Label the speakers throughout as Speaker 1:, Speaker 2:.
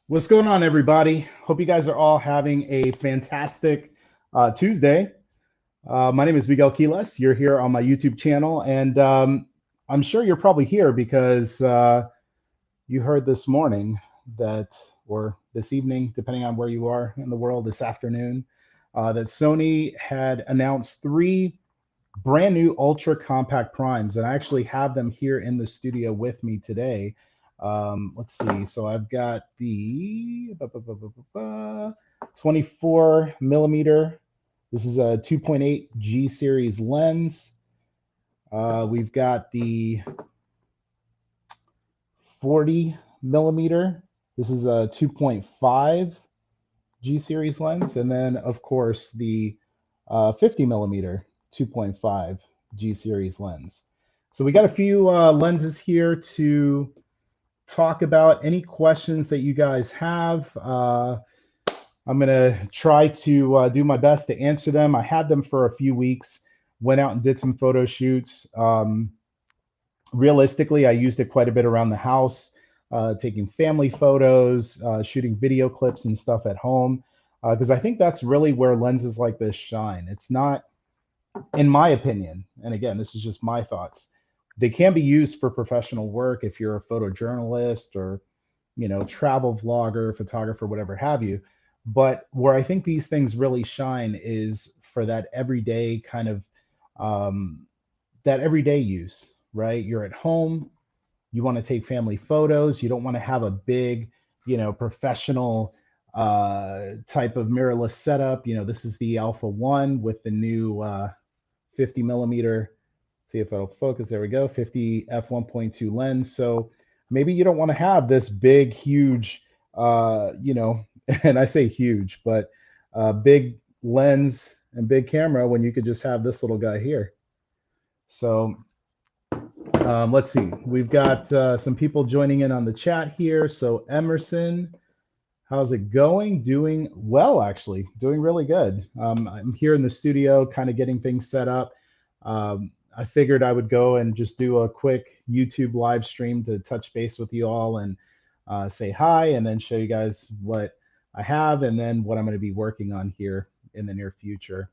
Speaker 1: What's going on, everybody? Hope you guys are all having a fantastic Tuesday. My name is Miguel Quiles. You're here on my YouTube channel, and I'm sure you're probably here because you heard this morning that, or this evening, depending on where you are in the world, this afternoon, that Sony had announced three brand new ultra compact primes, and I actually have them here in the studio with me today. Let's see. So I've got the 24 millimeter. This is a 2.8 G series lens. We've got the 40 millimeter. This is a 2.5 G series lens. And then, of course, the 50 millimeter 2.5 G series lens. So we got a few lenses here to talk about. Any questions that you guys have. I'm going to try to do my best to answer them. I had them for a few weeks, went out and did some photo shoots. Realistically, I used it quite a bit around the house, taking family photos, shooting video clips and stuff at home, because I think that's really where lenses like this shine. It's not, in my opinion, and again, this is just my thoughts, they can be used for professional work if you're a photojournalist or, travel vlogger, photographer, whatever have you. But where I think these things really shine is for that everyday kind of that everyday use, right? You're at home, you want to take family photos, you don't want to have a big, professional type of mirrorless setup. This is the Alpha 1 with the new 50 millimeter. See if it'll focus. There we go. 50 f1.2 lens. So maybe you don't want to have this big, huge, and I say huge, but big lens and big camera when you could just have this little guy here. So let's see. We've got some people joining in on the chat here. So Emerson, how's it going? Doing well, actually. Doing really good. I'm here in the studio, kind of getting things set up. I figured I would go and just do a quick YouTube live stream to touch base with you all and say hi, and then show you guys what I have and then what I'm going to be working on here in the near future.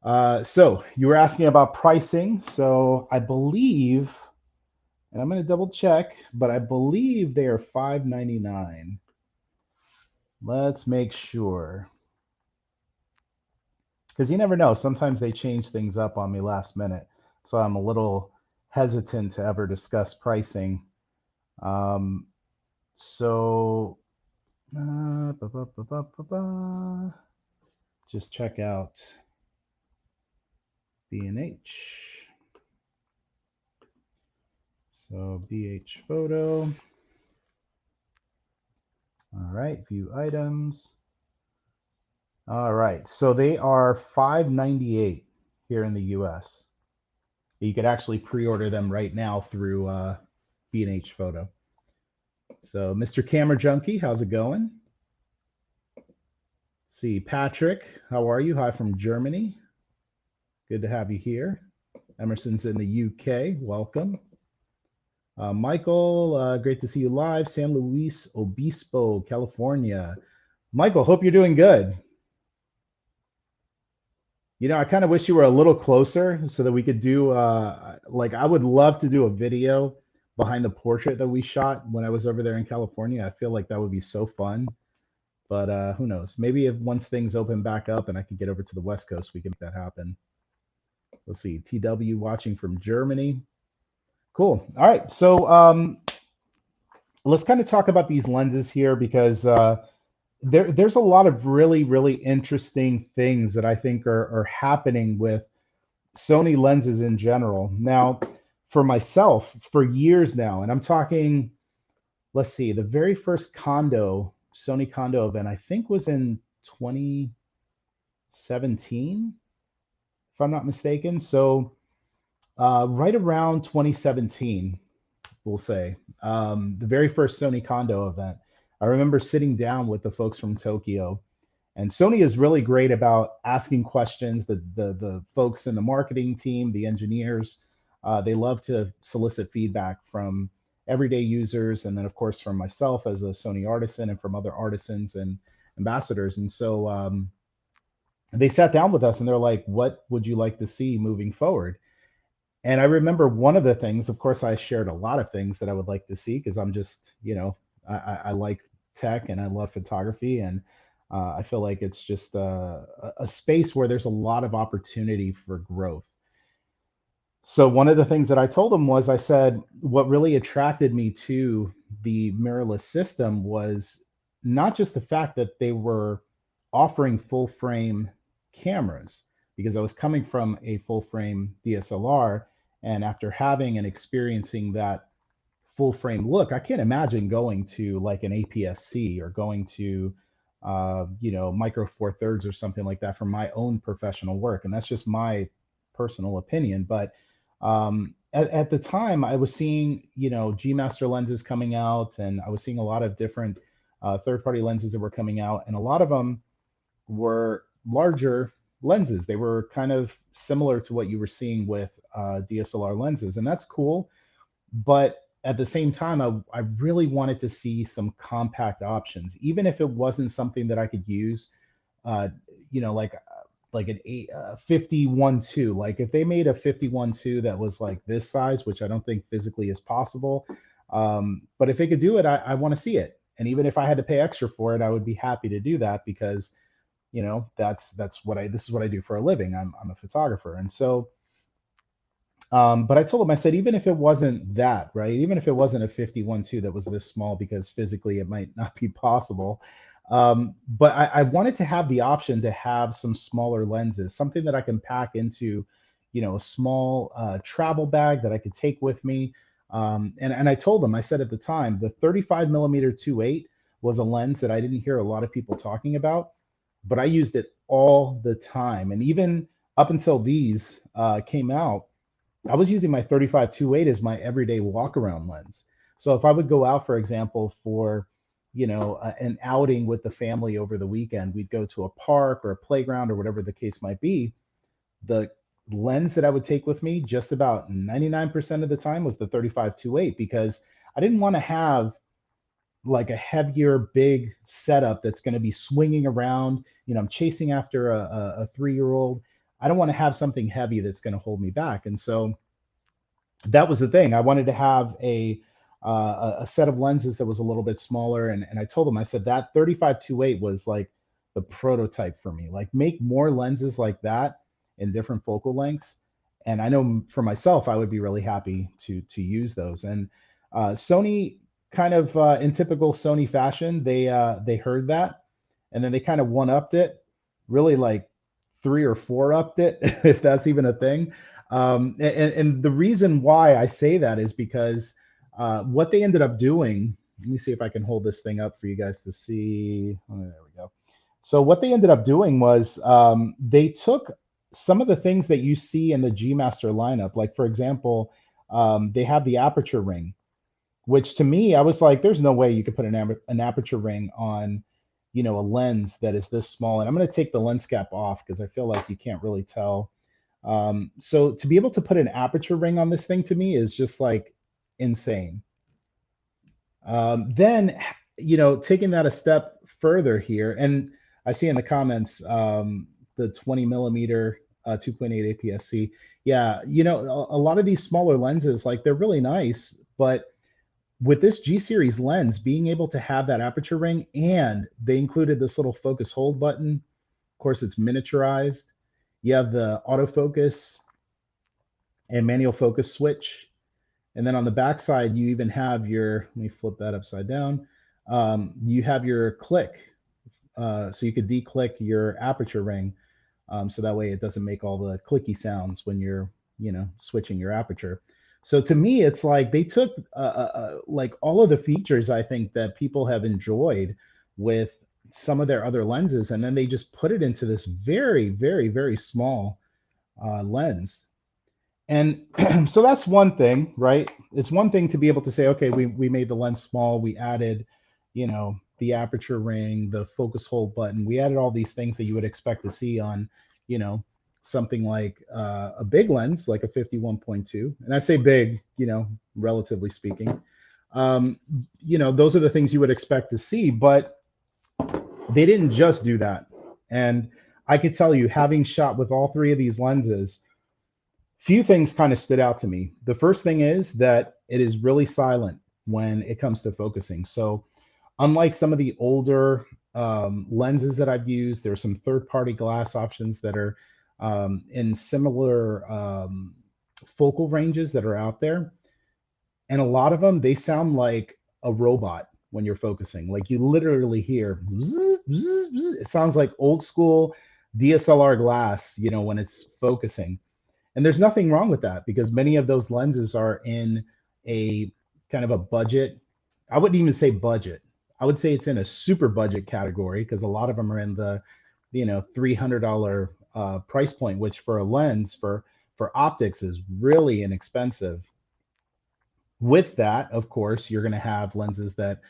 Speaker 1: So you were asking about pricing. So I believe, and I'm going to double check, but I believe they are $5.99. Let's make sure. Because you never know. Sometimes they change things up on me last minute. So I'm a little hesitant to ever discuss pricing. Just check out B&H. So BH photo. All right, view items. All right, so they are $5.98 here in the US. You could actually pre-order them right now through B&H Photo. So Mr. Camera Junkie, how's it going? Let's see, Patrick, how are you? Hi from Germany. Good to have you here. Emerson's in the UK, welcome. Michael, great to see you live. San Luis Obispo, California. Michael, hope you're doing good. I kind of wish you were a little closer so that we could do, like, I would love to do a video behind the portrait that we shot when I was over there in California. I feel like that would be so fun, but who knows? Maybe if once things open back up and I can get over to the West Coast, we can make that happen. Let's see, TW watching from Germany. Cool. All right, so let's kind of talk about these lenses here because there's a lot of really, really interesting things that I think are happening with Sony lenses in general. Now, for myself, for years now, and I'm talking, let's see, the very first Sony Kondo event, I think was in 2017, if I'm not mistaken. So right around 2017, we'll say, the very first Sony Kondo event, I remember sitting down with the folks from Tokyo, and Sony is really great about asking questions. The folks in the marketing team, the engineers, they love to solicit feedback from everyday users, and then of course from myself as a Sony artisan and from other artisans and ambassadors. And so they sat down with us and they're like, what would you like to see moving forward? And I remember one of the things, of course, I shared a lot of things that I would like to see because I'm just, I like tech and I love photography. And I feel like it's just a space where there's a lot of opportunity for growth. So one of the things that I told them was, I said, what really attracted me to the mirrorless system was not just the fact that they were offering full frame cameras, because I was coming from a full frame DSLR. And after having and experiencing that full frame look, I can't imagine going to like an APS-C or going to, Micro Four Thirds or something like that for my own professional work. And that's just my personal opinion. But at the time, I was seeing, G Master lenses coming out, and I was seeing a lot of different third-party lenses that were coming out, and a lot of them were larger lenses. They were kind of similar to what you were seeing with DSLR lenses, and that's cool. But at the same time, I really wanted to see some compact options, even if it wasn't something that I could use, uh, like an 51.2. Like if they made a 51.2 that was like this size, which I don't think physically is possible. But if they could do it, I want to see it. And even if I had to pay extra for it, I would be happy to do that because, that's what this is what I do for a living. I'm a photographer. And so, but I told him, I said, even if it wasn't that, right? Even if it wasn't a 51.2 that was this small, because physically it might not be possible. But I wanted to have the option to have some smaller lenses, something that I can pack into, a small travel bag that I could take with me. And I told them, I said at the time, the 35 millimeter 2.8 was a lens that I didn't hear a lot of people talking about, but I used it all the time. And even up until these came out, I was using my 35 2.8 as my everyday walk around lens. So if I would go out, for example, for an outing with the family over the weekend, we'd go to a park or a playground or whatever the case might be. The lens that I would take with me just about 99% of the time was the 35 2.8, because I didn't want to have like a heavier, big setup that's going to be swinging around. I'm chasing after a 3-year-old. I don't want to have something heavy that's going to hold me back. And so that was the thing. I wanted to have a set of lenses that was a little bit smaller, and I told them, I said that 35 2.8 was like the prototype for me. Like make more lenses like that in different focal lengths, and I know for myself I would be really happy to use those. And Sony, kind of in typical Sony fashion, they heard that, and then they kind of one upped it, really like 3 or 4 upped it, if that's even a thing. And the reason why I say that is because what they ended up doing, let me see if I can hold this thing up for you guys to see. Oh, there we go. So what they ended up doing was they took some of the things that you see in the G Master lineup. Like, for example, they have the Aperture Ring, which to me, I was like, there's no way you could put an Aperture Ring on, a lens that is this small. And I'm going to take the lens cap off because I feel like you can't really tell. So to be able to put an Aperture Ring on this thing, to me, is just like insane. Then, taking that a step further here, and I see in the comments the 20 millimeter 2.8 APS-C. Yeah, a lot of these smaller lenses, like they're really nice, but with this G series lens, being able to have that aperture ring, and they included this little focus hold button. Of course, it's miniaturized. You have the autofocus and manual focus switch. And then on the back side, you even have your, let me flip that upside down. You have your click. So you could declick your aperture ring. So that way it doesn't make all the clicky sounds when you're, switching your aperture. So to me, it's like they took like all of the features I think that people have enjoyed with some of their other lenses, and then they just put it into this very, very, very small lens. And so that's one thing, right? It's one thing to be able to say, okay, we made the lens small, we added, the aperture ring, the focus hold button, we added all these things that you would expect to see on, something like a big lens, like a 51.2. And I say big, relatively speaking. Um, those are the things you would expect to see, but they didn't just do that. And I could tell you, having shot with all three of these lenses, few things kind of stood out to me. The first thing is that it is really silent when it comes to focusing. So unlike some of the older lenses that I've used, there are some third-party glass options that are in similar focal ranges that are out there. And a lot of them, they sound like a robot when you're focusing. Like you literally hear, zzz, zzz, zzz. It sounds like old school DSLR glass, when it's focusing. And there's nothing wrong with that because many of those lenses are in a kind of a budget. I wouldn't even say budget. I would say it's in a super budget category because a lot of them are in the, $300 price point, which for a lens for optics is really inexpensive. With that, of course, you're going to have lenses that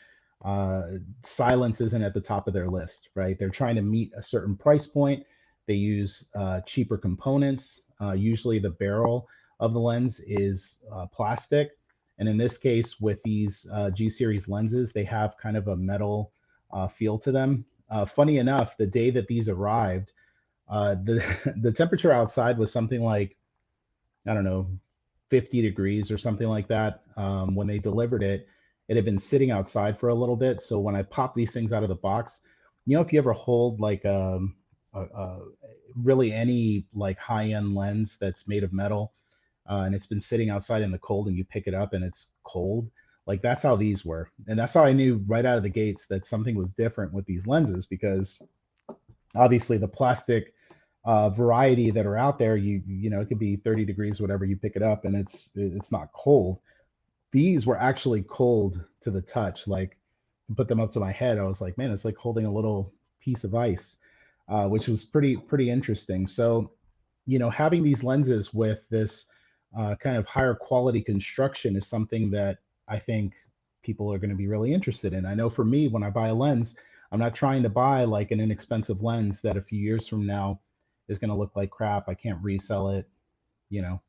Speaker 1: silence isn't at the top of their list, right? They're trying to meet a certain price point. They use cheaper components. Usually the barrel of the lens is plastic. And in this case, with these G series lenses, they have kind of a metal feel to them. Funny enough, the day that these arrived, the the temperature outside was something like, I don't know, 50 degrees or something like that. When they delivered it, it had been sitting outside for a little bit. So when I popped these things out of the box, if you ever hold like really any like high-end lens that's made of metal, and it's been sitting outside in the cold and you pick it up and it's cold, like that's how these were. And that's how I knew right out of the gates that something was different with these lenses because obviously the plastic variety that are out there, it could be 30 degrees, whatever, you pick it up and it's not cold. These were actually cold to the touch. Like put them up to my head, I was like, man, it's like holding a little piece of ice, which was pretty interesting. So, having these lenses with this kind of higher quality construction is something that I think people are going to be really interested in. I know for me, when I buy a lens, I'm not trying to buy like an inexpensive lens that a few years from now is going to look like crap. I can't resell it, you know,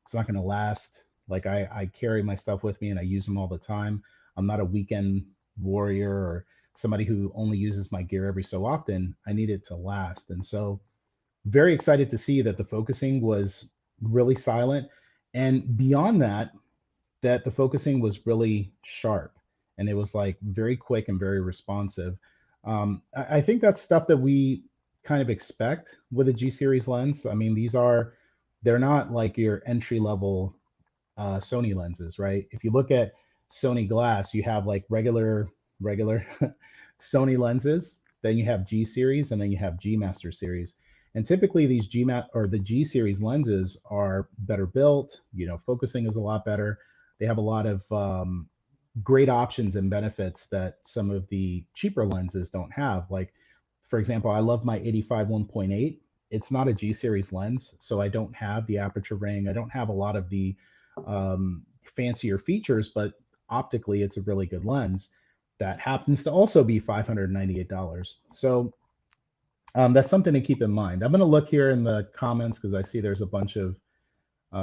Speaker 1: it's not going to last. Like I carry my stuff with me and I use them all the time. I'm not a weekend warrior or somebody who only uses my gear every so often. I need it to last. And so very excited to see that the focusing was really silent. And beyond that, that the focusing was really sharp and it was like very quick and very responsive. I think that's stuff that we kind of expect with a G series lens. I mean, they're not like your entry level Sony lenses, right? If you look at Sony glass, you have like regular Sony lenses, then you have G series, and then you have G Master series. And typically these the G series lenses are better built. Focusing is a lot better. They have a lot of great options and benefits that some of the cheaper lenses don't have. Like, for example, I love my 85 1.8. It's not a G series lens, so I don't have the aperture ring. I don't have a lot of the fancier features, but optically, it's a really good lens that happens to also be $598. So that's something to keep in mind. I'm going to look here in the comments because I see there's a bunch of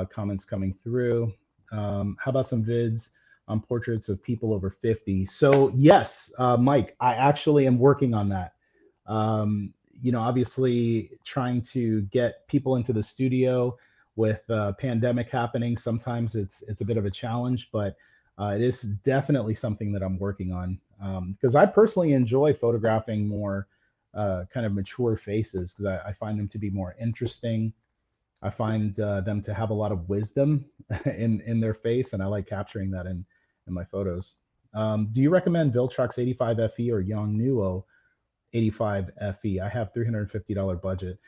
Speaker 1: comments coming through. How about some vids on portraits of people over 50? So yes, Mike, I actually am working on that. Obviously trying to get people into the studio with pandemic happening. Sometimes it's a bit of a challenge, but it is definitely something that I'm working on because I personally enjoy photographing more kind of mature faces because I find them to be more interesting. I find them to have a lot of wisdom in their face, and I like capturing that in my photos. Do you recommend Viltrox 85 FE or Yongnuo 85 FE? I have $350 budget.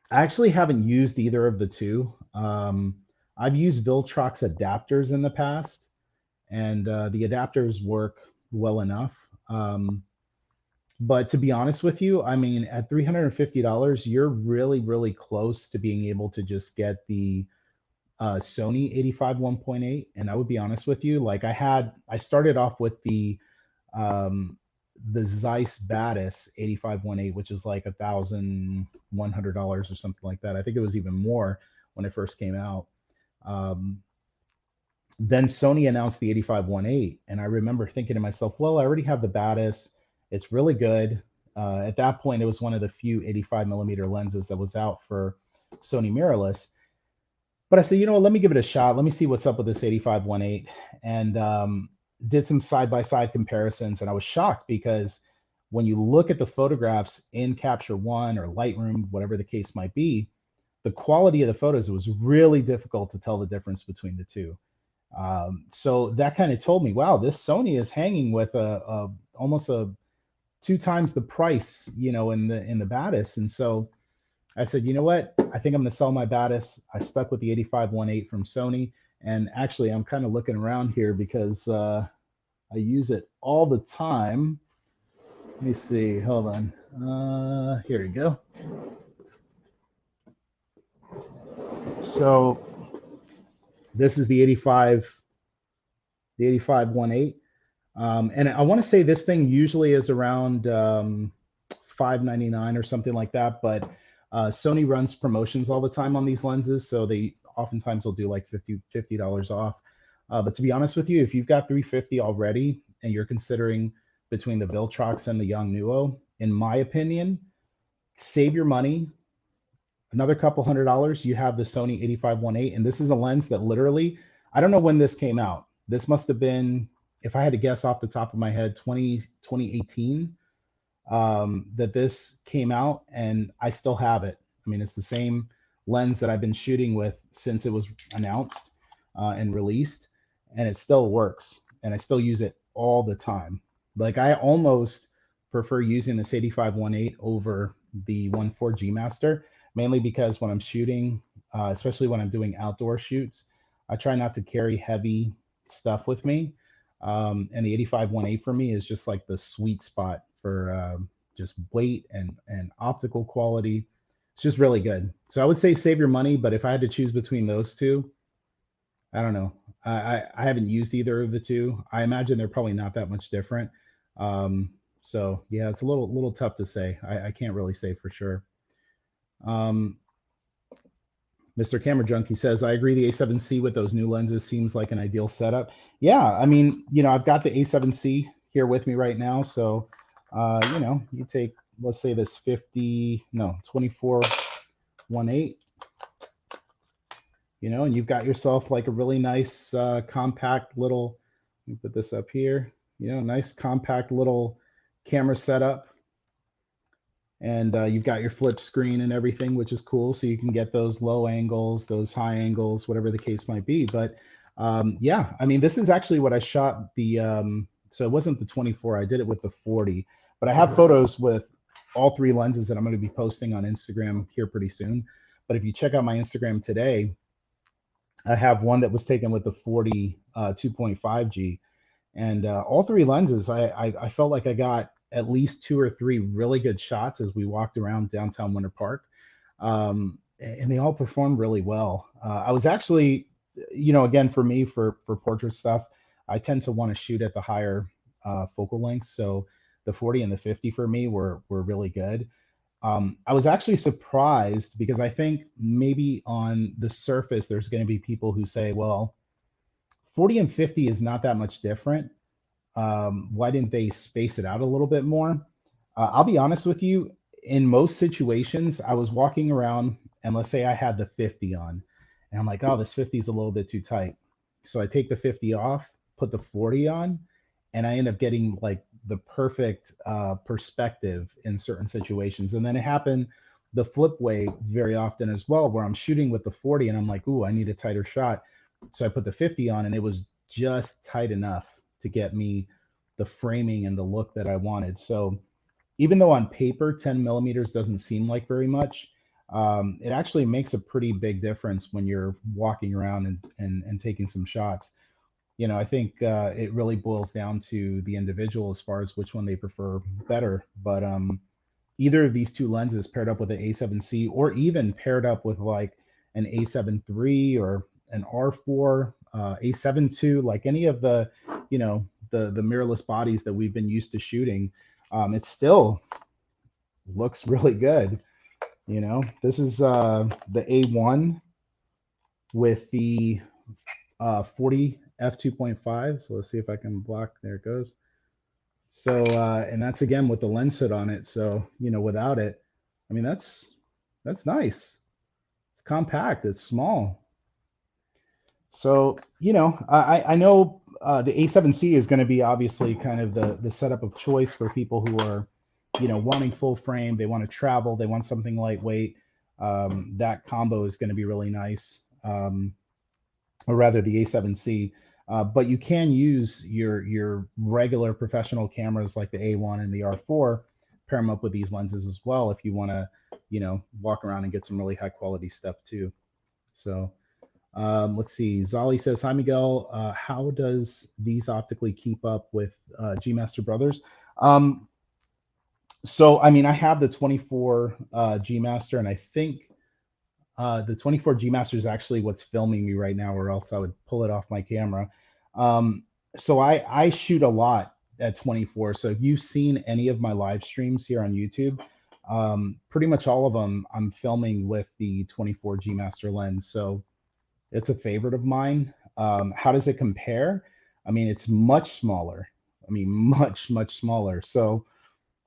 Speaker 1: I actually haven't used either of the two. I've used Viltrox adapters in the past, and the adapters work well enough. But to be honest with you, I mean, at $350, you're really, really close to being able to just get the Sony 85 1.8. And I would be honest with you, like I started off with the Zeiss Batis 85 1.8, which is like $1,100 or something like that. I think it was even more when it first came out. Um, Then Sony announced the 85-1.8, and I remember thinking to myself, well, I already have the Batis. It's really good. At that point, it was one of the few 85 millimeter lenses that was out for Sony mirrorless. But I said, you know what, let me give it a shot. Let me see what's up with this 85-1.8, and did some side-by-side comparisons. And I was shocked because when you look at the photographs in Capture One or Lightroom, whatever the case might be, the quality of the photos, it was really difficult to tell the difference between the two. So that kind of told me, wow, this Sony is hanging with a almost a 2 times the price, you know, in the Batis. And so I said, you know what? I think I'm going to sell my Batis. I stuck with the 85-1.8 from Sony. And actually, I'm kind of looking around here because I use it all the time. Let me see. Hold on. Here we go. So this is the 85-1.8. And I want to say this thing usually is around $5.99 or something like that. But Sony runs promotions all the time on these lenses, so they oftentimes will do like $50 off. But to be honest with you, if you've got 350 already and you're considering between the Viltrox and the Yongnuo, in my opinion, save your money. Another couple $100, you have the Sony 85-1.8, and this is a lens that literally, I don't know when this came out. This must have been, if I had to guess off the top of my head, 2018. That this came out, and I still have it. I mean, it's the same lens that I've been shooting with since it was announced and released, and it still works, and I still use it all the time. Like, I almost prefer using this 85-1.8 over the 1.4 G Master, mainly because when I'm shooting, especially when I'm doing outdoor shoots, I try not to carry heavy stuff with me. And the 85-1.8 for me is just like the sweet spot for just weight and optical quality. It's just really good. So I would say save your money, but if I had to choose between those two, I don't know. I haven't used either of the two. I imagine they're probably not that much different. So yeah, it's a little tough to say. I can't really say for sure. Mr. Camera Junkie says, I agree the A7C with those new lenses seems like an ideal setup. Yeah, I mean, you know, I've got the A7C here with me right now. So, you know, you take, let's say this 24-1.8, you know, and you've got yourself like a really nice compact little, let me put this up here, you know, nice compact little camera setup. And you've got your flip screen and everything, which is cool. So you can get those low angles, those high angles, whatever the case might be. But yeah, I mean, this is actually what I shot the, so it wasn't the 24, I did it with the 40, but I have photos with all three lenses that I'm going to be posting on Instagram here pretty soon. But if you check out my Instagram today, I have one that was taken with the 40 2.5G. And all three lenses, I felt like I got at least 2 or 3 really good shots as we walked around downtown Winter Park. And they all performed really well. I was actually, you know, again, for me, for portrait stuff, I tend to want to shoot at the higher focal lengths. So the 40 and the 50 for me were really good. I was actually surprised because I think maybe on the surface, there's going to be people who say, well, 40 and 50 is not that much different. Why didn't they space it out a little bit more? I'll be honest with you. In most situations, I was walking around and let's say I had the 50 on and I'm like, oh, this 50 is a little bit too tight. So I take the 50 off, put the 40 on, and I end up getting like the perfect perspective in certain situations. And then it happened the flip way very often as well, where I'm shooting with the 40 and I'm like, ooh, I need a tighter shot. So I put the 50 on and it was just tight enough to get me the framing and the look that I wanted. So even though on paper 10 millimeters doesn't seem like very much, it actually makes a pretty big difference when you're walking around and taking some shots. You know, I think it really boils down to the individual as far as which one they prefer better. But either of these two lenses paired up with an A7C or even paired up with like an A7 III or an R4, A7 II, like any of the, you know, the mirrorless bodies that we've been used to shooting, it still looks really good. You know, this is the A1 with the 40 f2.5. So let's see if I can block. There it goes. So, and that's again with the lens hood on it. So, you know, without it, I mean, that's nice. It's compact. It's small. So, you know, I know the A7C is going to be obviously kind of the setup of choice for people who are, you know, wanting full frame. They want to travel. They want something lightweight. That combo is going to be really nice. Or rather the A7C. But you can use your regular professional cameras like the A1 and the R4, pair them up with these lenses as well if you want to, you know, walk around and get some really high quality stuff too. So let's see. Zali says, "Hi Miguel. How does these optically keep up with G Master Brothers?" So I mean, I have the 24 G Master, and I think the 24 G Master is actually what's filming me right now, or else I would pull it off my camera. So I shoot a lot at 24. So if you've seen any of my live streams here on YouTube, pretty much all of them I'm filming with the 24 G Master lens. So it's a favorite of mine. How does it compare? I mean, it's much smaller. I mean, much smaller. So,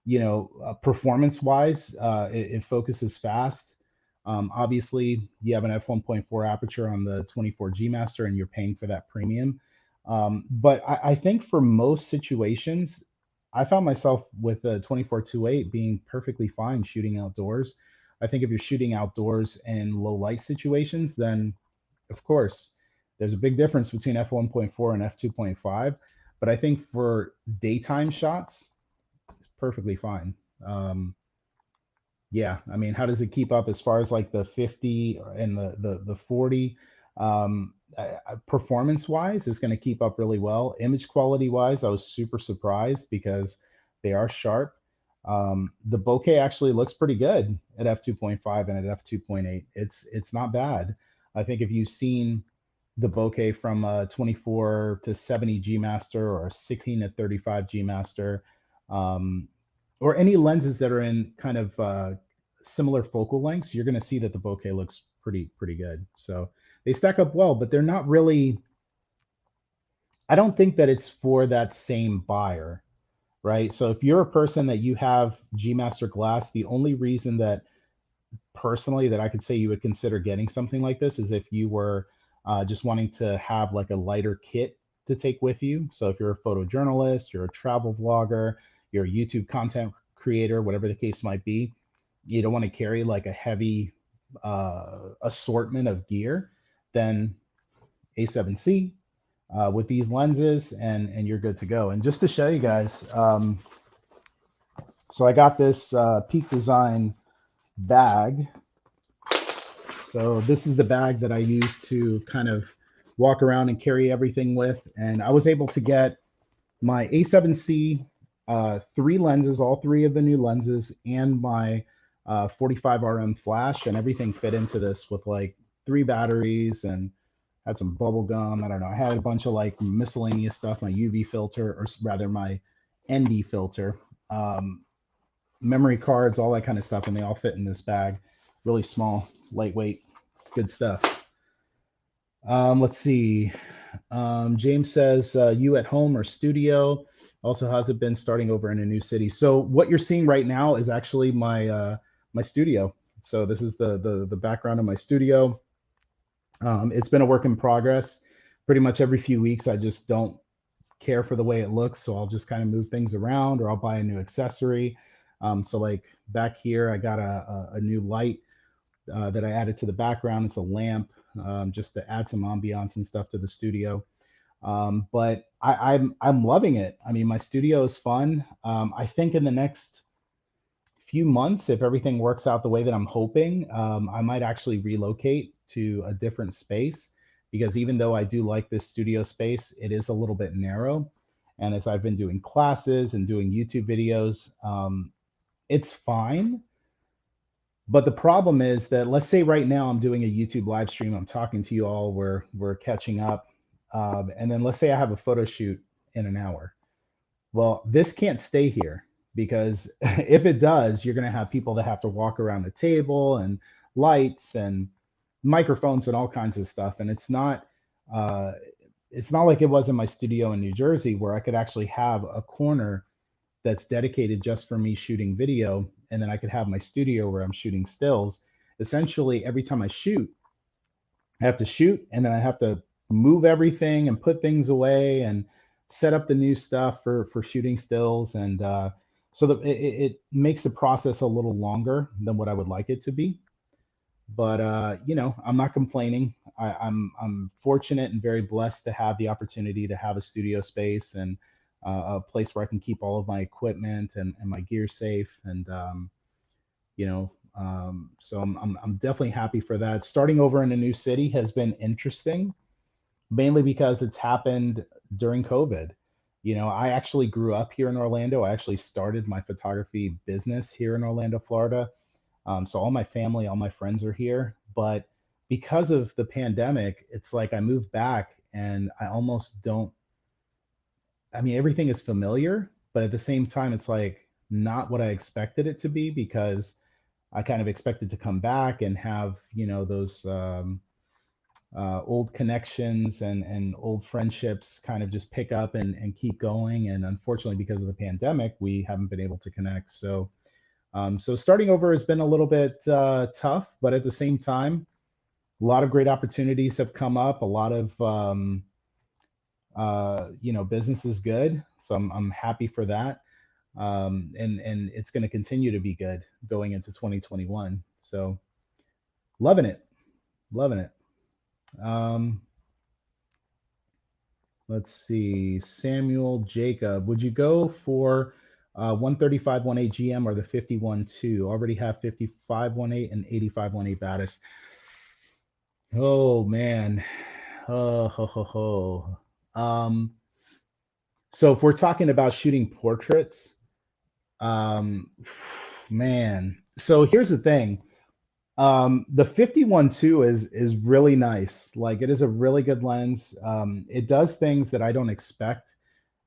Speaker 1: you know, performance wise, it focuses fast. Obviously, you have an f1.4 aperture on the 24 G Master, and you're paying for that premium. But I think for most situations, I found myself with the 24-2.8 being perfectly fine shooting outdoors. I think if you're shooting outdoors in low light situations, then of course there's a big difference between f1.4 and f2.5. But I think for daytime shots, it's perfectly fine. Yeah, I mean, how does it keep up as far as like the 50 and the 40? Performance wise, it's going to keep up really well. Image quality wise, I was super surprised because they are sharp. The bokeh actually looks pretty good at f2.5 and at f2.8. It's not bad. I think if you've seen the bokeh from a 24 to 70 G Master or a 16 to 35 G Master, or any lenses that are in kind of similar focal lengths, you're going to see that the bokeh looks pretty good. So they stack up well, but they're not really. I don't think that it's for that same buyer, right? So if you're a person that you have G Master glass, the only reason that personally that I could say you would consider getting something like this is if you were just wanting to have like a lighter kit to take with you. So if you're a photojournalist, you're a travel vlogger, you're a YouTube content creator, whatever the case might be, you don't want to carry like a heavy assortment of gear, then A7C with these lenses and you're good to go. And just to show you guys, so I got this Peak Design bag. So this is the bag that I use to kind of walk around and carry everything with. And I was able to get my A7C, 3 lenses, all 3 of the new lenses, and my 45 RM flash, and everything fit into this with like 3 batteries and had some bubble gum. I don't know. I had a bunch of like miscellaneous stuff, my UV filter, or rather my ND filter, memory cards, all that kind of stuff, and they all fit in this bag. Really small, lightweight, good stuff. Let's see. James says, you at home or studio? Also, how's it been starting over in a new city? So what you're seeing right now is actually my my studio. So this is the background of my studio. It's been a work in progress. Pretty much every few weeks, I just don't care for the way it looks, so I'll just kind of move things around, or I'll buy a new accessory. So like back here, I got a new light that I added to the background. It's a lamp, just to add some ambiance and stuff to the studio. But I'm loving it. I mean, my studio is fun. I think in the next few months, if everything works out the way that I'm hoping, I might actually relocate to a different space, because even though I do like this studio space, it is a little bit narrow. And as I've been doing classes and doing YouTube videos, it's fine. But the problem is that, let's say right now I'm doing a YouTube live stream, I'm talking to you all, we're catching up, and then let's say I have a photo shoot in an hour. Well, this can't stay here, because if it does, you're going to have people that have to walk around the table, and lights and microphones and all kinds of stuff, and it's not it's not like it was in my studio in New Jersey where I could actually have a corner that's dedicated just for me shooting video, and then I could have my studio where I'm shooting stills. Essentially, every time I shoot, I have to shoot, and then I have to move everything and put things away and set up the new stuff for shooting stills, and so that it makes the process a little longer than what I would like it to be. But you know, I'm not complaining. I'm fortunate and very blessed to have the opportunity to have a studio space and a place where I can keep all of my equipment and my gear safe. And you know, so I'm definitely happy for that. Starting over in a new city has been interesting, mainly because it's happened during COVID. You know, I actually grew up here in Orlando. I actually started my photography business here in Orlando, Florida. So all my family, all my friends are here. But because of the pandemic, it's like I moved back and I almost don't, I mean, everything is familiar, but at the same time, it's like not what I expected it to be because I kind of expected to come back and have, you know, those old connections and old friendships kind of just pick up and keep going. And unfortunately, because of the pandemic, we haven't been able to connect. So starting over has been a little bit tough, but at the same time, a lot of great opportunities have come up. A lot of you know, business is good, so I'm happy for that. And it's going to continue to be good going into 2021. So loving it, loving it. Um, let's see, Samuel Jacob, would you go for 135-18 GM or the 51-2? Already have 55-18 and 85-18 Batis. Oh man. Oh, ho, ho, ho. So if we're talking about shooting portraits, um, man. So here's the thing. The 51-2 is really nice. Like it is a really good lens. It does things that I don't expect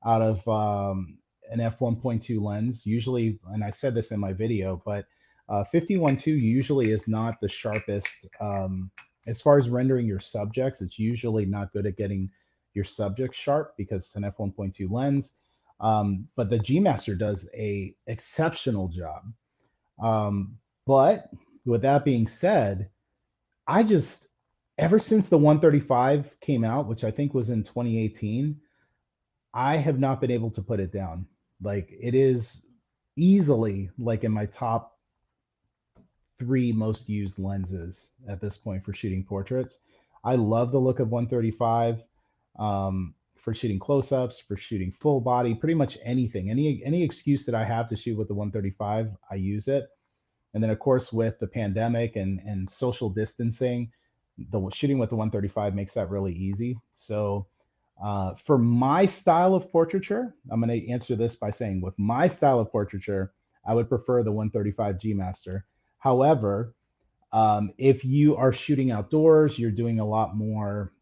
Speaker 1: out of an f1.2 lens. Usually, and I said this in my video, but 51-2 usually is not the sharpest. As far as rendering your subjects, it's usually not good at getting your subjects sharp because it's an f1.2 lens. But the G Master does a exceptional job. But with that being said, I just ever since the 135 came out, which I think was in 2018, I have not been able to put it down. Like it is easily like in my top three most used lenses at this point for shooting portraits. I love the look of 135 for shooting close-ups, for shooting full body, pretty much anything. Any excuse that I have to shoot with the 135, I use it. And then of course with the pandemic and social distancing, the shooting with the 135 makes that really easy. So for my style of portraiture, I'm going to answer this by saying with my style of portraiture, I would prefer the 135 G Master. However, if you are shooting outdoors, you're doing a lot more,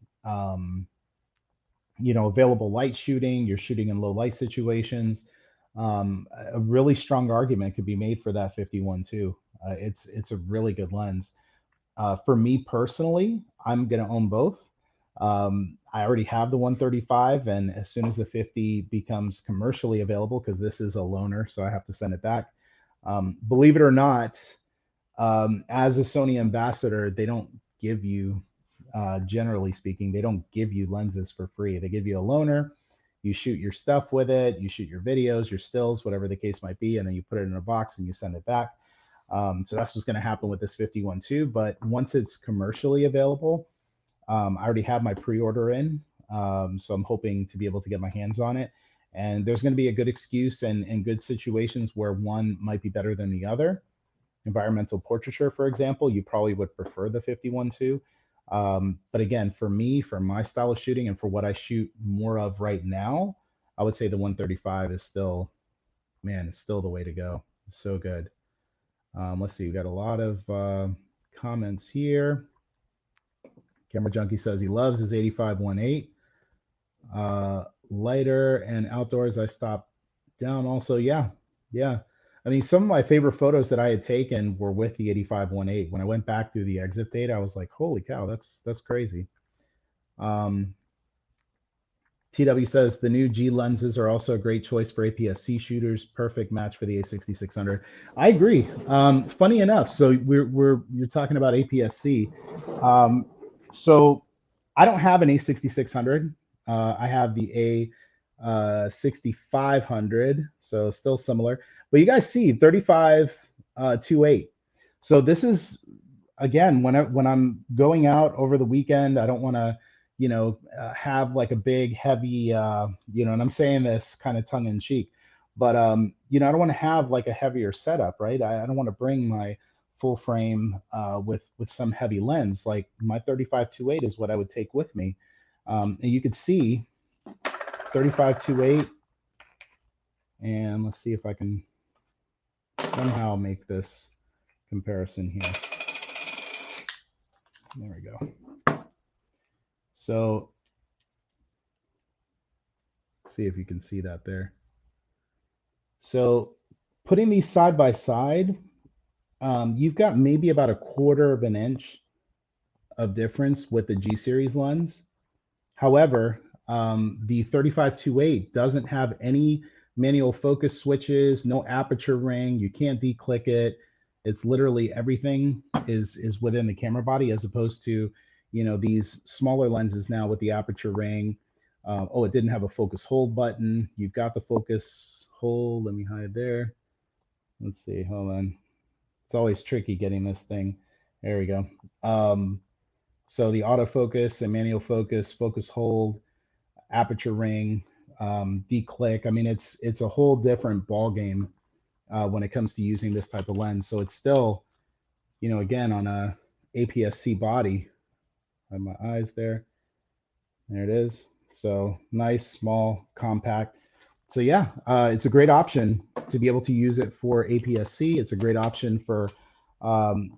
Speaker 1: you know, available light shooting, you're shooting in low light situations. A really strong argument could be made for that 51-2. It's a really good lens. For me personally, I'm going to own both. I already have the 135, and as soon as the 50 becomes commercially available, because this is a loaner, so I have to send it back. Believe it or not, as a Sony ambassador, they don't give you, generally speaking, they don't give you lenses for free. They give you a loaner. You shoot your stuff with it. You shoot your videos, your stills, whatever the case might be, and then you put it in a box and you send it back. So that's what's going to happen with this 51-2. But once it's commercially available, I already have my pre-order in, so I'm hoping to be able to get my hands on it. And there's going to be a good excuse and good situations where one might be better than the other. Environmental portraiture, for example, you probably would prefer the 51-2. But again, for me, for my style of shooting and for what I shoot more of right now, I would say the 135 is still, man, it's still the way to go. It's so good. Let's see, we got a lot of comments here. Camera Junkie says he loves his 85-18. Lighter and outdoors, I stopped down also. Yeah. I mean, some of my favorite photos that I had taken were with the 85-18. When I went back through the exit data, I was like, holy cow, that's crazy. TW says the new G lenses are also a great choice for APS-C shooters. Perfect match for the A6600. I agree. Funny enough, so you're talking about APS-C. So I don't have an A6600. I have the A6500, so still similar. But you guys see 35-28. So this is, again, when I'm going out over the weekend, I don't want to have like a big heavy and I'm saying this kind of tongue in cheek, but I don't want to have like a heavier setup, right? I don't want to bring my full frame with some heavy lens. Like my 35-28 is what I would take with me. And you could see 35-28, and let's see if I can somehow make this comparison here. There we go. So see if you can see that there. So putting these side by side, you've got maybe about 1/4 of an inch of difference with the G series lens. However, the 35-28 doesn't have any manual focus switches, no aperture ring. You can't declick it. It's literally everything is within the camera body, as opposed to these smaller lenses now with the aperture ring. It didn't have a focus hold button. You've got the focus hold. Let me hide there. Let's see. Hold on. It's always tricky getting this thing. There we go. So the autofocus and manual focus, focus hold, aperture ring, declick. I mean, it's a whole different ball game when it comes to using this type of lens. So it's still, again, on a APS-C body. I have my eyes there. There it is. So nice, small, compact. So yeah, it's a great option to be able to use it for APS-C. It's a great option for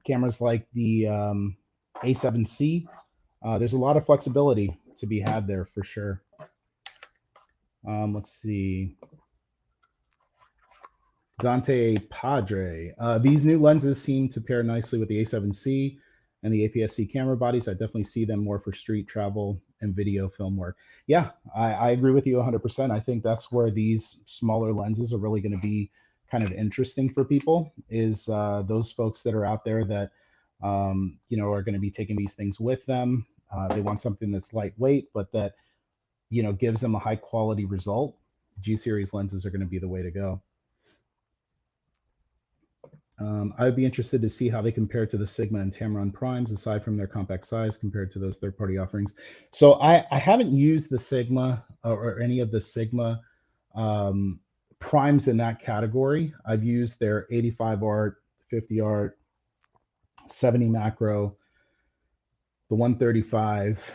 Speaker 1: cameras like the A7C. There's a lot of flexibility to be had there for sure. Let's see. Dante Padre. These new lenses seem to pair nicely with the A7C and the APS-C camera bodies. I definitely see them more for street travel and video film work. Yeah, I agree with you 100%. I think that's where these smaller lenses are really going to be kind of interesting for people, is those folks that are out there that are going to be taking these things with them. They want something that's lightweight, but that gives them a high quality result. G series lenses are going to be the way to go. I would be interested to see how they compare to the Sigma and Tamron primes, aside from their compact size compared to those third-party offerings. So I haven't used the Sigma or any of the Sigma primes in that category. I've used their 85 art, 50 art, 70 macro, the 135,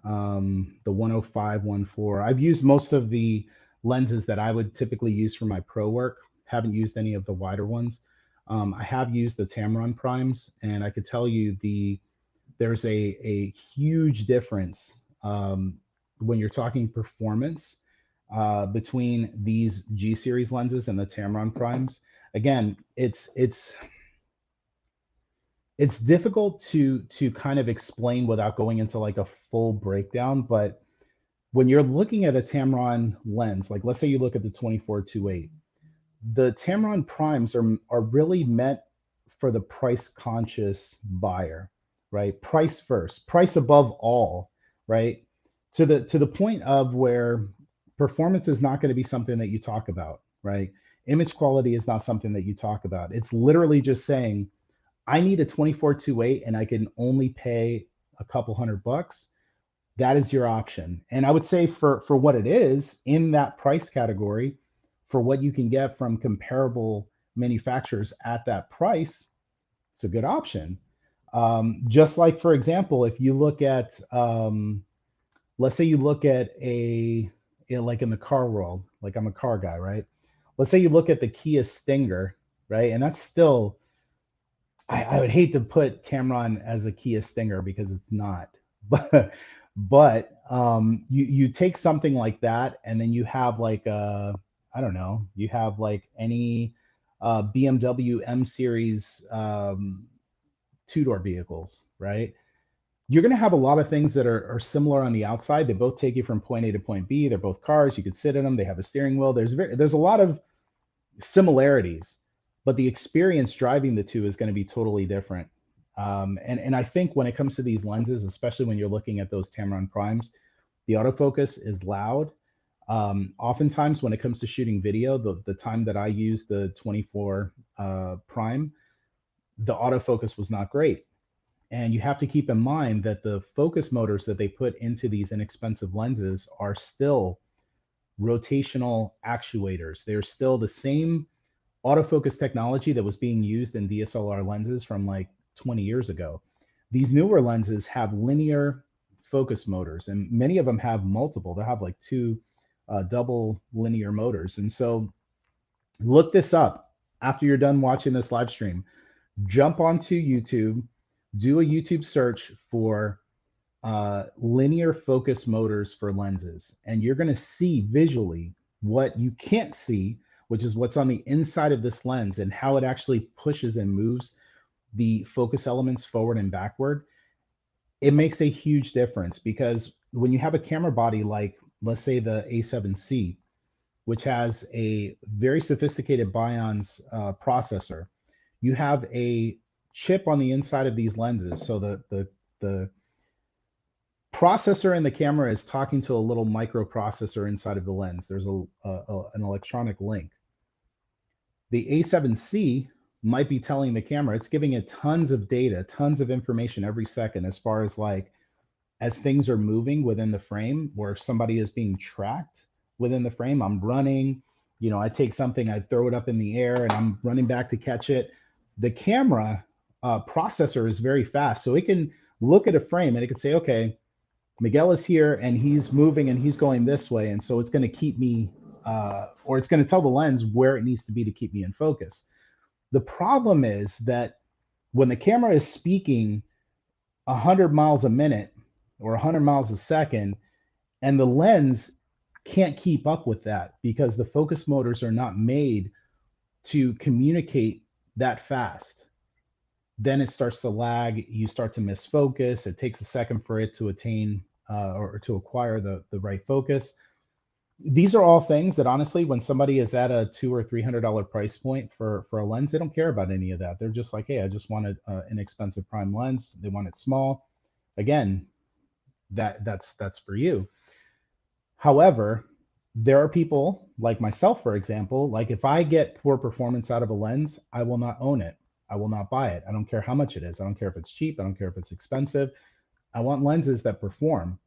Speaker 1: the 105, 1.4. I've used most of the lenses that I would typically use for my pro work. Haven't used any of the wider ones. I have used the Tamron primes, and I could tell you there's a huge difference when you're talking performance between these G series lenses and the Tamron primes. Again, it's difficult to kind of explain without going into like a full breakdown, but when you're looking at a Tamron lens, like let's say you look at the 24-28, the Tamron primes are really meant for the price conscious buyer, right? Price first, price above all, right? To the point of where performance is not going to be something that you talk about, right? Image quality is not something that you talk about. It's literally just saying, I need a 24-28 and I can only pay a couple $100. That is your option. And I would say for what it is in that price category, for what you can get from comparable manufacturers at that price, it's a good option. Just like, for example, if you look at, let's say you look at like in the car world, like I'm a car guy, right? Let's say you look at the Kia Stinger, right? And that's still, I would hate to put Tamron as a Kia Stinger because it's not, but you take something like that, and then you have like I don't know, you have like any BMW M series two-door vehicles, right? you're going to have a lot of things that are similar on the outside. They both take you from point A to point B. They're both cars. You could sit in them. They have a steering wheel. There's a lot of similarities, but the experience driving the two is going to be totally different. And I think when it comes to these lenses, especially when you're looking at those Tamron primes, the autofocus is loud. Oftentimes when it comes to shooting video, the time that I use the 24 prime, the autofocus was not great. And you have to keep in mind that the focus motors that they put into these inexpensive lenses are still rotational actuators. They're still the same autofocus technology that was being used in DSLR lenses from like 20 years ago. These newer lenses have linear focus motors, and many of them have multiple. They'll have like two double linear motors. And so look this up after you're done watching this live stream. Jump onto YouTube, do a YouTube search for linear focus motors for lenses, and you're going to see visually what you can't see, which is what's on the inside of this lens and how it actually pushes and moves the focus elements forward and backward. It makes a huge difference, because when you have a camera body like, let's say, the A7C, which has a very sophisticated Bions processor, you have a chip on the inside of these lenses. So the processor in the camera is talking to a little microprocessor inside of the lens. There's an electronic link. The A7C might be telling the camera, it's giving it tons of data, tons of information every second, as far as like, as things are moving within the frame, or if somebody is being tracked within the frame. I'm running, I take something, I throw it up in the air, and I'm running back to catch it. The camera processor is very fast, so it can look at a frame and it can say, okay, Miguel is here and he's moving and he's going this way, and so it's going to keep me, or it's going to tell the lens where it needs to be to keep me in focus. The problem is that when the camera is speaking 100 miles a minute or 100 miles a second, and the lens can't keep up with that because the focus motors are not made to communicate that fast, then it starts to lag. You start to miss focus. It takes a second for it to attain or to acquire the right focus. These are all things that, honestly, when somebody is at a $200 or $300 price point for a lens, they don't care about any of that. They're just like, hey, I just wanted an expensive prime lens. They want it small. Again, that's for you. However, there are people like myself, for example, like if I get poor performance out of a lens, I will not own it. I will not buy it. I don't care how much it is. I don't care if it's cheap. I don't care if it's expensive. I want lenses that perform.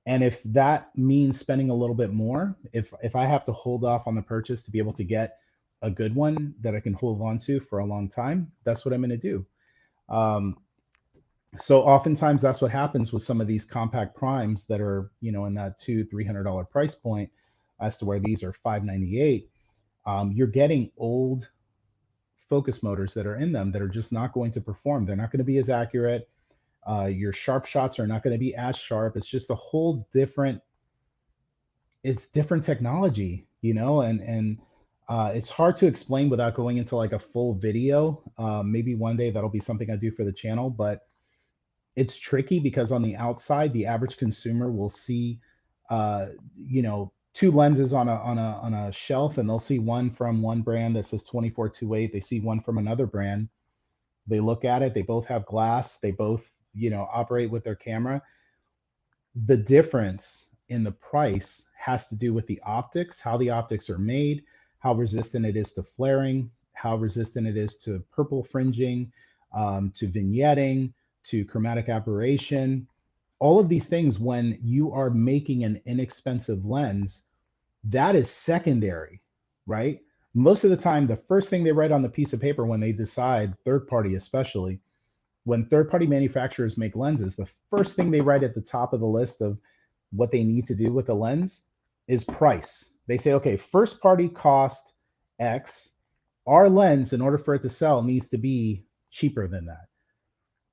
Speaker 1: And if that means spending a little bit more, if I have to hold off on the purchase to be able to get a good one that I can hold on to for a long time, that's what I'm going to do. So oftentimes that's what happens with some of these compact primes that are, in that $200-$300 price point, as to where these are $598. You're getting old focus motors that are in them that are just not going to perform. They're not going to be as accurate. Your sharp shots are not going to be as sharp. It's just a whole different, it's different technology, and it's hard to explain without going into like a full video. Maybe one day that'll be something I do for the channel, but it's tricky because on the outside, the average consumer will see, two lenses on a shelf, and they'll see one from one brand that says 24-28. They see one from another brand. They look at it. They both have glass. They both, operate with their camera. The difference in the price has to do with the optics, how the optics are made, how resistant it is to flaring, how resistant it is to purple fringing, to vignetting, to chromatic aberration. All of these things, when you are making an inexpensive lens, that is secondary, right? Most of the time, the first thing they write on the piece of paper when they decide, third party especially, when third-party manufacturers make lenses, the first thing they write at the top of the list of what they need to do with the lens is price. They say, okay, first party cost X. Our lens, in order for it to sell, needs to be cheaper than that.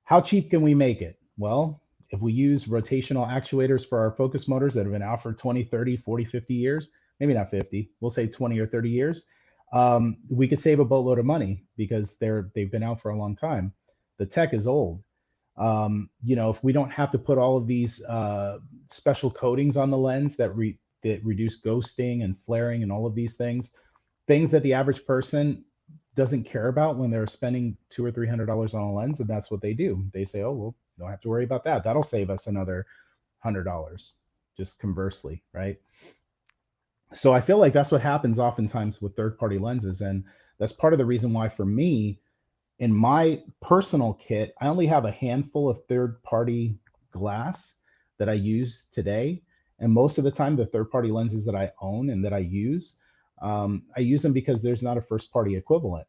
Speaker 1: How cheap can we make it? Well, if we use rotational actuators for our focus motors that have been out for 20, 30, 40, 50 years, maybe not 50, we'll say 20 or 30 years, we could save a boatload of money because they've been out for a long time. The tech is old. You know, if we don't have to put all of these special coatings on the lens that reduce ghosting and flaring and all of these things that the average person doesn't care about when they're spending $200 or $300 on a lens, and that's what they do. They say, "Oh, well, don't have to worry about that. That'll save us another $100." Just conversely, right? So I feel like that's what happens oftentimes with third-party lenses, and that's part of the reason why, for me, in my personal kit, I only have a handful of third-party glass that I use today, and most of the time, the third-party lenses that I own and that I use them because there's not a first-party equivalent,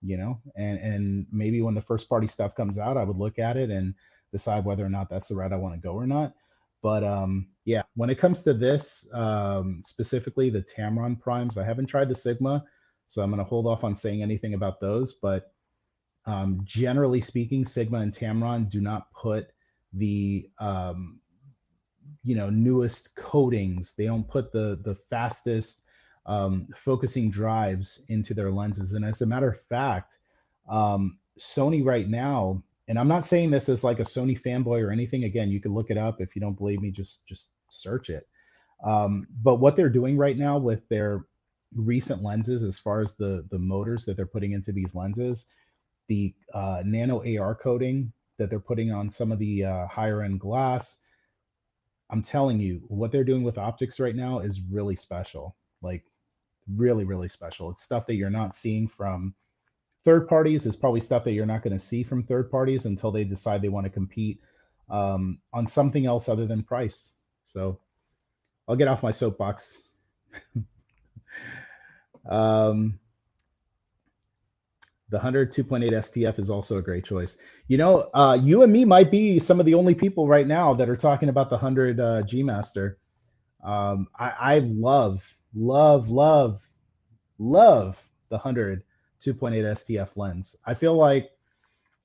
Speaker 1: you know. And maybe when the first-party stuff comes out, I would look at it and decide whether or not that's the route I want to go or not. But yeah, when it comes to this, specifically the Tamron primes, I haven't tried the Sigma, so I'm going to hold off on saying anything about those. But generally speaking, Sigma and Tamron do not put the you know, newest coatings. They don't put the fastest focusing drives into their lenses. And as a matter of fact, Sony right now, and I'm not saying this as like a Sony fanboy or anything. Again, you can look it up. If you don't believe me, just search it. But what they're doing right now with their recent lenses, as far as the motors that they're putting into these lenses, the nano AR coating that they're putting on some of the higher end glass, I'm telling you, what they're doing with optics right now is really special. Like really, really special. It's stuff that you're not seeing from third parties. It's probably stuff that you're not going to see from third parties until they decide they want to compete on something else other than price. So I'll get off my soapbox. The 100 2.8 STF is also a great choice. You know, you and me might be some of the only people right now that are talking about the 100 G Master. I love the 100 2.8 STF lens. I feel like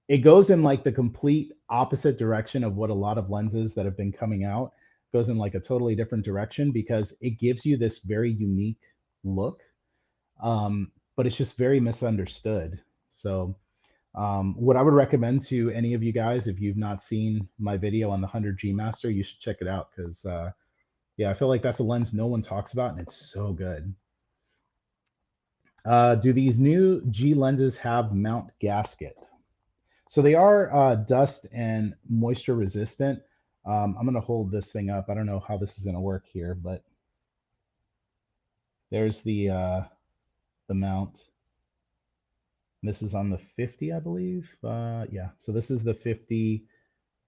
Speaker 1: it goes in like the complete opposite direction of what a lot of lenses that have been coming out. It goes in like a totally different direction because it gives you this very unique look, but it's just very misunderstood. So what I would recommend to any of you guys, if you've not seen my video on the 100 G Master, you should check it out because yeah, I feel like that's a lens no one talks about, and it's so good. Do these new G lenses have mount gasket? So they are dust and moisture resistant. I'm going to hold this thing up. I don't know how this is going to work here, but there's the mount. This is on the 50, I believe. Yeah, so this is the 50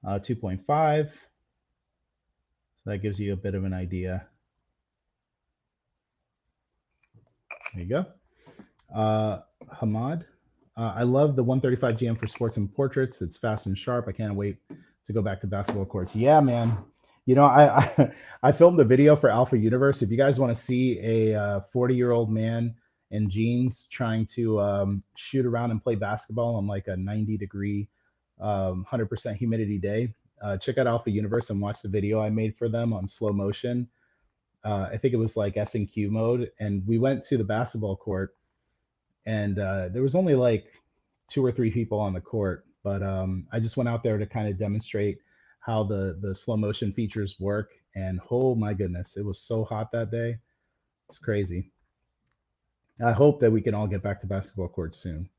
Speaker 1: 2.5. So that gives you a bit of an idea. There you go. Hamad, I love the 135 GM for sports and portraits. It's fast and sharp. I can't wait to go back to basketball courts. Yeah, man. You know, I filmed a video for Alpha Universe. If you guys want to see a 40-year-old man in jeans trying to shoot around and play basketball on like a 90-degree, 100% humidity day, check out Alpha Universe and watch the video I made for them on slow motion. I think it was like S&Q mode, and we went to the basketball court, and there was only like 2 or 3 people on the court, but I just went out there to kind of demonstrate how the slow motion features work, and oh my goodness, it was so hot that day. It's crazy. I hope that we can all get back to basketball courts soon.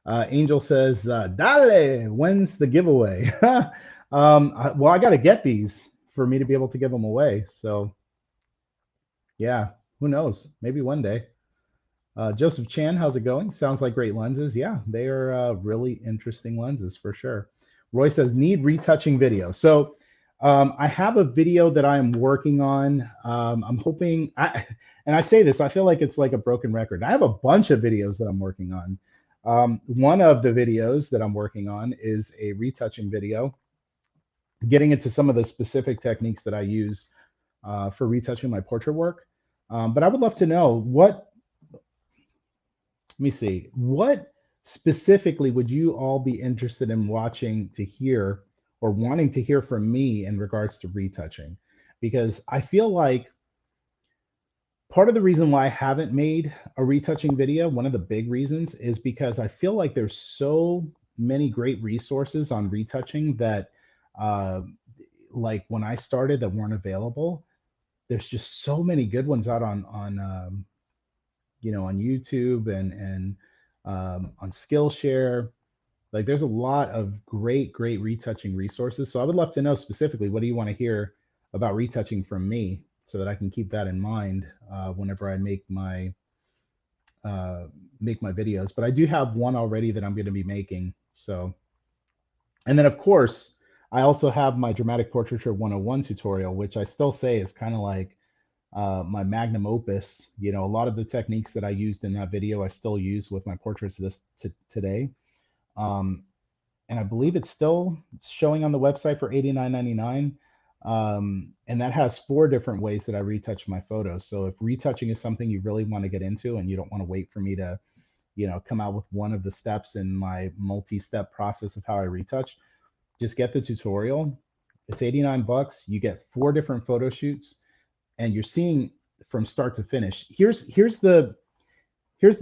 Speaker 1: Angel says, Dale, when's the giveaway? Well, I got to get these for me to be able to give them away. So, yeah, who knows? Maybe one day. Joseph Chan, how's it going? Sounds like great lenses. Yeah, they are really interesting lenses for sure. Roy says, need retouching video. So I have a video that I'm working on. I'm hoping, and I say this, I feel like it's like a broken record. I have a bunch of videos that I'm working on. One of the videos that I'm working on is a retouching video, getting into some of the specific techniques that I use for retouching my portrait work. But I would love to know let me see, what specifically would you all be interested in watching to hear or wanting to hear from me in regards to retouching? Because I feel like part of the reason why I haven't made a retouching video, one of the big reasons, is because I feel like there's so many great resources on retouching that, uh, like when I started, that weren't available. There's just so many good ones out on on YouTube and on Skillshare. Like there's a lot of great retouching resources. So I would love to know specifically, what do you want to hear about retouching from me, so that I can keep that in mind whenever I uh, make my videos. But I do have one already that I'm going to be making. So, and then of course, I also have my dramatic portraiture 101 tutorial, which I still say is kind of like my magnum opus. You know, a lot of the techniques that I used in that video, I still use with my portraits today. Um, and I believe it's still showing on the website for $89.99. And that has 4 different ways that I retouch my photos. So if retouching is something you really want to get into and you don't want to wait for me to, come out with one of the steps in my multi-step process of how I retouch, just get the tutorial. It's 89 bucks. You get 4 different photo shoots and you're seeing from start to finish. Here's the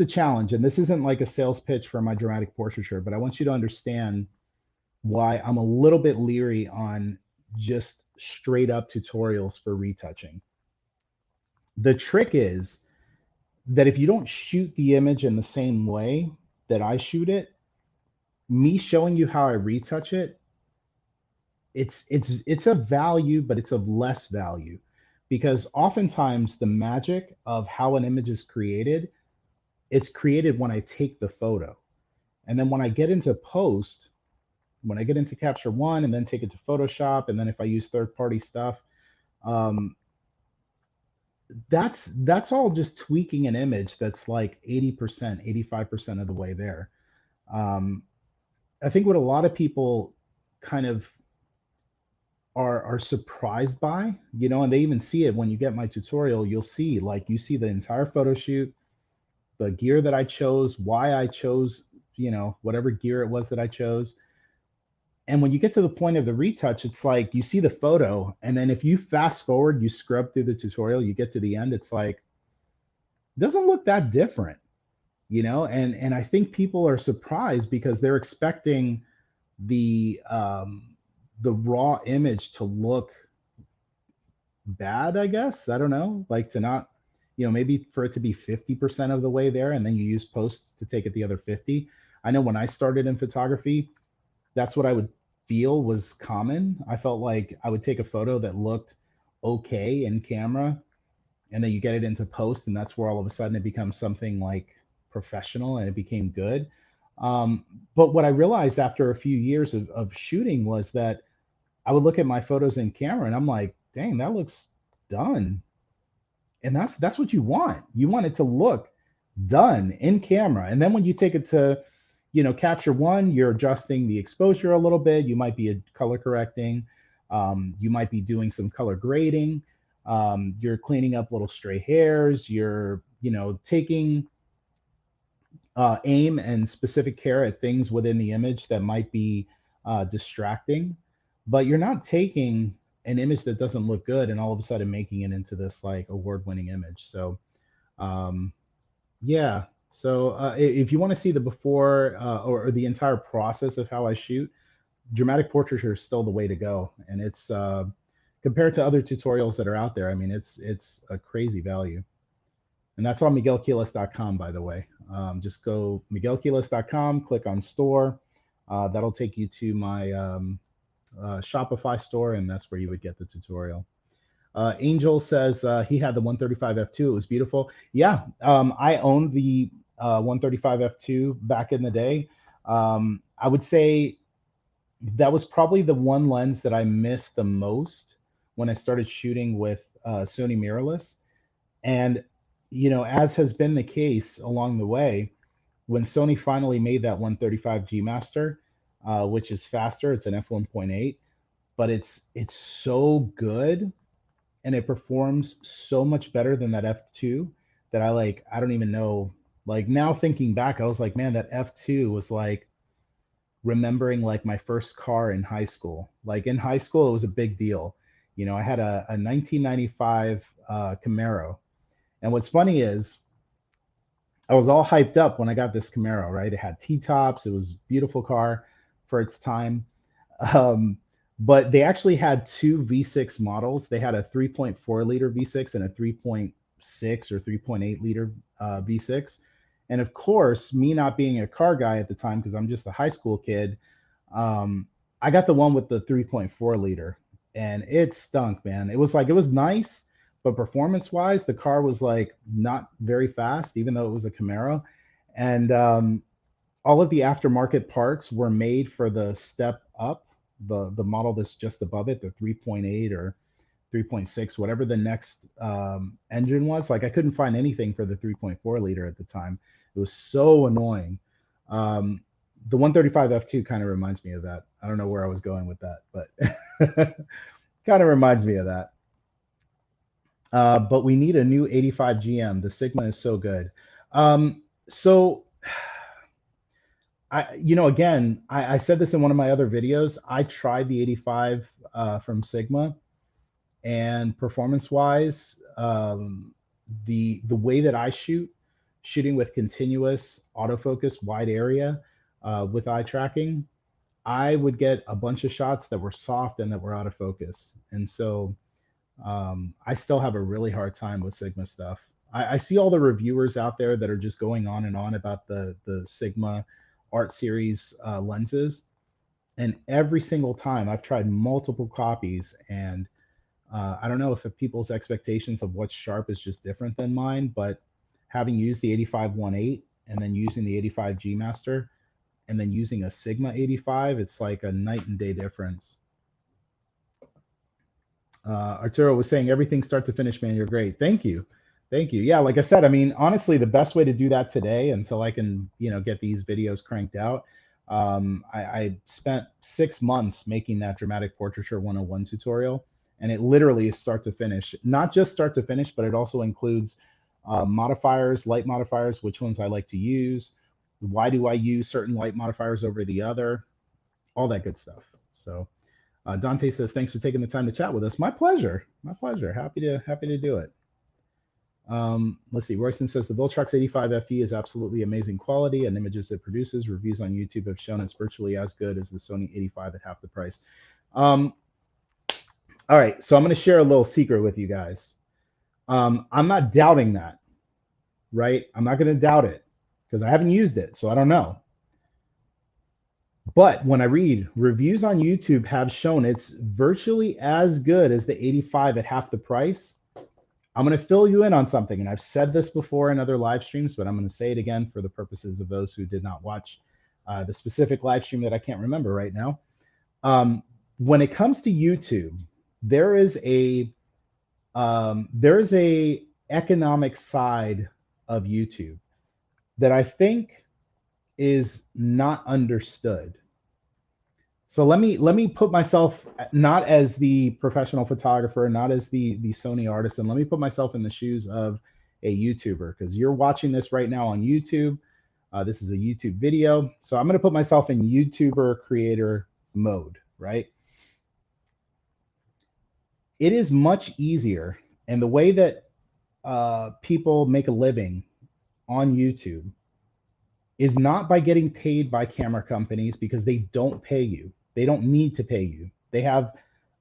Speaker 1: challenge, and this isn't like a sales pitch for my dramatic portraiture, but I want you to understand why I'm a little bit leery on just straight up tutorials for retouching. The trick is that if you don't shoot the image in the same way that I shoot it, me showing you how I retouch it, it's of value, but it's of less value, because oftentimes the magic of how an image is created, it's created when I take the photo. And then when I get into post, when I get into Capture One and then take it to Photoshop, and then if I use third-party stuff, um, that's all just tweaking an image that's like 80%, 85% of the way there. Um, I think what a lot of people kind of are surprised by, and they even see it when you get my tutorial. You'll see, like, you see the entire photo shoot, the gear that I chose, why I chose, whatever gear it was that I chose. And when you get to the point of the retouch, it's like you see the photo, and then if you fast forward, you scrub through the tutorial, you get to the end, it's like, it doesn't look that different, and I think people are surprised because they're expecting the raw image to look bad, I guess. I don't know, like to not, maybe for it to be 50% of the way there, and then you use post to take it the other 50. I know when I started in photography, that's what I would feel was common. I felt like I would take a photo that looked okay in camera, and then you get it into post, and that's where all of a sudden it becomes something like professional and it became good. But what I realized after a few years of shooting was that I would look at my photos in camera and I'm like, dang, that looks done. And that's what you want. You want it to look done in camera. And then when you take it to, Capture One, you're adjusting the exposure a little bit. You might be color correcting. You might be doing some color grading. You're cleaning up little stray hairs. You're, taking aim and specific care at things within the image that might be distracting. But you're not taking an image that doesn't look good and all of a sudden making it into this like award-winning image. So um, yeah. So if you want to see the before or the entire process of how I shoot, dramatic portraiture is still the way to go. And it's compared to other tutorials that are out there, I mean, it's a crazy value. And that's on miguelquiles.com, by the way. Just go miguelquiles.com, click on store. That'll take you to my Shopify store, and that's where you would get the tutorial. Angel says he had the 135 f2. It was beautiful. Yeah, I owned the 135 f2 back in the day. I would say that was probably the one lens that I missed the most when I started shooting with Sony mirrorless. And, as has been the case along the way, when Sony finally made that 135 G Master, which is faster, it's an f1.8, but it's so good and it performs so much better than that f2 that I don't even know. Like now thinking back, I was like, man, that f2 was like remembering like my first car in high school. Like in high school, it was a big deal. I had a 1995 Camaro. And what's funny is I was all hyped up when I got this Camaro, right? It had T-tops. It was a beautiful car for its time. Um, but they actually had two V6 models. They had a 3.4 liter V6 and a 3.6 or 3.8 liter V6. And of course, me not being a car guy at the time, because I'm just a high school kid, um, I got the one with the 3.4 liter, and it stunk, man. It was like, it was nice, but performance wise, the car was like not very fast, even though it was a Camaro. And all of the aftermarket parts were made for the step up, the model that's just above it, the 3.8 or 3.6, whatever the next engine was. Like I couldn't find anything for the 3.4 liter at the time. It was so annoying. Um, the 135 F2 kind of reminds me of that. I don't know where I was going with that, but kind of reminds me of that. But we need a new 85 GM. The Sigma is so good. So again, I said this in one of my other videos. I tried the 85 from Sigma, and performance-wise, the way that I shooting with continuous autofocus wide area with eye tracking, I would get a bunch of shots that were soft and that were out of focus. And so I still have a really hard time with Sigma stuff. I see all the reviewers out there that are just going on and on about the Sigma Art Series lenses, and every single time I've tried multiple copies, and I don't know if people's expectations of what's sharp is just different than mine, but having used the 85-1.8 and then using the 85 G Master and then using a Sigma 85, it's like a night and day difference. Arturo was saying everything start to finish, man. You're great. Thank you. Thank you. Yeah, like I said, I mean, honestly, the best way to do that today until I can, get these videos cranked out. I spent 6 months making that dramatic portraiture 101 tutorial, and it literally is start to finish. Not just start to finish, but it also includes modifiers, light modifiers, which ones I like to use, why do I use certain light modifiers over the other, all that good stuff. So Dante says, thanks for taking the time to chat with us. My pleasure. My pleasure. Happy to do it. Let's see. Royston says the Viltrox 85 FE is absolutely amazing quality, and images it produces. Reviews on YouTube have shown it's virtually as good as the Sony 85 at half the price. All right, so I'm going to share a little secret with you guys. I'm not doubting that, right? I'm not going to doubt it because I haven't used it, so I don't know. But when I read reviews on YouTube have shown it's virtually as good as the 85 at half the price, I'm going to fill you in on something. And I've said this before in other live streams, but I'm going to say it again for the purposes of those who did not watch the specific live stream that I can't remember right now. When it comes to YouTube, there is a economic side of YouTube that I think is not understood. So let me put myself not as the professional photographer, not as the Sony artist, and let me put myself in the shoes of a YouTuber, because you're watching this right now on YouTube. This is a YouTube video, so I'm going to put myself in YouTuber creator mode, right? It is much easier, and the way that people make a living on YouTube is not by getting paid by camera companies, because they don't pay you. They don't need to pay you. They have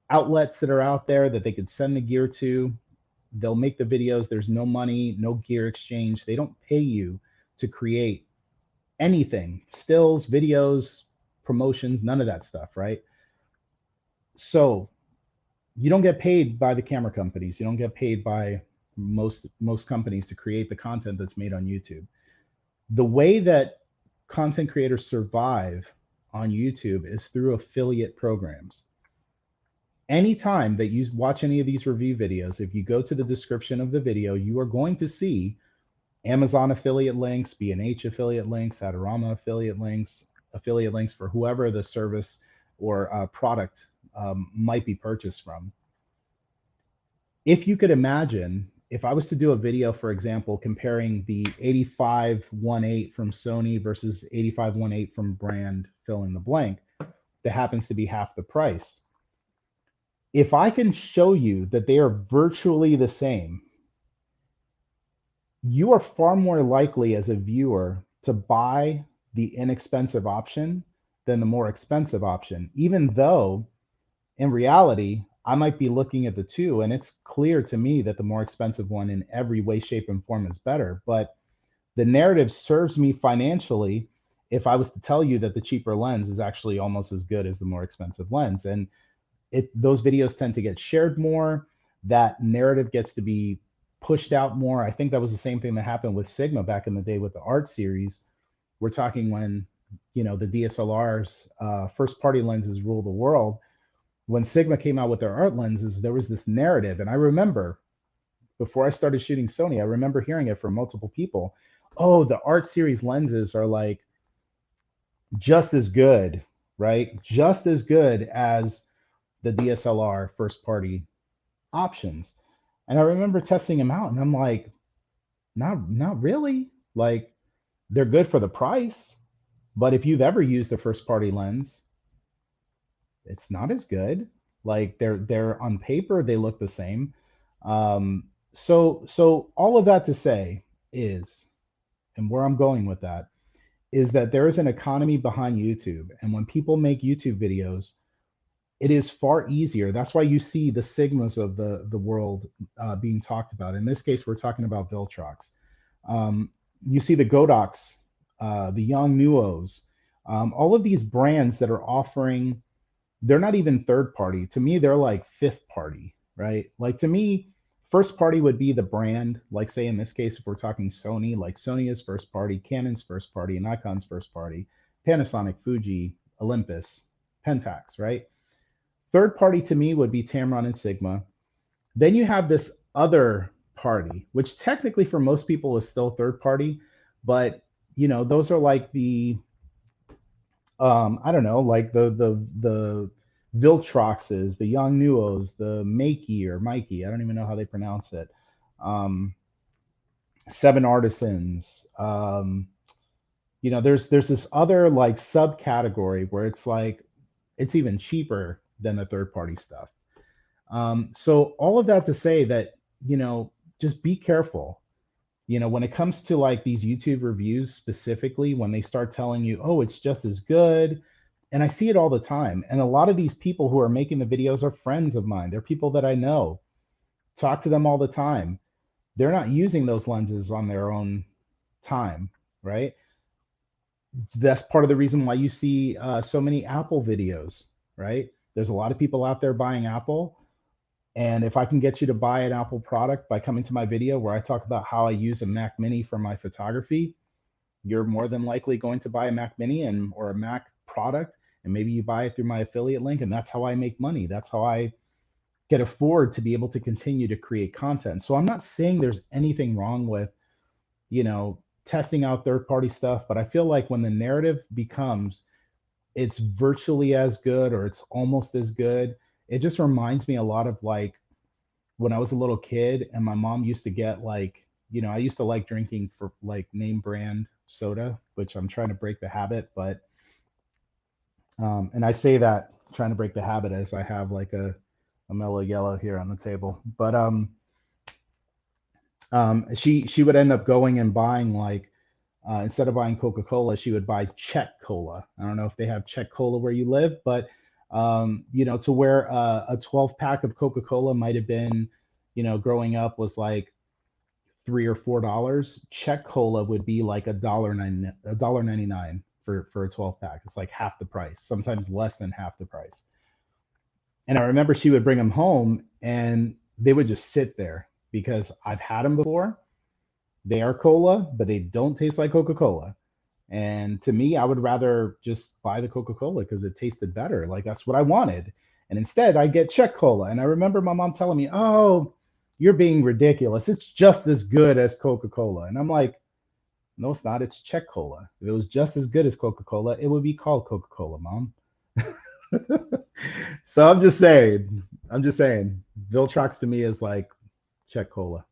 Speaker 1: outlets that are out there that they could send the gear to. They'll make the videos. There's no money, no gear exchange. They don't pay you to create anything, stills, videos, promotions, none of that stuff, right? So you don't get paid by the camera companies. You don't get paid by most companies to create the content that's made on YouTube. The way that content creators survive on YouTube is through affiliate programs. Anytime that you watch any of these review videos, if you go to the description of the video, you are going to see Amazon affiliate links, B&H affiliate links, Adorama affiliate links for whoever the service or product might be purchased from. If you could imagine, if I was to do a video, for example, comparing the 85-1.8 from Sony versus 85-1.8 from brand fill in the blank, that happens to be half the price. If I can show you that they are virtually the same, you are far more likely as a viewer to buy the inexpensive option than the more expensive option, even though in reality, I might be looking at the two and it's clear to me that the more expensive one in every way, shape, and form is better. But the narrative serves me financially if I was to tell you that the cheaper lens is actually almost as good as the more expensive lens. And those videos tend to get shared more. That narrative gets to be pushed out more. I think that was the same thing that happened with Sigma back in the day with the art series. We're talking when, the DSLRs, first party lenses rule the world. When Sigma came out with their art lenses, there was this narrative. And I remember before I started shooting Sony, I remember hearing it from multiple people. Oh, the art series lenses are like just as good, right? Just as good as the DSLR first party options. And I remember testing them out and I'm like, not really. Like they're good for the price, but if you've ever used a first party lens, it's not as good. Like they're on paper, they look the same. So all of that to say is, and where I'm going with that is that there is an economy behind YouTube, and when people make YouTube videos, it is far easier. That's why you see the Sigmas of the world being talked about. In this case, we're talking about Viltrox. You see the Godox, the Young Nuos, all of these brands that are offering. They're not even third party. To me, they're like fifth party, right? Like to me, first party would be the brand. Like say in this case, if we're talking Sony, like Sony is first party, Canon's first party, Nikon's first party, Panasonic, Fuji, Olympus, Pentax, right? Third party to me would be Tamron and Sigma. Then you have this other party, which technically for most people is still third party, but those are like the I don't know, like the Viltroxes, the Young Nuos, the Makey or Mikey, I don't even know how they pronounce it. Seven Artisans. There's this other like subcategory where it's like it's even cheaper than the third party stuff. So all of that to say that, just be careful. When it comes to like these YouTube reviews specifically, when they start telling you, oh, it's just as good. And I see it all the time. And a lot of these people who are making the videos are friends of mine. They're people that I know, talk to them all the time. They're not using those lenses on their own time, right? That's part of the reason why you see so many Apple videos, right? There's a lot of people out there buying Apple. And if I can get you to buy an Apple product by coming to my video where I talk about how I use a Mac Mini for my photography, you're more than likely going to buy a Mac Mini or a Mac product, and maybe you buy it through my affiliate link, and that's how I make money. That's how I get afford to be able to continue to create content. So I'm not saying there's anything wrong with, testing out third-party stuff, but I feel like when the narrative becomes it's virtually as good or it's almost as good, it just reminds me a lot of like when I was a little kid and my mom used to get like, I used to like drinking for like name brand soda, which I'm trying to break the habit, but and I say that trying to break the habit as I have like a mellow yellow here on the table. But she would end up going and buying like instead of buying Coca-Cola, she would buy Czech Cola. I don't know if they have Czech Cola where you live, but to where a 12 pack of Coca-Cola might have been, growing up was like $3 or $4. Czech Cola would be like $1.99 for a 12 pack. It's like half the price, sometimes less than half the price. And I remember she would bring them home and they would just sit there because I've had them before. They are cola, but they don't taste like Coca-Cola. And to me, I would rather just buy the Coca-Cola because it tasted better. Like that's what I wanted. And instead, I get Czech Cola. And I remember my mom telling me, "Oh, you're being ridiculous. It's just as good as Coca-Cola." And I'm like, "No, it's not. It's Czech Cola. If it was just as good as Coca-Cola, it would be called Coca-Cola, Mom." So I'm just saying. Viltrox to me is like Czech Cola.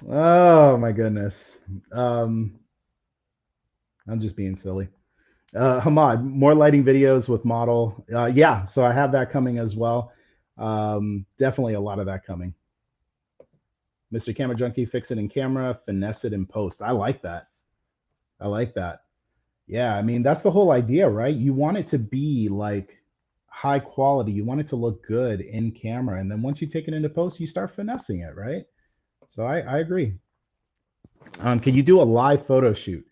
Speaker 1: Oh my goodness. I'm just being silly. Hamad, more lighting videos with model. Yeah, so I have that coming as well. Definitely a lot of that coming. Mr. Camera Junkie, fix it in camera, finesse it in post. I like that. I like that. Yeah, I mean, that's the whole idea, right? You want it to be like high quality. You want it to look good in camera. And then once you take it into post, you start finessing it, right? So I agree. Can you do a live photo shoot?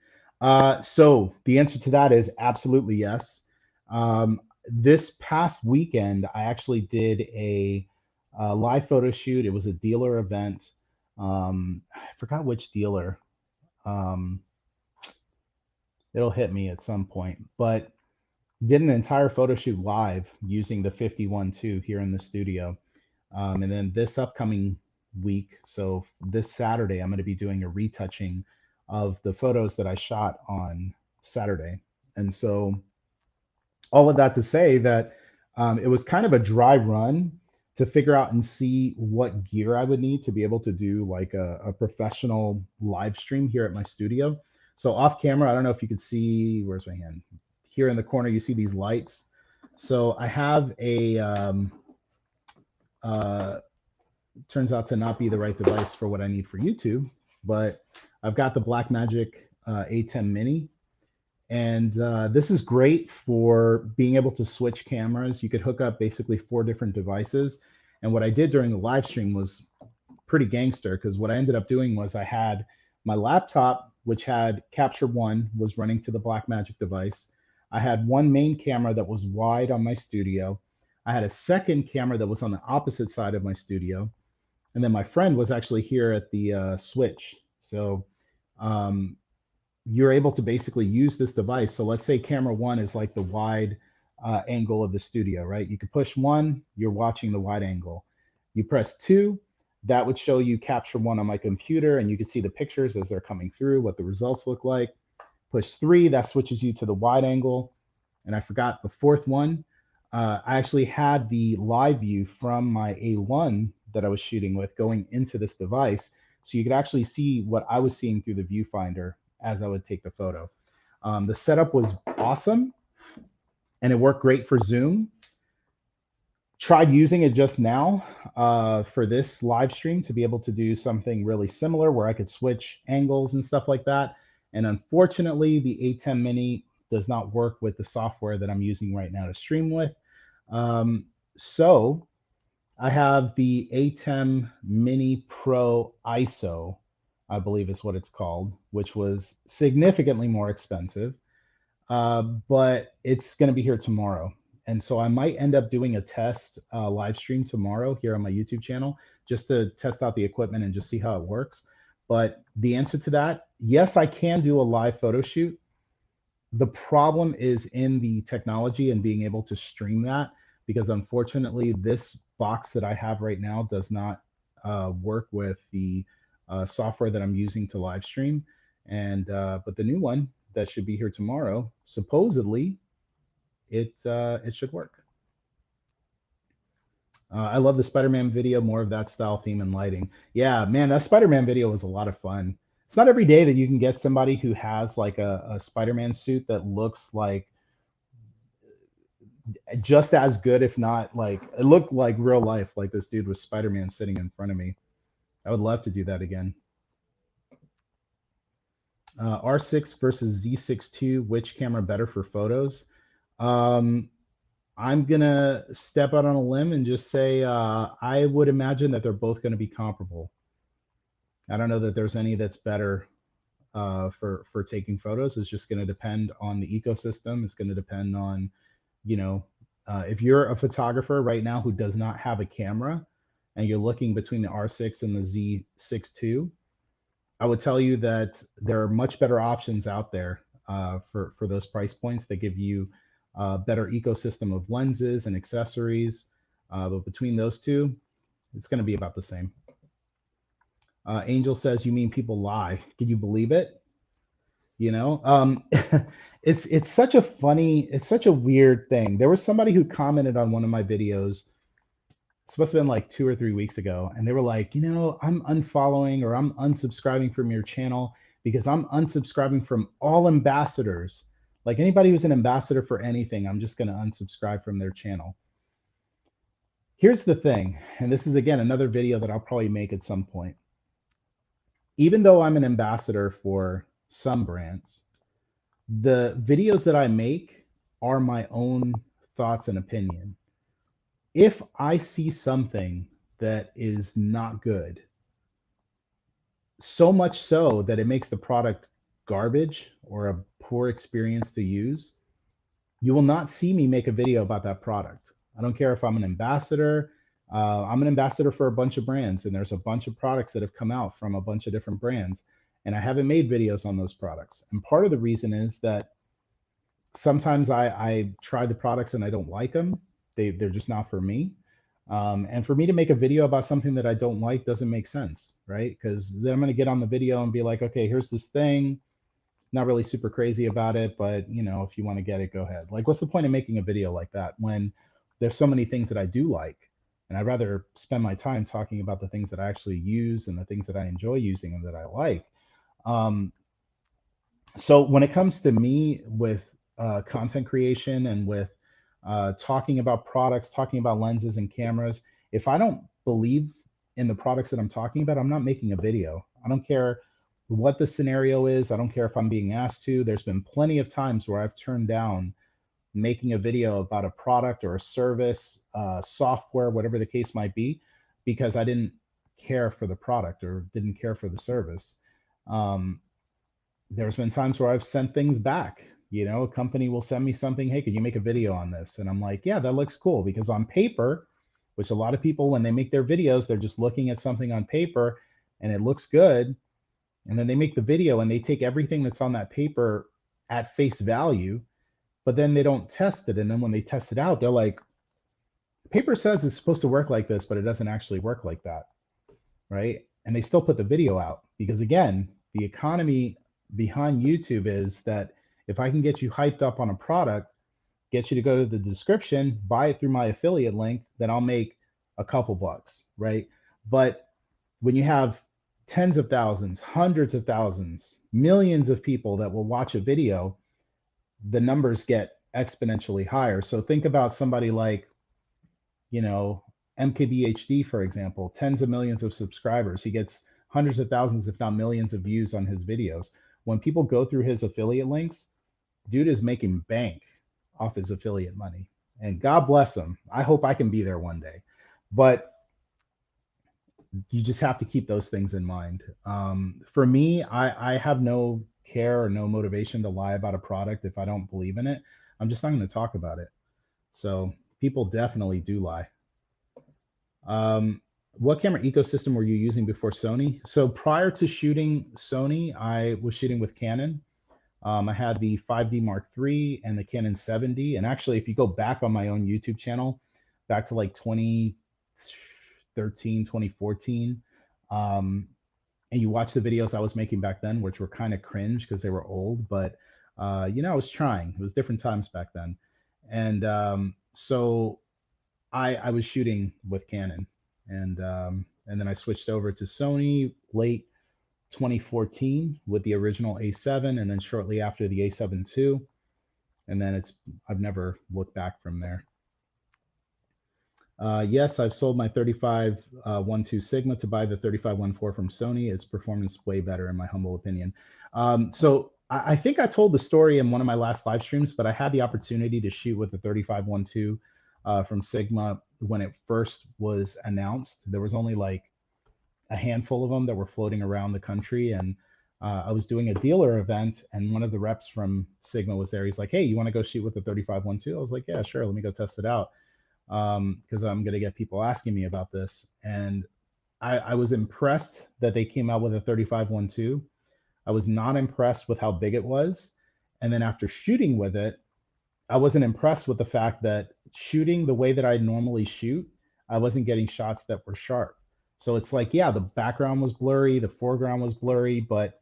Speaker 1: So the answer to that is absolutely yes. This past weekend, I actually did a live photo shoot. It was a dealer event. I forgot which dealer. Um, it'll hit me at some point, but did an entire photo shoot live using the 51.2 here in the studio. And then this upcoming week, so this Saturday, I'm going to be doing a retouching of the photos that I shot on Saturday. And so all of that to say that it was kind of a dry run to figure out and see what gear I would need to be able to do like a professional live stream here at my studio. So off camera, I don't know if you could see, where's my hand? Here in the corner, you see these lights. So I have a, turns out to not be the right device for what I need for YouTube, but I've got the Blackmagic A10 Mini. And this is great for being able to switch cameras. You could hook up basically 4 different devices. And what I did during the live stream was pretty gangster, because what I ended up doing was I had my laptop, which had Capture One, was running to the Blackmagic device. I had one main camera that was wide on my studio. I had a second camera that was on the opposite side of my studio. And then my friend was actually here at the switch. So you're able to basically use this device. So let's say camera one is like the wide angle of the studio, right? You could push 1, you're watching the wide angle. You press 2, that would show you Capture One on my computer, and you can see the pictures as they're coming through, what the results look like. Push 3, that switches you to the wide angle. And I forgot the 4th one. I actually had the live view from my A1 that I was shooting with going into this device. So you could actually see what I was seeing through the viewfinder as I would take the photo. The setup was awesome, and it worked great for Zoom. Tried using it just now for this live stream to be able to do something really similar where I could switch angles and stuff like that. And unfortunately, the A10 Mini does not work with the software that I'm using right now to stream with. So I have the A10 Mini Pro ISO, I believe is what it's called, which was significantly more expensive, but it's going to be here tomorrow. And so I might end up doing a test live stream tomorrow here on my YouTube channel just to test out the equipment and just see how it works. But the answer to that, yes, I can do a live photo shoot. The problem is in the technology and being able to stream that, because unfortunately this box that I have right now does not work with the software that I'm using to live stream. And but the new one that should be here tomorrow, supposedly it should work. I love the Spider-Man video, more of that style, theme, and lighting. Yeah, man, that Spider-Man video was a lot of fun. It's not every day that you can get somebody who has like a Spider-Man suit that looks like just as good, if not like it looked like real life, like this dude was Spider-Man sitting in front of me. I would love to do that again. R6 versus Z6 II, which camera better for photos? I'm gonna step out on a limb and just say I would imagine that they're both going to be comparable. I don't know that there's any that's better for taking photos. It's just going to depend on the ecosystem. It's going to depend on, you know, if you're a photographer right now who does not have a camera and you're looking between the R6 and the Z6 II, I would tell you that there are much better options out there for those price points that give you a better ecosystem of lenses and accessories. But between those two, it's going to be about the same. Angel says, "You mean people lie? Can you believe it?" You know, it's such a funny, it's such a weird thing. There was somebody who commented on one of my videos. It's supposed to have been like 2 or 3 weeks ago, and they were like, you know, I'm unfollowing or I'm unsubscribing from your channel because I'm unsubscribing from all ambassadors. Like anybody who's an ambassador for anything, I'm just going to unsubscribe from their channel. Here's the thing, and this is again another video that I'll probably make at some point. even though I'm an ambassador for some brands, the videos that I make are my own thoughts and opinion. If I see something that is not good, so much so that it makes the product garbage or a poor experience to use, you will not see me make a video about that product. I don't care if I'm an ambassador. I'm an ambassador for a bunch of brands, and there's a bunch of products that have come out from a bunch of different brands, and I haven't made videos on those products. And part of the reason is that sometimes I try the products and I don't like them. They're just not for me. And for me to make a video about something that I don't like doesn't make sense, right? Because then I'm going to get on the video and be like, okay, here's this thing. Not really super crazy about it, but you know, if you want to get it, go ahead. Like, what's the point of making a video like that when there's so many things that I do like, and I'd rather spend my time talking about the things that I actually use and the things that I enjoy using and that I like. Um, so when it comes to me with content creation and with talking about products, talking about lenses and cameras, if I don't believe in the products that I'm talking about, I'm not making a video. I don't care what the scenario is. I don't care if I'm being asked to. There's been plenty of times where I've turned down making a video about a product or a service, software, whatever the case might be, because I didn't care for the product or didn't care for the service. Um, there's been times where I've sent things back. You know, a company will send me something, hey, can you make a video on this? And I'm like, yeah, that looks cool. Because on paper, which a lot of people, when they make their videos, they're just looking at something on paper and it looks good. And then they make the video and they take everything that's on that paper at face value, but then they don't test it. And then when they test it out, they're like, paper says it's supposed to work like this, but it doesn't actually work like that. Right. And they still put the video out because, again, the economy behind YouTube is that if I can get you hyped up on a product, get you to go to the description, buy it through my affiliate link, then I'll make a couple bucks, right? But when you have tens of thousands, hundreds of thousands, millions of people that will watch a video, the numbers get exponentially higher. So think about somebody like, you know, MKBHD, for example, tens of millions of subscribers. He gets hundreds of thousands, if not millions of views on his videos. When people go through his affiliate links, dude is making bank off his affiliate money. And God bless him. I hope I can be there one day. But you just have to keep those things in mind. For me, I have no care or no motivation to lie about a product if I don't believe in it. I'm just not going to talk about it. So people definitely do lie. What camera ecosystem were you using before Sony? So prior to shooting Sony, I was shooting with Canon. I had the 5D Mark III and the Canon 7D. And actually, if you go back on my own YouTube channel, back to like 2013, 2014, and you watch the videos I was making back then, which were kind of cringe because they were old, but you know, I was trying. It was different times back then. And so I was shooting with Canon, and then I switched over to Sony late 2014 with the original A7, and then shortly after the A7 II, and then I've never looked back from there. Yes, I've sold my 35 1.2 Sigma to buy the 35 1.4 from Sony. Its performance way better in my humble opinion. So I think I told the story in one of my last live streams, but I had the opportunity to shoot with the 35 1.2 from Sigma when it first was announced. There was only like a handful of them that were floating around the country, and I was doing a dealer event, and one of the reps from Sigma was there. He's like, hey, you want to go shoot with the 35 1.2? I was like, yeah, sure, let me go test it out, because I'm going to get people asking me about this. And I was impressed that they came out with a 35 1.2. I was not impressed with how big it was. And then after shooting with it, I wasn't impressed with the fact that shooting the way that I normally shoot, I wasn't getting shots that were sharp. So it's like, yeah, the background was blurry, the foreground was blurry, but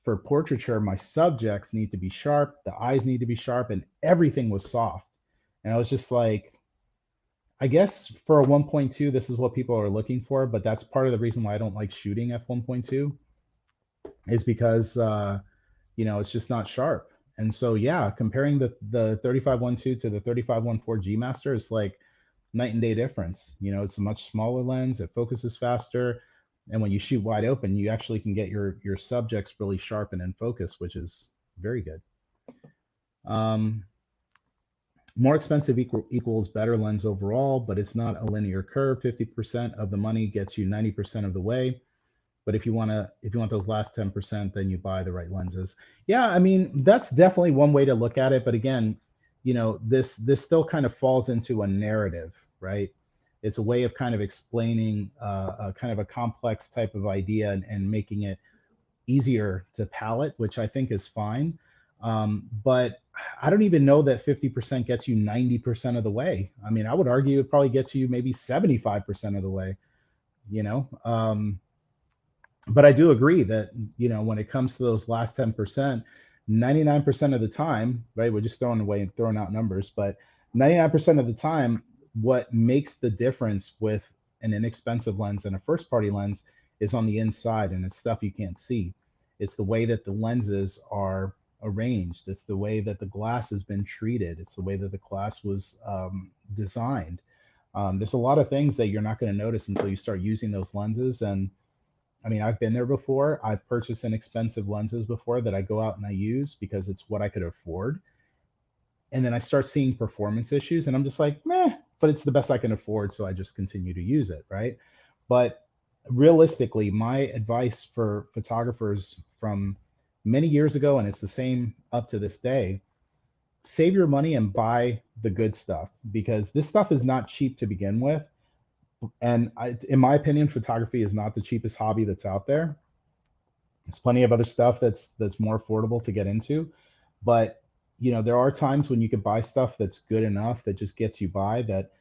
Speaker 1: for portraiture, my subjects need to be sharp, the eyes need to be sharp, and everything was soft. And I was just like, I guess for a 1.2, this is what people are looking for, but that's part of the reason why I don't like shooting f1.2 is because, you know, it's just not sharp. And so, yeah, comparing the 35 1.2 to the 35 1.4 G Master is like night and day difference. You know, it's a much smaller lens. It focuses faster. And when you shoot wide open, you actually can get your subjects really sharp and in focus, which is very good. More expensive equals better lens overall, but it's not a linear curve. 50% of the money gets you 90% of the way. But if you want those last 10%, then you buy the right lenses. Yeah, I mean, that's definitely one way to look at it. But again, you know, this still kind of falls into a narrative, right? It's a way of kind of explaining a kind of a complex type of idea and making it easier to palate, which I think is fine. But I don't even know that 50% gets you 90% of the way. I mean, I would argue it probably gets you maybe 75% of the way, you know? But I do agree that, you know, when it comes to those last 10%, 99% of the time, right? We're just throwing out numbers, but 99% of the time, what makes the difference with an inexpensive lens and a first party lens is on the inside, and it's stuff you can't see. It's the way that the lenses are arranged. It's the way that the glass has been treated. It's the way that the glass was designed. There's a lot of things that you're not going to notice until you start using those lenses. And I mean, I've been there before. I've purchased inexpensive lenses before that I go out and I use because it's what I could afford. And then I start seeing performance issues and I'm just like, meh, but it's the best I can afford. So I just continue to use it, right? But realistically, my advice for photographers from many years ago, and it's the same up to this day, save your money and buy the good stuff because this stuff is not cheap to begin with. And in my opinion, photography is not the cheapest hobby that's out there. There's plenty of other stuff that's more affordable to get into, but you know there are times when you can buy stuff that's good enough that just gets you by that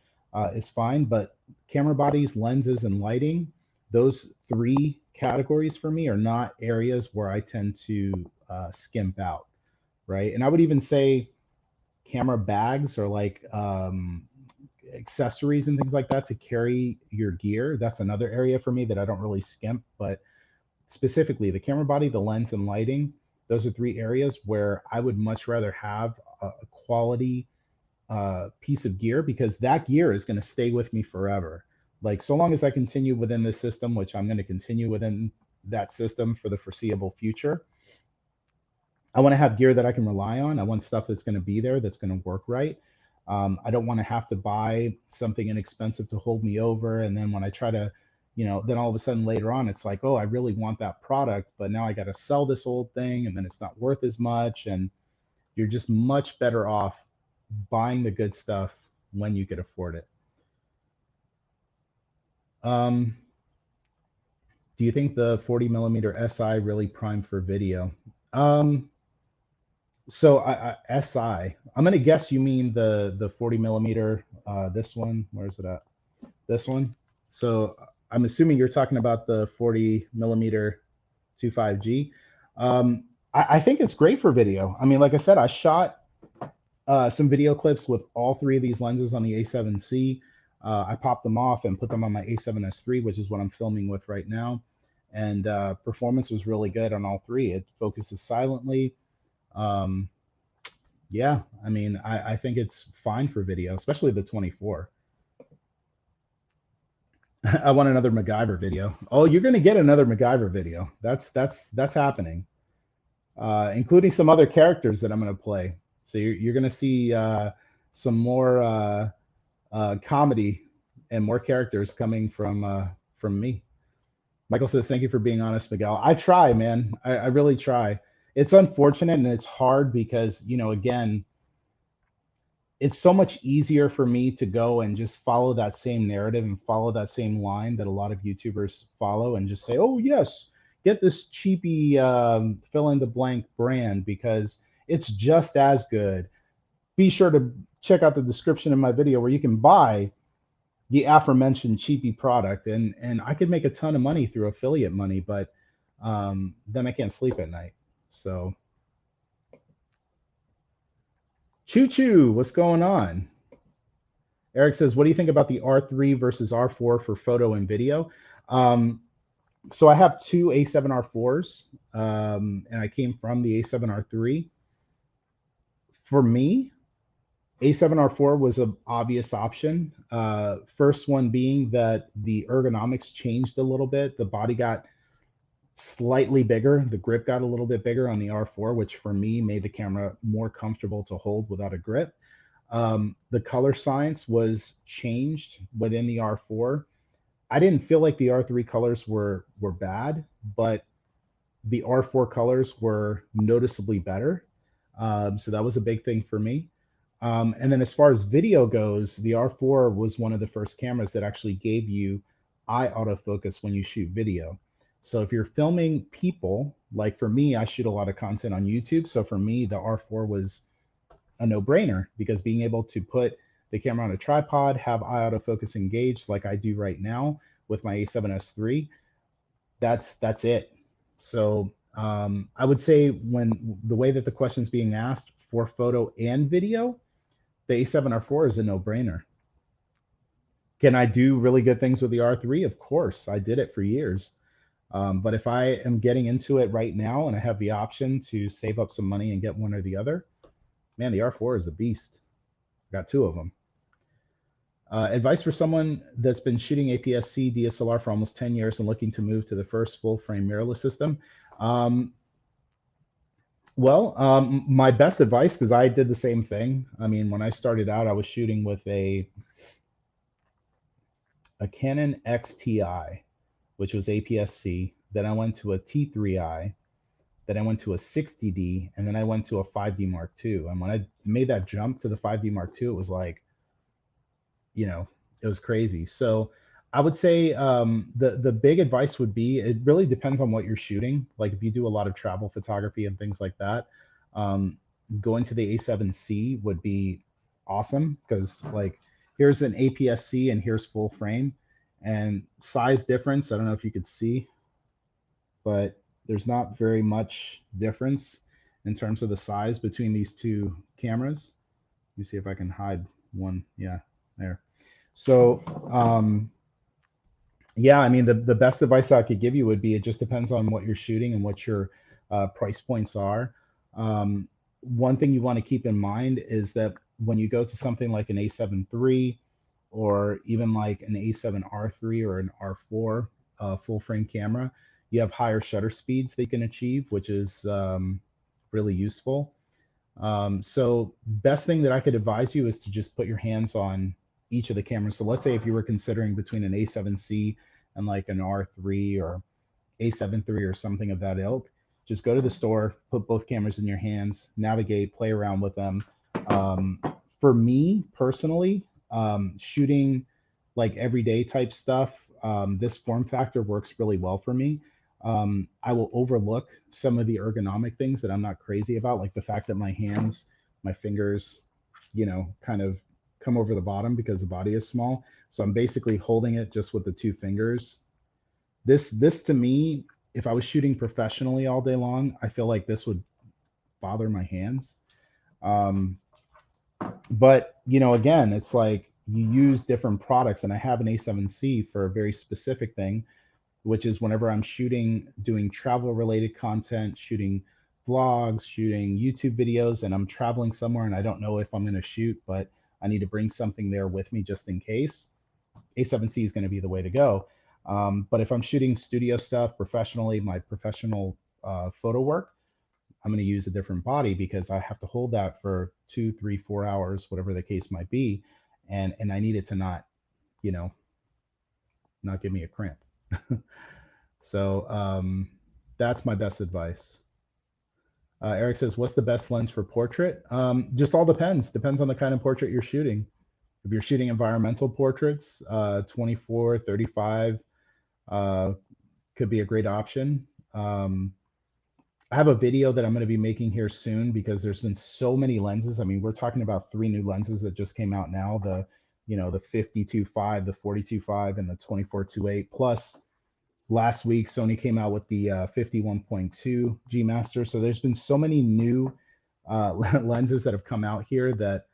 Speaker 1: is fine. But camera bodies, lenses, and lighting, those three categories for me are not areas where I tend to skimp out, right? And I would even say camera bags or like accessories and things like that to carry your gear. That's another area for me that I don't really skimp, but specifically the camera body, the lens, and lighting, those are three areas where I would much rather have a quality piece of gear because that gear is going to stay with me forever. Like, so long as I continue within this system, which I'm going to continue within that system for the foreseeable future, I want to have gear that I can rely on. I want stuff that's going to be there, that's going to work right. I don't want to have to buy something inexpensive to hold me over. And then when I try to, you know, then all of a sudden later on, it's like, oh, I really want that product, but now I got to sell this old thing and then it's not worth as much. And you're just much better off buying the good stuff when you could afford it. Do you think the 40 millimeter SI really primed for video? So SI, I'm gonna guess you mean the 40 millimeter, this one. Where is it at? This one. So I'm assuming you're talking about the 40 millimeter 25G. I think it's great for video. I mean, like I said, I shot some video clips with all three of these lenses on the A7C. I popped them off and put them on my A7S III, which is what I'm filming with right now. And performance was really good on all three. It focuses silently. Yeah, I mean, I think it's fine for video, especially the 24. I want another MacGyver video. Oh, you're gonna get another MacGyver video. That's happening, including some other characters that I'm gonna play. So you're gonna see some more comedy and more characters coming from me. Michael says, "Thank you for being honest, Miguel." I try, man. I really try. It's unfortunate and it's hard because, you know, again, it's so much easier for me to go and just follow that same narrative and follow that same line that a lot of YouTubers follow and just say, oh, yes, get this cheapy fill in the blank brand because it's just as good. Be sure to check out the description in my video where you can buy the aforementioned cheapy product. And I could make a ton of money through affiliate money, but then I can't sleep at night. So Choo Choo, what's going on? Eric says, what do you think about the R3 versus R4 for photo and video? So I have two A7R4s, and I came from the A7R3. For me, A7R4 was an obvious option. First one being that the ergonomics changed a little bit. The body got slightly bigger. The grip got a little bit bigger on the R4, which for me made the camera more comfortable to hold without a grip. The color science was changed within the R4. I didn't feel like the R3 colors were bad, but the R4 colors were noticeably better. So that was a big thing for me. And then as far as video goes, the R4 was one of the first cameras that actually gave you eye autofocus when you shoot video. So if you're filming people, like for me, I shoot a lot of content on YouTube. So for me, the R4 was a no-brainer because being able to put the camera on a tripod, have eye autofocus engaged like I do right now with my A7S III, that's it. So I would say when the way that the question's being asked for photo and video, the A7R4 is a no-brainer. Can I do really good things with the R3? Of course, I did it for years. But if I am getting into it right now and I have the option to save up some money and get one or the other, man, the R4 is a beast. I got two of them. Advice for someone that's been shooting APS-C DSLR for almost 10 years and looking to move to the first full-frame mirrorless system. My best advice, because I did the same thing. I mean, when I started out, I was shooting with a Canon XTI, which was APS-C. Then I went to a T3i. Then I went to a 60D, and then I went to a 5D Mark II. And when I made that jump to the 5D Mark II, it was like, you know, it was crazy. So I would say the big advice would be, it really depends on what you're shooting. Like if you do a lot of travel photography and things like that, going to the A7C would be awesome because like here's an APS-C and here's full frame and size difference. I don't know if you could see, but there's not very much difference in terms of the size between these two cameras. Let me see if I can hide one. Yeah, there. So yeah, I mean, the best advice I could give you would be, it just depends on what you're shooting and what your price points are. One thing you want to keep in mind is that when you go to something like an A7 III or even like an A7R3 or an R4 full frame camera, you have higher shutter speeds they can achieve, which is really useful. So best thing that I could advise you is to just put your hands on each of the cameras. So let's say if you were considering between an A7C and like an R3 or A7 III or something of that ilk, just go to the store, put both cameras in your hands, navigate, play around with them. For me personally, shooting like everyday type stuff, this form factor works really well for me. I will overlook some of the ergonomic things that I'm not crazy about, like the fact that my hands, my fingers, you know, kind of come over the bottom because the body is small. So I'm basically holding it just with the two fingers. This to me, if I was shooting professionally all day long, I feel like this would bother my hands. But you know, again, it's like you use different products, and I have an A7C for a very specific thing, which is whenever I'm shooting, doing travel related content, shooting vlogs, shooting YouTube videos, and I'm traveling somewhere and I don't know if I'm going to shoot, but I need to bring something there with me just in case, A7C is going to be the way to go. But if I'm shooting studio stuff professionally, my professional photo work, I'm going to use a different body because I have to hold that for 2, 3, 4 hours, whatever the case might be. And I need it to not, you know, not give me a cramp. So that's my best advice. Eric says, what's the best lens for portrait? Just all depends. Depends on the kind of portrait you're shooting. If you're shooting environmental portraits, 24, 35 could be a great option. I have a video that I'm going to be making here soon because there's been so many lenses. I mean, we're talking about 3 new lenses that just came out now. The, you know, the 52.5, the 42.5, and the 24.28. Plus, last week, Sony came out with the 51.2 G Master. So there's been so many new lenses that have come out here that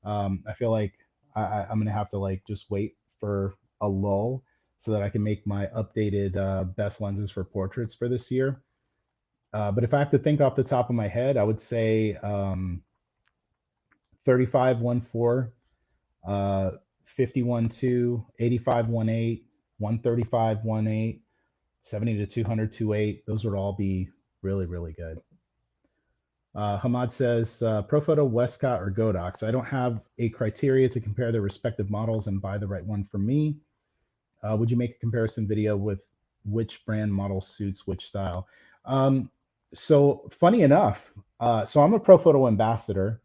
Speaker 1: I feel like I'm going to have to like just wait for a lull so that I can make my updated best lenses for portraits for this year. But if I have to think off the top of my head, I would say 35-1.4, 50-1.2, 85-1.8, 135-1.8, 70-200 2.8. Those would all be really, really good. Hamad says, Profoto, Westcott, or Godox. I don't have a criteria to compare their respective models and buy the right one for me. Would you make a comparison video with which brand model suits which style? So funny enough, so I'm a Profoto ambassador,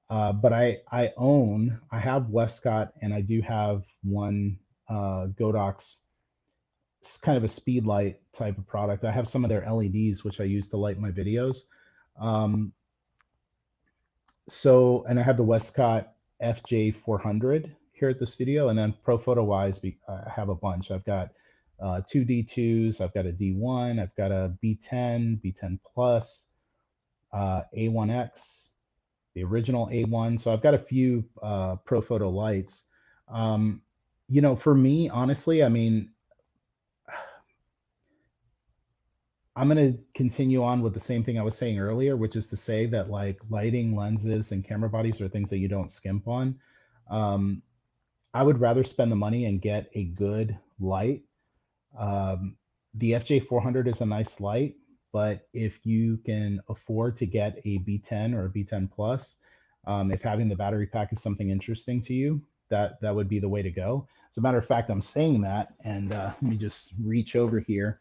Speaker 1: but I have Westcott, and I do have one Godox. It's kind of a speed light type of product. I have some of their LEDs, which I use to light my videos. So, and I have the Westcott FJ400 here at the studio, and then Profoto wise, I have a bunch. I've got two D2s, I've got a D1, I've got a B10, B10 Plus, A1X, the original A1. So I've got a few Profoto lights. You know, for me, honestly, I mean, I'm going to continue on with the same thing I was saying earlier, which is to say that like lighting, lenses, and camera bodies are things that you don't skimp on. I would rather spend the money and get a good light. The FJ400 is a nice light, but if you can afford to get a B10 or a B10 Plus, if having the battery pack is something interesting to you, that would be the way to go. As a matter of fact, I'm saying that, and let me just reach over here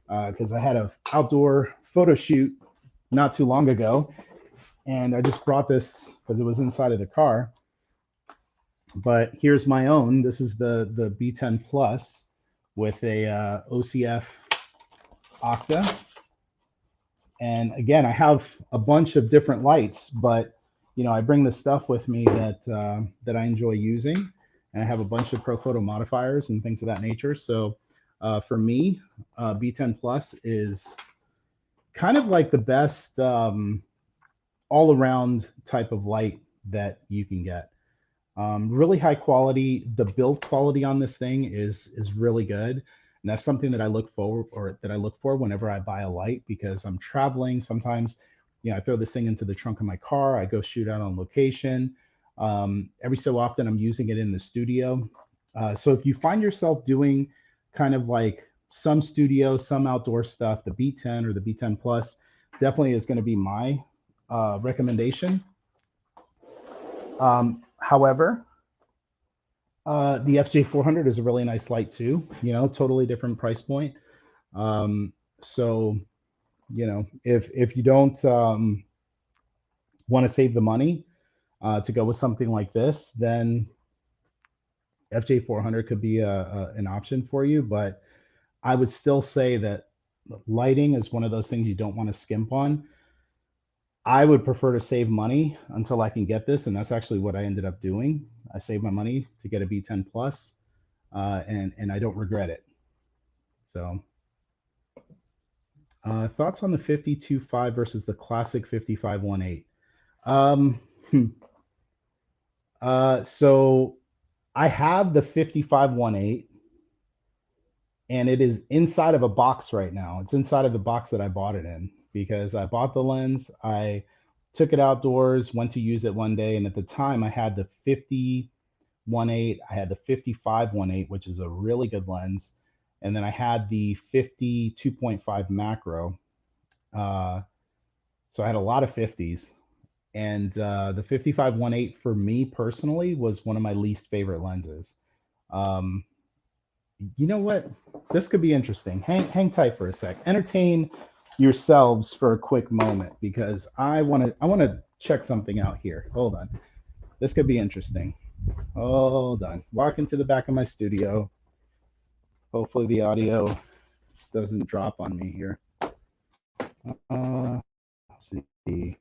Speaker 1: because I had an outdoor photo shoot not too long ago, and I just brought this because it was inside of the car. But here's my own. This is the B10 Plus with a OCF Octa. And again, I have a bunch of different lights, but you know, I bring the stuff with me that that I enjoy using, and I have a bunch of Profoto modifiers and things of that nature. So for me, B10 Plus is kind of like the best all-around type of light that you can get. Really high quality. The build quality on this thing is really good, and that's something that I look for whenever I buy a light, because I'm traveling. Sometimes, you know, I throw this thing into the trunk of my car. I go shoot out on location. Every so often, I'm using it in the studio. So if you find yourself doing kind of like some studio, some outdoor stuff, the B10 or the B10 Plus definitely is going to be my recommendation. However, the FJ400 is a really nice light too, you know, totally different price point. So, you know, if you don't want to save the money to go with something like this, then FJ400 could be an option for you. But I would still say that lighting is one of those things you don't want to skimp on. I would prefer to save money until I can get this, and that's actually what I ended up doing. I saved my money to get a B10 Plus, and I don't regret it. So, thoughts on the 52.5 versus the classic 55.1.8? So I have the 55.1.8, and it is inside of a box right now. It's inside of the box that I bought it in, because I bought the lens, I took it outdoors, went to use it one day, and at the time I had the 50.1.8, I had the 55.1.8, which is a really good lens, and then I had the 52.5 macro. So I had a lot of 50s, and the 55.1.8 for me personally was one of my least favorite lenses. You know what? This could be interesting. Hang tight for a sec. Entertain yourselves for a quick moment, because I want to check something out here. Hold on. This could be interesting. Hold on. Walk into the back of my studio. Hopefully the audio doesn't drop on me here. Let's see.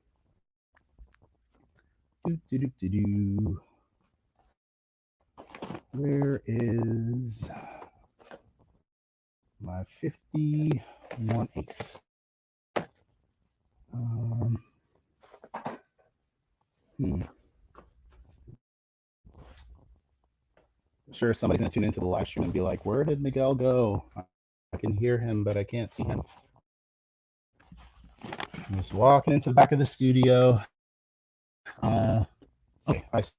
Speaker 1: Where is my 50.1.8? I'm sure somebody's gonna tune into the live stream and be like, "Where did Miguel go? I can hear him, but I can't see him." I'm just walking into the back of the studio. Okay, I see.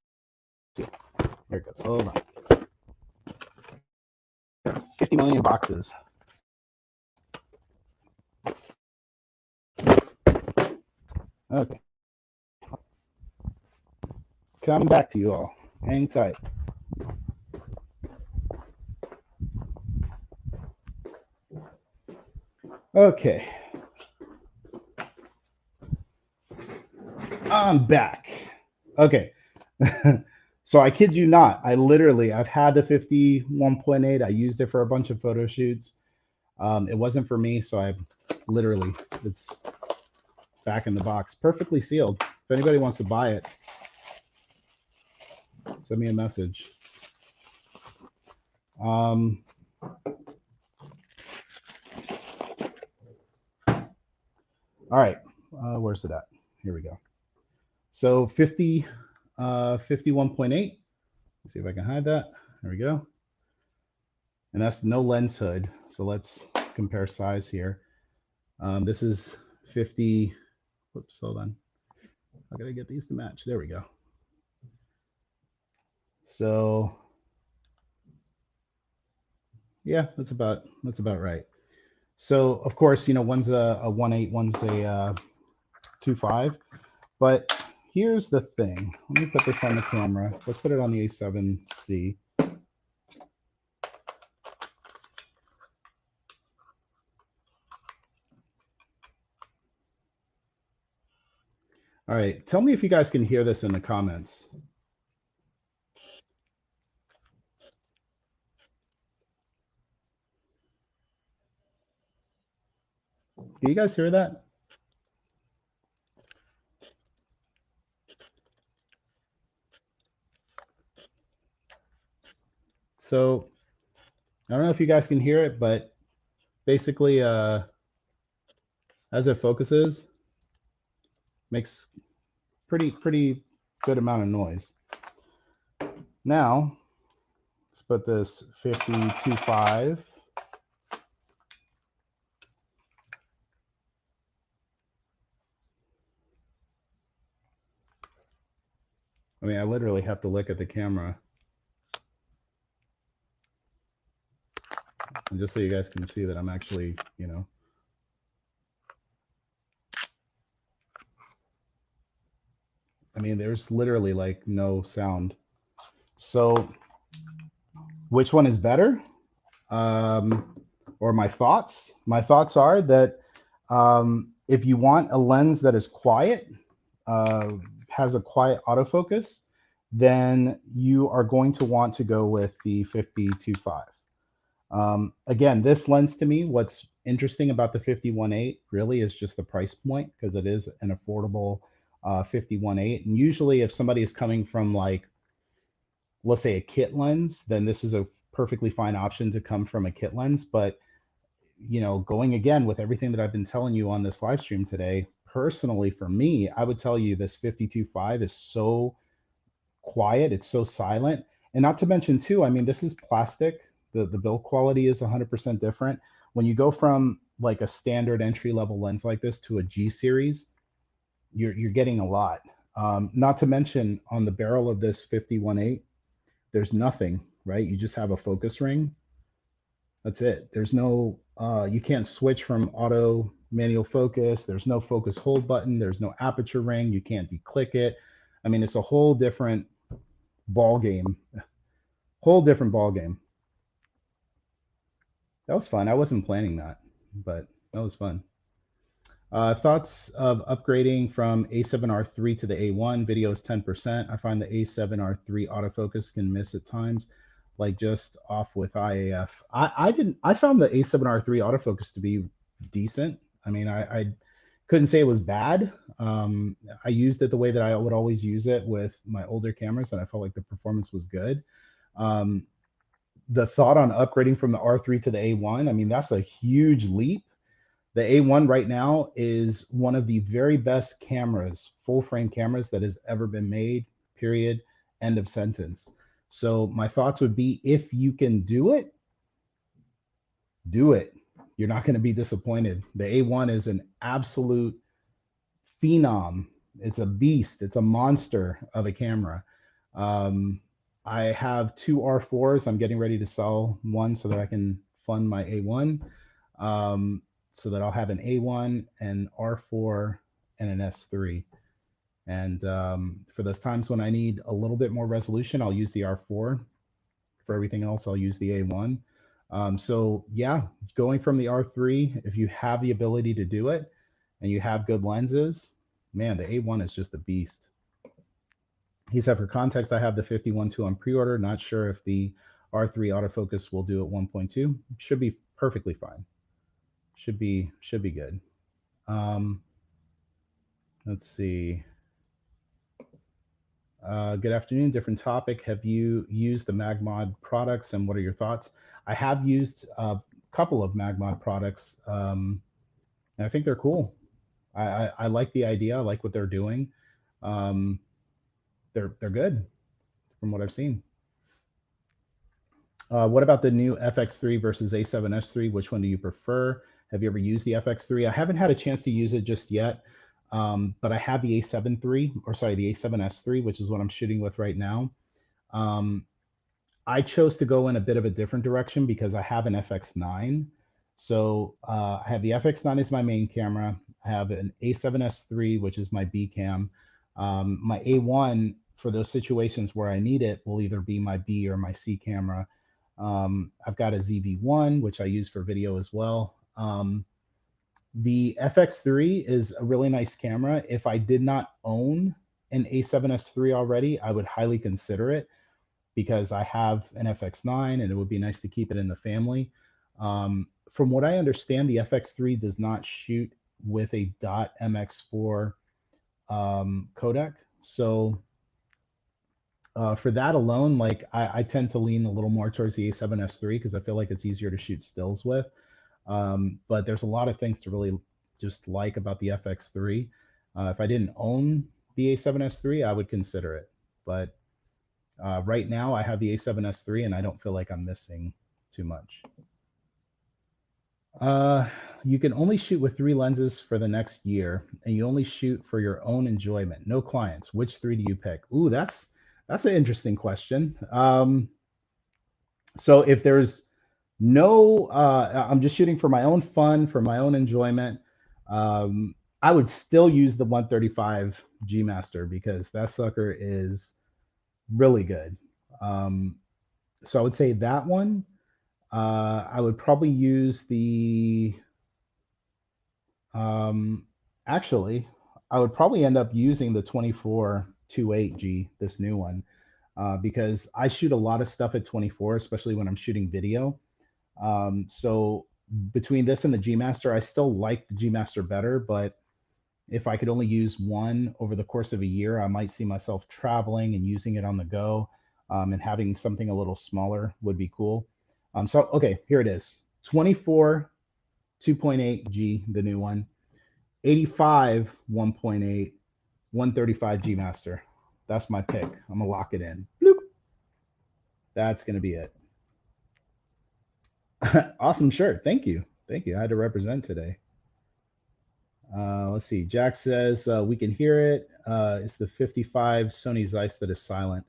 Speaker 1: There it goes. Hold on. 50 million boxes. Okay. Coming back to you all. Hang tight. Okay. I'm back. Okay. So I kid you not, I've had the 51.8. I used it for a bunch of photo shoots. It wasn't for me, so it's back in the box, perfectly sealed. If anybody wants to buy it, send me a message. All right, where's it at? Here we go. So 51.8. Let's see if I can hide that. There we go. And that's no lens hood. So let's compare size here. This is 50. Whoops, hold on. I gotta get these to match. There we go. So yeah, that's about right. So of course, you know, one's a 1.8, one's a 2.5. But here's the thing. Let me put this on the camera. Let's put it on the A7C. All right, tell me if you guys can hear this in the comments. Do you guys hear that? So I don't know if you guys can hear it, but basically as it focuses, makes pretty good amount of noise. Now, let's put this 52.5. I mean, I literally have to look at the camera. And just so you guys can see that I'm actually, you know. I mean, there's literally like no sound. So which one is better? Or my thoughts? My thoughts are that if you want a lens that is quiet, has a quiet autofocus, then you are going to want to go with the 50-2.5. Again, this lens to me, what's interesting about the 51.8 really is just the price point, because it is an affordable 51.8. And usually if somebody is coming from like, let's say a kit lens, then this is a perfectly fine option to come from a kit lens. But, you know, going again with everything that I've been telling you on this live stream today, personally for me, I would tell you this 52.5 is so quiet, it's so silent. And not to mention too, I mean, this is plastic. The build quality is 100% different. When you go from like a standard entry level lens like this to a G series, you're getting a lot. Not to mention on the barrel of this 51.8, there's nothing, right? You just have a focus ring. That's it. There's no, you can't switch from auto manual focus. There's no focus hold button. There's no aperture ring. You can't declick it. I mean, it's a whole different ball game. Whole different ball game. That was fun. I wasn't planning that, but that was fun. Thoughts of upgrading from A7R3 to the A1? Video is 10%. I find the A7R3 autofocus can miss at times, like just off with IAF. I found the A7R3 autofocus to be decent. I mean, I couldn't say it was bad. I used it the way that I would always use it with my older cameras, and I felt like the performance was good. The thought on upgrading from the R3 to the A1, I mean, that's a huge leap. The A1 right now is one of the very best cameras, full frame cameras that has ever been made, period, end of sentence. So my thoughts would be, if you can do it, do it. You're not going to be disappointed. The A1 is an absolute phenom It's a beast. It's a monster of a camera. Um, I have two R4s. I'm getting ready to sell one so that I can fund my A1. So that I'll have an A1, an R4, and an S3. And for those times when I need a little bit more resolution, I'll use the R4. For everything else, I'll use the A1. So yeah, going from the R3, if you have the ability to do it and you have good lenses, man, the A1 is just a beast. He said, for context, I have the 51.2 on pre-order. Not sure if the R3 autofocus will do at 1.2. Should be perfectly fine. Should be good. Let's see. Good afternoon. Different topic. Have you used the Magmod products, and what are your thoughts? I have used a couple of Magmod products, and I think they're cool. I like the idea. I like what they're doing. They're good from what I've seen. What about the new FX3 versus A7S3? Which one do you prefer? Have you ever used the FX3? I haven't had a chance to use it just yet, but I have the A7 III, or sorry, the A7S3, which is what I'm shooting with right now. I chose to go in a bit of a different direction because I have an FX9. So I have the FX9 as my main camera. I have an A7S3, which is my B cam. My A1, for those situations where I need it, will either be my B or my C camera. I've got a ZV-1, which I use for video as well. The FX3 is a really nice camera. If I did not own an A7S3 already, I would highly consider it because I have an FX9 and it would be nice to keep it in the family. From what I understand, the FX3 does not shoot with a .mx4 codec. So for that alone, like I tend to lean a little more towards the A7S3 because I feel like it's easier to shoot stills with. But there's a lot of things to really just like about the FX3. If I didn't own the A7S3, I would consider it. But right now, I have the A7S3, and I don't feel like I'm missing too much. You can only shoot with 3 lenses for the next year, and you only shoot for your own enjoyment. No clients. Which 3 do you pick? Ooh, that's an interesting question. So if there's no, I'm just shooting for my own fun, for my own enjoyment. I would still use the 135 G Master because that sucker is really good. So I would say that one. I would probably use the. Actually, I would probably end up using the 24-28G, this new one, because I shoot a lot of stuff at 24, especially when I'm shooting video. So between this and the G Master, I still like the G Master better, but if I could only use one over the course of a year, I might see myself traveling and using it on the go, and having something a little smaller would be cool. So, okay, here it is. 24 2.8G, the new one. 85 1.8, 135 G Master. That's my pick. I'm going to lock it in. Bloop. That's going to be it. Awesome shirt. Thank you. Thank you. I had to represent today. Let's see. Jack says we can hear it. It's the 55 Sony Zeiss that is silent.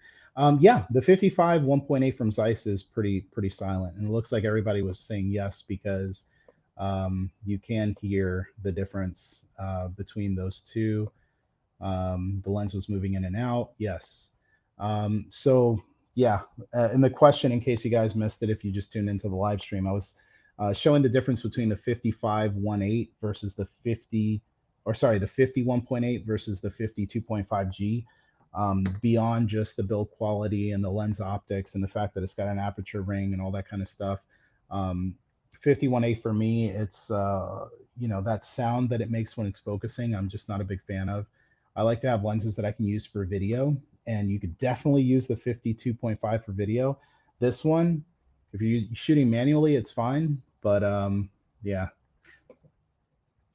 Speaker 1: Yeah, the 55 1.8 from Zeiss is pretty silent, and it looks like everybody was saying yes because you can hear the difference between those two. The lens was moving in and out. Yes. So yeah, and the question, in case you guys missed it, if you just tuned into the live stream, I was showing the difference between the 55 1.8 versus the 50, or sorry, the 50 1.8 versus the 50 2.5G. Beyond just the build quality and the lens optics and the fact that it's got an aperture ring and all that kind of stuff. 51.8 for me, it's that sound that it makes when it's focusing, I'm just not a big fan of. I like to have lenses that I can use for video, and you could definitely use the 52.5 for video. This one, if you're shooting manually, it's fine, but yeah.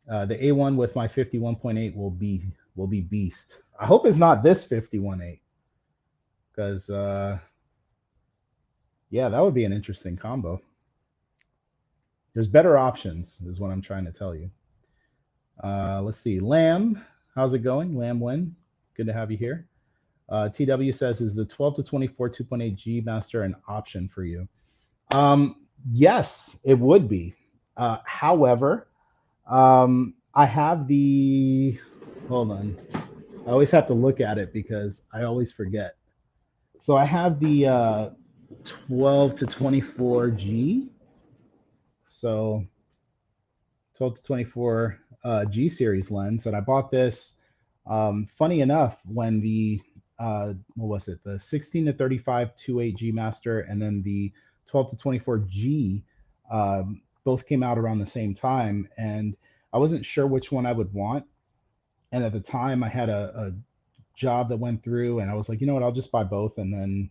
Speaker 1: The A1 with my 51.8 will be beast. I hope it's not this 51.8, because yeah, that would be an interesting combo. There's better options, is what I'm trying to tell you. Let's see. Lamb, How's it going? Lamb Win. Good to have you here. TW says, is the 12 to 24 2.8 G Master an option for you? Yes, it would be. However, I have the, hold on. I always have to look at it because I always forget. So I have the 12 to 24 G. So 12 to 24 G series lens, and I bought this. Funny enough, when the what was it, the 16 to 35 2.8 G Master and then the 12 to 24 G both came out around the same time, and I wasn't sure which one I would want. And at the time, I had a job that went through, and I was like, you know what, I'll just buy both and then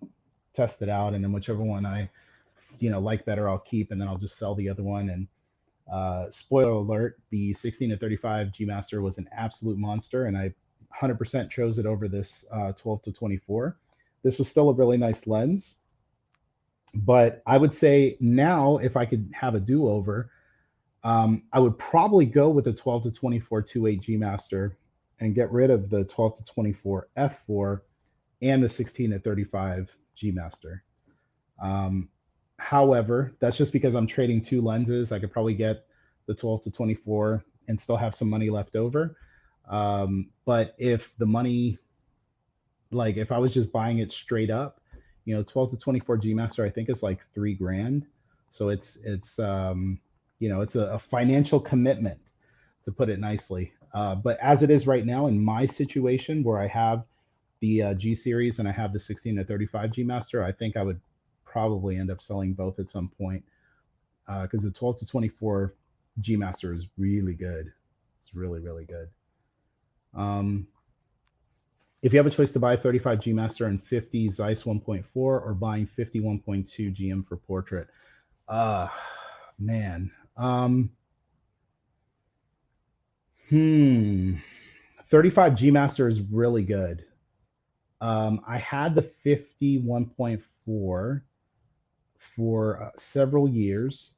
Speaker 1: test it out, and then whichever one I like better, I'll keep, and then I'll just sell the other one. And spoiler alert, the 16 to 35 G Master was an absolute monster, and I 100% chose it over this 12 to 24. This was still a really nice lens, but I would say now if I could have a do-over, I would probably go with the 12 to 24 2.8 G Master and get rid of the 12 to 24 f4 and the 16 to 35 G Master. However, that's just because I'm trading two lenses. I could probably get the 12 to 24 and still have some money left over. But if the money, like if I was just buying it straight up, 12 to 24 G Master, I think is like $3,000. So it's it's a financial commitment, to put it nicely. But as it is right now in my situation where I have the G series and I have the 16 to 35 G Master, I think I would probably end up selling both at some point, because the 12 to 24 G Master is really good. It's really, really good. If you have a choice to buy a 35 G Master and 50 Zeiss 1.4 or buying 51.2 GM for portrait, man. 35 G Master is really good. I had the 51.4 for several years,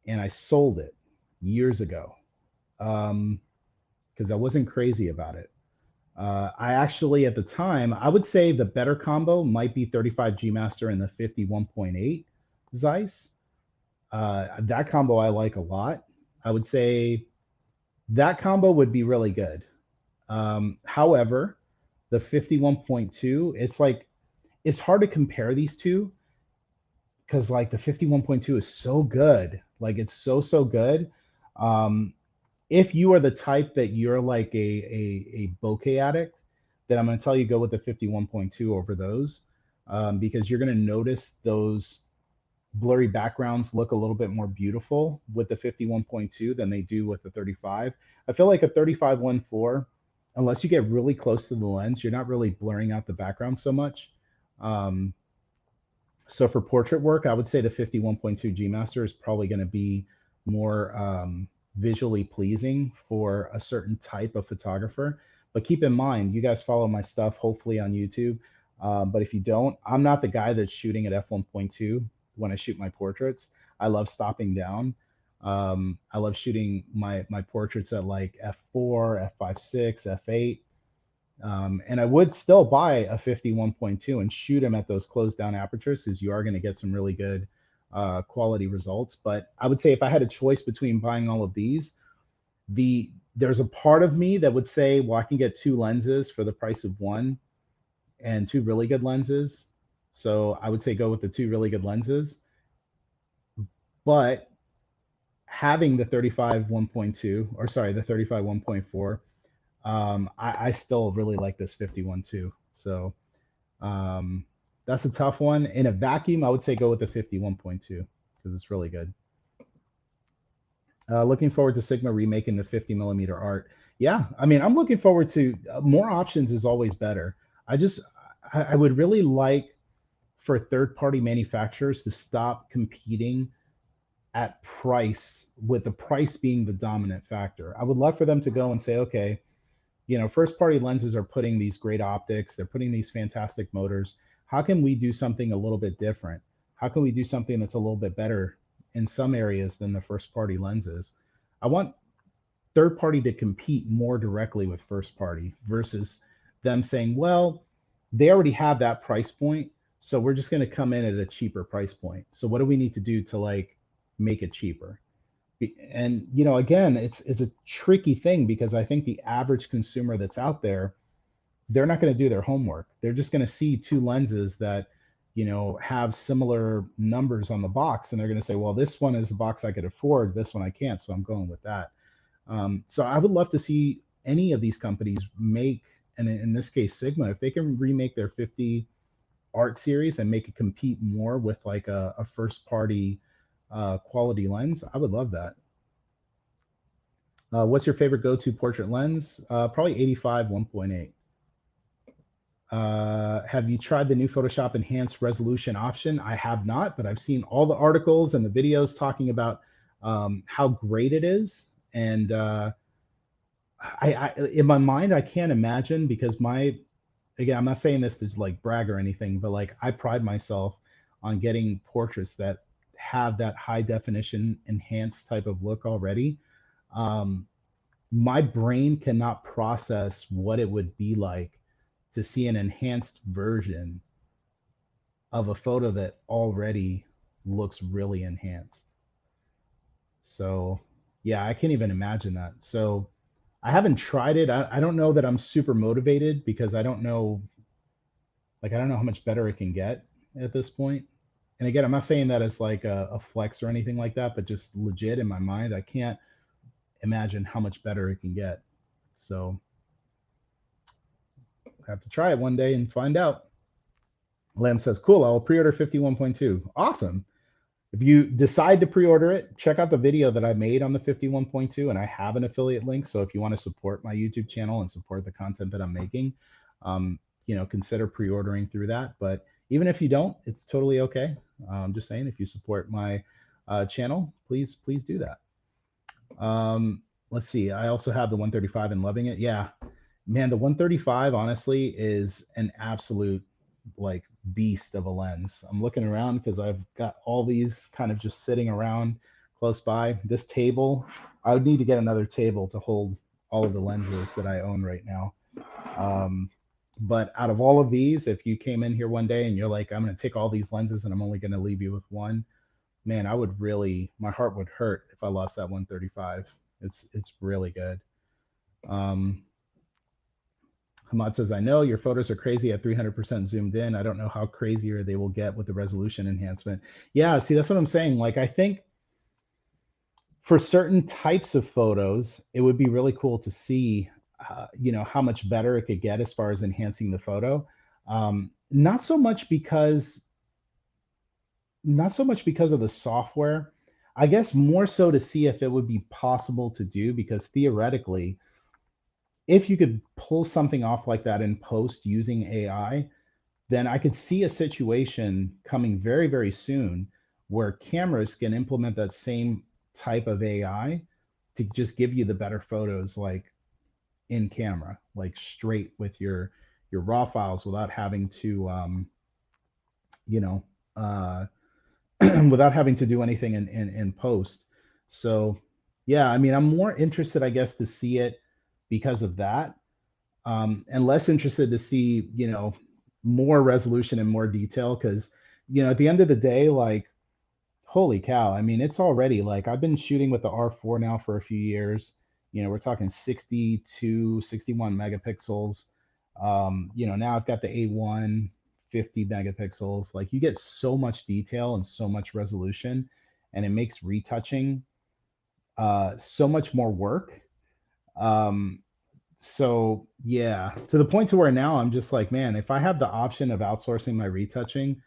Speaker 1: and I sold it years ago because I wasn't crazy about it. I actually, at the time, I would say the better combo might be 35 G Master and the 51.8 Zeiss. That combo I like a lot. I would say that combo would be really good. However, the 51.2, it's hard to compare these two because like the 51.2 is so good. Like it's so good. If you are the type that you're like a bokeh addict, then I'm going to tell you go with the 51.2 over those, because you're going to notice those blurry backgrounds look a little bit more beautiful with the 51.2 than they do with the 35. I feel like a 35-1.4, unless you get really close to the lens, you're not really blurring out the background so much. So for portrait work, I would say the 51.2 G Master is probably going to be more visually pleasing for a certain type of photographer. But keep in mind, you guys follow my stuff hopefully on YouTube. But if you don't, I'm not the guy that's shooting at f1.2 when I shoot my portraits. I love stopping down. I love shooting my portraits at like f4, f5.6, f8. And I would still buy a 51.2 and shoot them at those closed down apertures, because you are going to get some really good quality results. But I would say if I had a choice between buying all of these, there's a part of me that would say, well, I can get two lenses for the price of one, and two really good lenses. So I would say go with the two really good lenses. But having the 35 1.2, or sorry, the 35 1.4, I still really like this 51.2. So that's a tough one. In a vacuum, I would say go with the 51.2 because it's really good. Looking forward to Sigma remaking the 50 millimeter art. Yeah, I mean, I'm looking forward to more options is always better. I would really like for third-party manufacturers to stop competing at price, with the price being the dominant factor. I would love for them to go and say, okay, first-party lenses are putting these great optics, they're putting these fantastic motors. How can we do something a little bit different? How can we do something that's a little bit better in some areas than the first-party lenses? I want third party to compete more directly with first party versus them saying, well, they already have that price point, so we're just going to come in at a cheaper price point. So what do we need to do to like make it cheaper? And you know, again, it's a tricky thing because I think the average consumer that's out there, they're not going to do their homework. They're just going to see two lenses that, you know, have similar numbers on the box, and they're going to say, well, this one is a box I could afford, this one I can't, so I'm going with that. So I would love to see any of these companies make, and in this case, Sigma, if they can remake their 50 art series and make it compete more with like a first party quality lens, I would love that. What's your favorite go-to portrait lens? Probably 85 1.8. Have you tried the new Photoshop enhanced resolution option? I have not, but I've seen all the articles and the videos talking about how great it is. And I, in my mind, I can't imagine, because again, I'm not saying this to like brag or anything, but like I pride myself on getting portraits that have that high definition enhanced type of look already. My brain cannot process what it would be like to see an enhanced version of a photo that already looks really enhanced. So yeah, I can't even imagine that. So I haven't tried it. I don't know that I'm super motivated, because I don't know, like, I don't know how much better it can get at this point. And again, I'm not saying that as like a flex or anything like that, but just legit in my mind, I can't imagine how much better it can get. So I have to try it one day and find out. Lamb says, cool, I'll pre-order 51.2. Awesome. If you decide to pre-order it, check out the video that I made on the 51.2, and I have an affiliate link. So if you want to support my YouTube channel and support the content that I'm making, you know, consider pre-ordering through that. But even if you don't, it's totally okay. Just saying, if you support my channel, please do that. Let's see. I also have the 135 and loving it. Yeah, man, the 135 honestly is an absolute like beast of a lens. I'm looking around because I've got all these kind of just sitting around close by. This table, I would need to get another table to hold all of the lenses that I own right now. But out of all of these, if you came in here one day and you're like, I'm going to take all these lenses and I'm only going to leave you with one, man, I would really, my heart would hurt if I lost that 135. It's really good. Hamad says, I know your photos are crazy at 300% zoomed in. I don't know how crazier they will get with the resolution enhancement. Yeah, see, that's what I'm saying. Like, I think for certain types of photos, it would be really cool to see, you know, how much better it could get as far as enhancing the photo. Not so much because of the software. I guess more so to see if it would be possible to do, because theoretically, if you could pull something off like that in post using AI, then I could see a situation coming very, very soon where cameras can implement that same type of AI to just give you the better photos, like in camera, like straight with your raw files, without having to you know, without having to do anything in post. So yeah, I mean, I'm more interested, I guess, to see it because of that, and less interested to see, you know, more resolution and more detail, because, you know, at the end of the day, like, holy cow, I mean, it's already like, I've been shooting with the R4 now for a few years. You know, we're talking 62 61 megapixels. You know, now I've got the A1 50 megapixels. Like, you get so much detail and so much resolution, and it makes retouching so much more work. So yeah, to the point to where now I'm just like, man, if I have the option of outsourcing my retouching,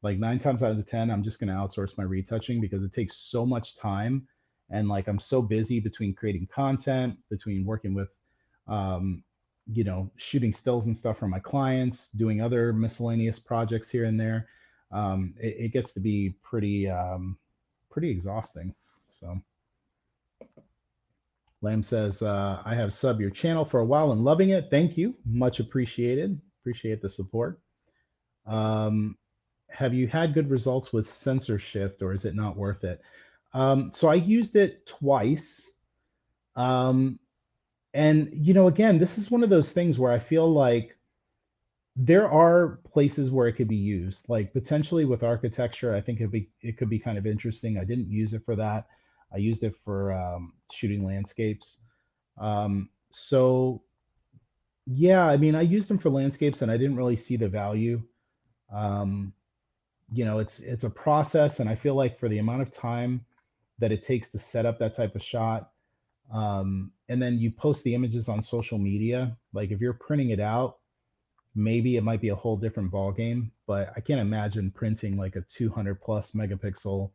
Speaker 1: like 9 times out of 10, I'm just going to outsource my retouching, because it takes so much time. And like, I'm so busy between creating content, between working with, you know, shooting stills and stuff for my clients, doing other miscellaneous projects here and there. It gets to be pretty, pretty exhausting. So Lamb says, I have subbed your channel for a while and loving it. Thank you. Much appreciated. Appreciate the support. Have you had good results with sensor shift, or is it not worth it? So I used it twice. Um, and you know, again, this is one of those things where I feel like there are places where it could be used, like potentially with architecture. I think it could be kind of interesting. I didn't use it for that. I used it for shooting landscapes. So yeah, I mean, I used them for landscapes, and I didn't really see the value. Um, you know, it's a process, and I feel like for the amount of time that it takes to set up that type of shot, and then you post the images on social media, like if you're printing it out, maybe it might be a whole different ball game. But I can't imagine printing like a 200 plus megapixel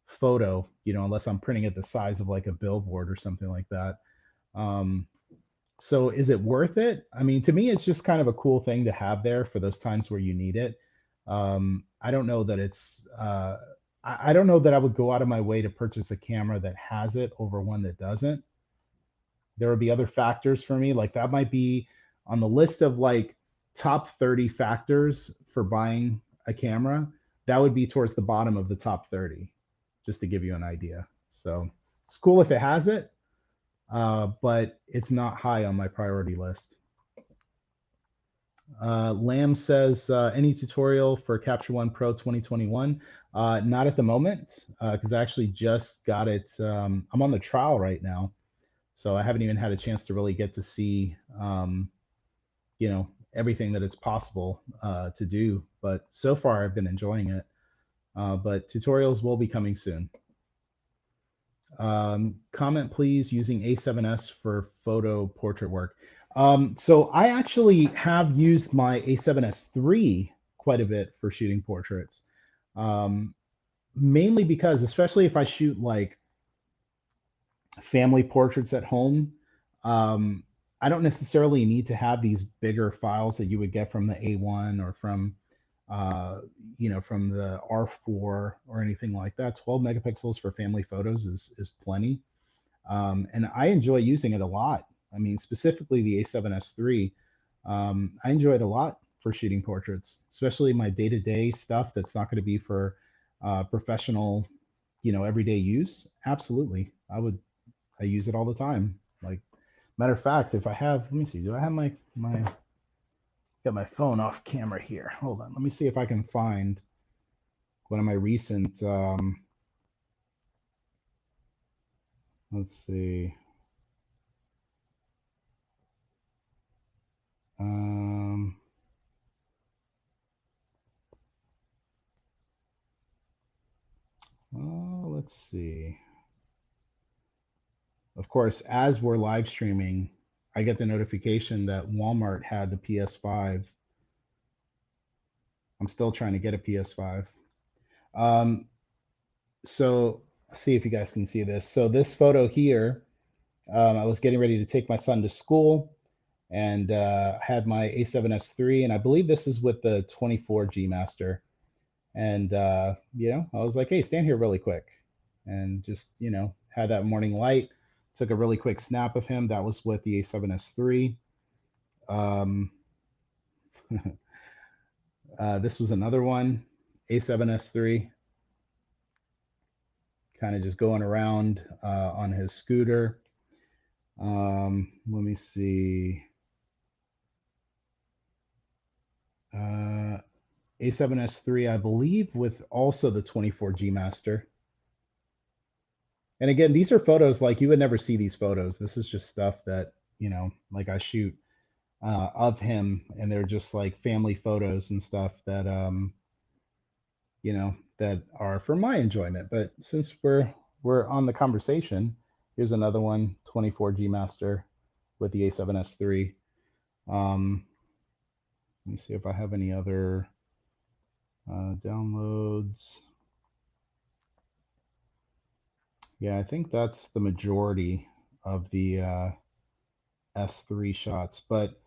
Speaker 1: photo, you know, unless I'm printing it the size of like a billboard or something like that. Um, so is it worth it? I mean, to me, it's just kind of a cool thing to have there for those times where you need it. I don't know that it's, I don't know that I would go out of my way to purchase a camera that has it over one that doesn't. There would be other factors for me. Like that might be on the list of like top 30 factors for buying a camera. That would be towards the bottom of the top 30, just to give you an idea. So it's cool if it has it, but it's not high on my priority list. Lamb says, any tutorial for Capture One Pro 2021? Not at the moment, because I actually just got it. I'm on the trial right now, so I haven't even had a chance to really get to see, you know, everything that it's possible to do. But so far, I've been enjoying it. But tutorials will be coming soon. Comment please using A7S for photo portrait work. So I actually have used my A7S III quite a bit for shooting portraits. Um, Mainly because, especially if I shoot like family portraits at home, um, I don't necessarily need to have these bigger files that you would get from the A1 or from, uh, you know, from the R4 or anything like that. 12 megapixels for family photos is plenty. And I enjoy using it a lot. I mean, specifically the A7S III, I enjoy it a lot for shooting portraits, especially my day-to-day stuff that's not going to be for professional, you know, everyday use. Absolutely, I use it all the time. Like, matter of fact, if I have, let me see, do I have my got my phone off camera here? Hold on, let me see if I can find one of my recent. Let's see. Um, let's see. Of course, as we're live streaming, I get the notification that Walmart had the PS5. I'm still trying to get a PS5. Um, so see if you guys can see this. So this photo here, I was getting ready to take my son to school, and had my A7S III, and I believe this is with the 24G Master. And you know, I was like, hey, stand here really quick, and just, you know, had that morning light. Took a really quick snap of him. That was with the A7S III. Um, this was another one, A7S III, kind of just going around on his scooter. Let me see. A7S III, I believe, with also the 24G Master. And again, these are photos like you would never see these photos. This is just stuff that, you know, like I shoot of him, and they're just like family photos and stuff that, you know, that are for my enjoyment. But since we're on the conversation, here's another one, 24G Master with the A7S III. Let me see if I have any other downloads. Yeah, I think that's the majority of the S3 shots. But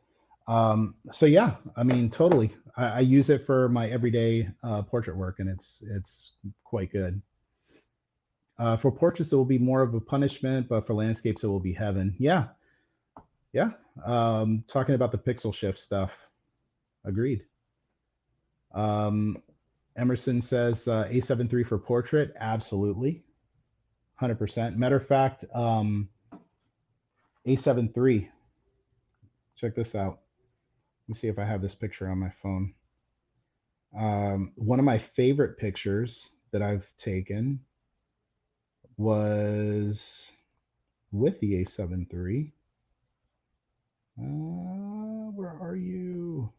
Speaker 1: so yeah, I mean, totally. I use it for my everyday portrait work, and it's quite good. For portraits, it will be more of a punishment, but for landscapes, it will be heaven. Yeah, yeah. Talking about the pixel shift stuff. Agreed. Um, Emerson says A7 III for portrait. Absolutely, 100%. Matter of fact, A7 III. Check this out. Let me see if I have this picture on my phone. One of my favorite pictures that I've taken was with the A7 III. Where are you?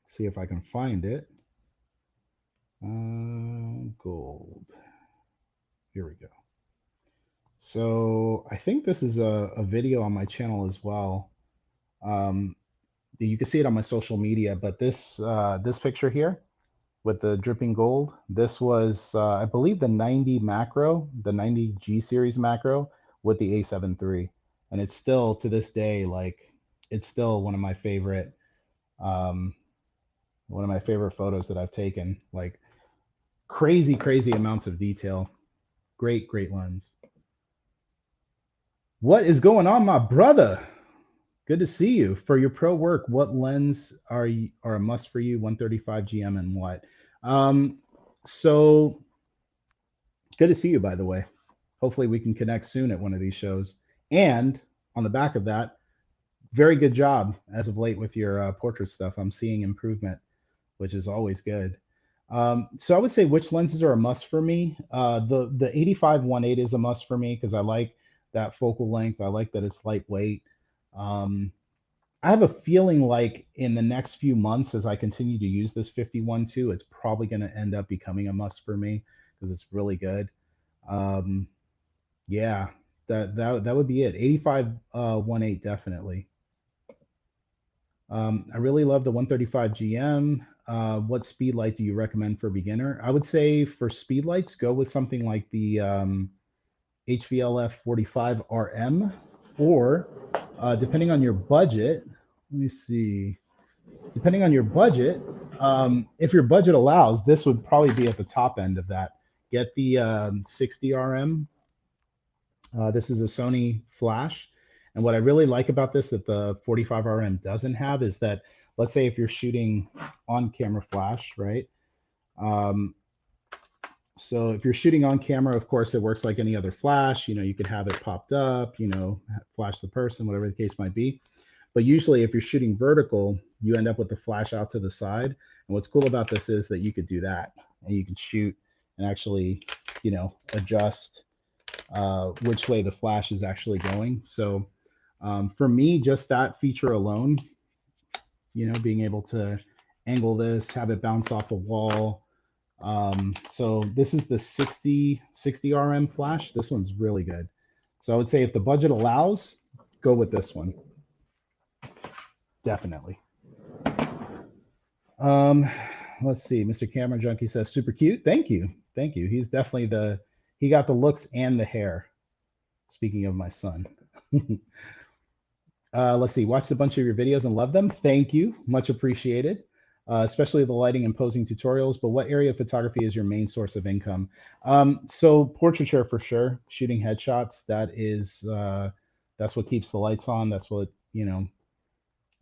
Speaker 1: See if I can find it. Gold. Here we go. So I think this is a video on my channel as well. You can see it on my social media, but this picture here with the dripping gold, this was I believe the 90 macro, the 90 G series macro with the A7 III, and it's still to this day, like, it's still one of my favorite photos that I've taken. Like, crazy amounts of detail. Great lens. What is going on, my brother? Good to see you. For your pro work, what lens are a must for you? 135 GM and what? So good to see you, by the way. Hopefully we can connect soon at one of these shows. And on the back of that, very good job as of late with your portrait stuff. I'm seeing improvement, which is always good. So I would say which lenses are a must for me. The 85-1.8 is a must for me because I like that focal length. I like that it's lightweight. I have a feeling like in the next few months, as I continue to use this 51.2, it's probably going to end up becoming a must for me because it's really good. Yeah, that would be it. 85-1.8 definitely. I really love the 135 GM. What speed light do you recommend for beginner? I would say for speed lights, go with something like the HVLF 45 RM, or depending on your budget, let me see. Depending on your budget, if your budget allows, this would probably be at the top end of that. Get the 60 RM. This is a Sony flash. And what I really like about this that the 45 RM doesn't have is that, let's say if you're shooting on camera flash, right? So if you're shooting on camera, of course, it works like any other flash. You know, you could have it popped up, you know, flash the person, whatever the case might be. But usually if you're shooting vertical, you end up with the flash out to the side. And what's cool about this is that you could do that and you can shoot and actually, you know, adjust which way the flash is actually going. So for me, just that feature alone, you know, being able to angle this, have it bounce off a wall. So this is the 60 RM flash. This one's really good. So I would say if the budget allows, go with this one. Definitely. Let's see. Mr. Camera Junkie says super cute. Thank you. Thank you. He's definitely he got the looks and the hair. Speaking of my son. Let's see. Watched a bunch of your videos and love them. Thank you. Much appreciated. Especially the lighting and posing tutorials. But what area of photography is your main source of income? So portraiture for sure. Shooting headshots. That's what keeps the lights on. That's what, you know,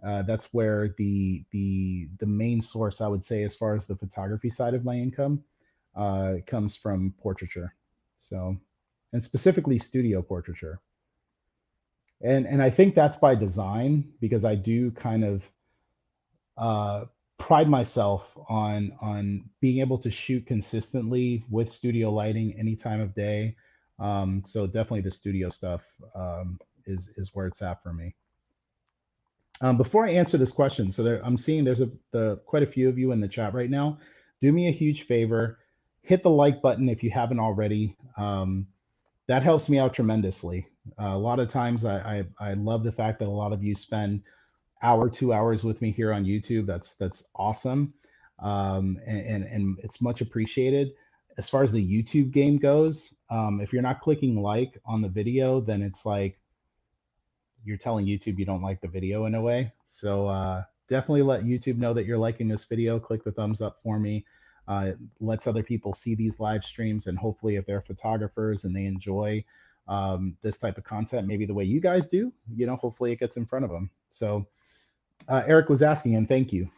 Speaker 1: that's where the main source, I would say, as far as the photography side of my income, comes from portraiture. So, and specifically studio portraiture. And I think that's by design, because I do kind of pride myself on being able to shoot consistently with studio lighting any time of day. So definitely the studio stuff is where it's at for me. Before I answer this question, so I'm seeing there's quite a few of you in the chat right now. Do me a huge favor, hit the like button if you haven't already. That helps me out tremendously. A lot of times I love the fact that a lot of you spend 2 hours with me here on YouTube. That's awesome. And it's much appreciated. As far as the YouTube game goes, if you're not clicking like on the video, then it's like you're telling YouTube you don't like the video in a way. So definitely let YouTube know that you're liking this video. Click the thumbs up for me. It lets other people see these live streams, and hopefully if they're photographers and they enjoy this type of content, maybe the way you guys do, you know, hopefully it gets in front of them. So Eric was asking, and thank you.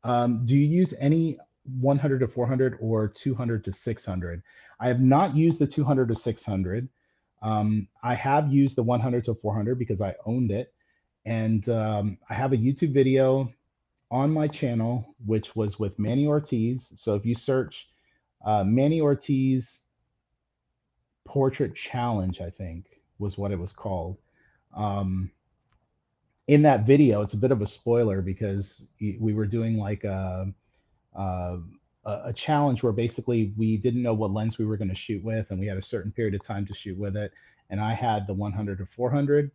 Speaker 1: Do you use any 100 to 400 or 200 to 600? I have not used the 200 to 600. I have used the 100 to 400 because I owned it. And I have a YouTube video on my channel, which was with Manny Ortiz. So if you search Manny Ortiz Portrait Challenge, I think was what it was called. Um, in that video, it's a bit of a spoiler because we were doing like a, a challenge where basically we didn't know what lens we were going to shoot with, and we had a certain period of time to shoot with it. And I had the 100 to 400,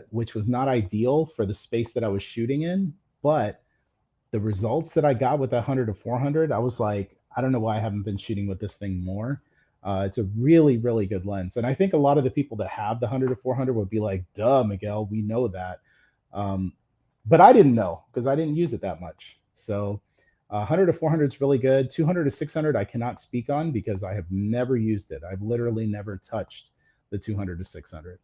Speaker 1: which was not ideal for the space that I was shooting in, but the results that I got with that 100 to 400, I was like, I don't know why I haven't been shooting with this thing more. It's a really, really good lens. And I think a lot of the people that have the 100 to 400 would be like, duh, Miguel, we know that. Um, but I didn't know because I didn't use it that much. So 100 to 400 is really good. 200 to 600, I cannot speak on because I have never used it. I've literally never touched the 200 to 600.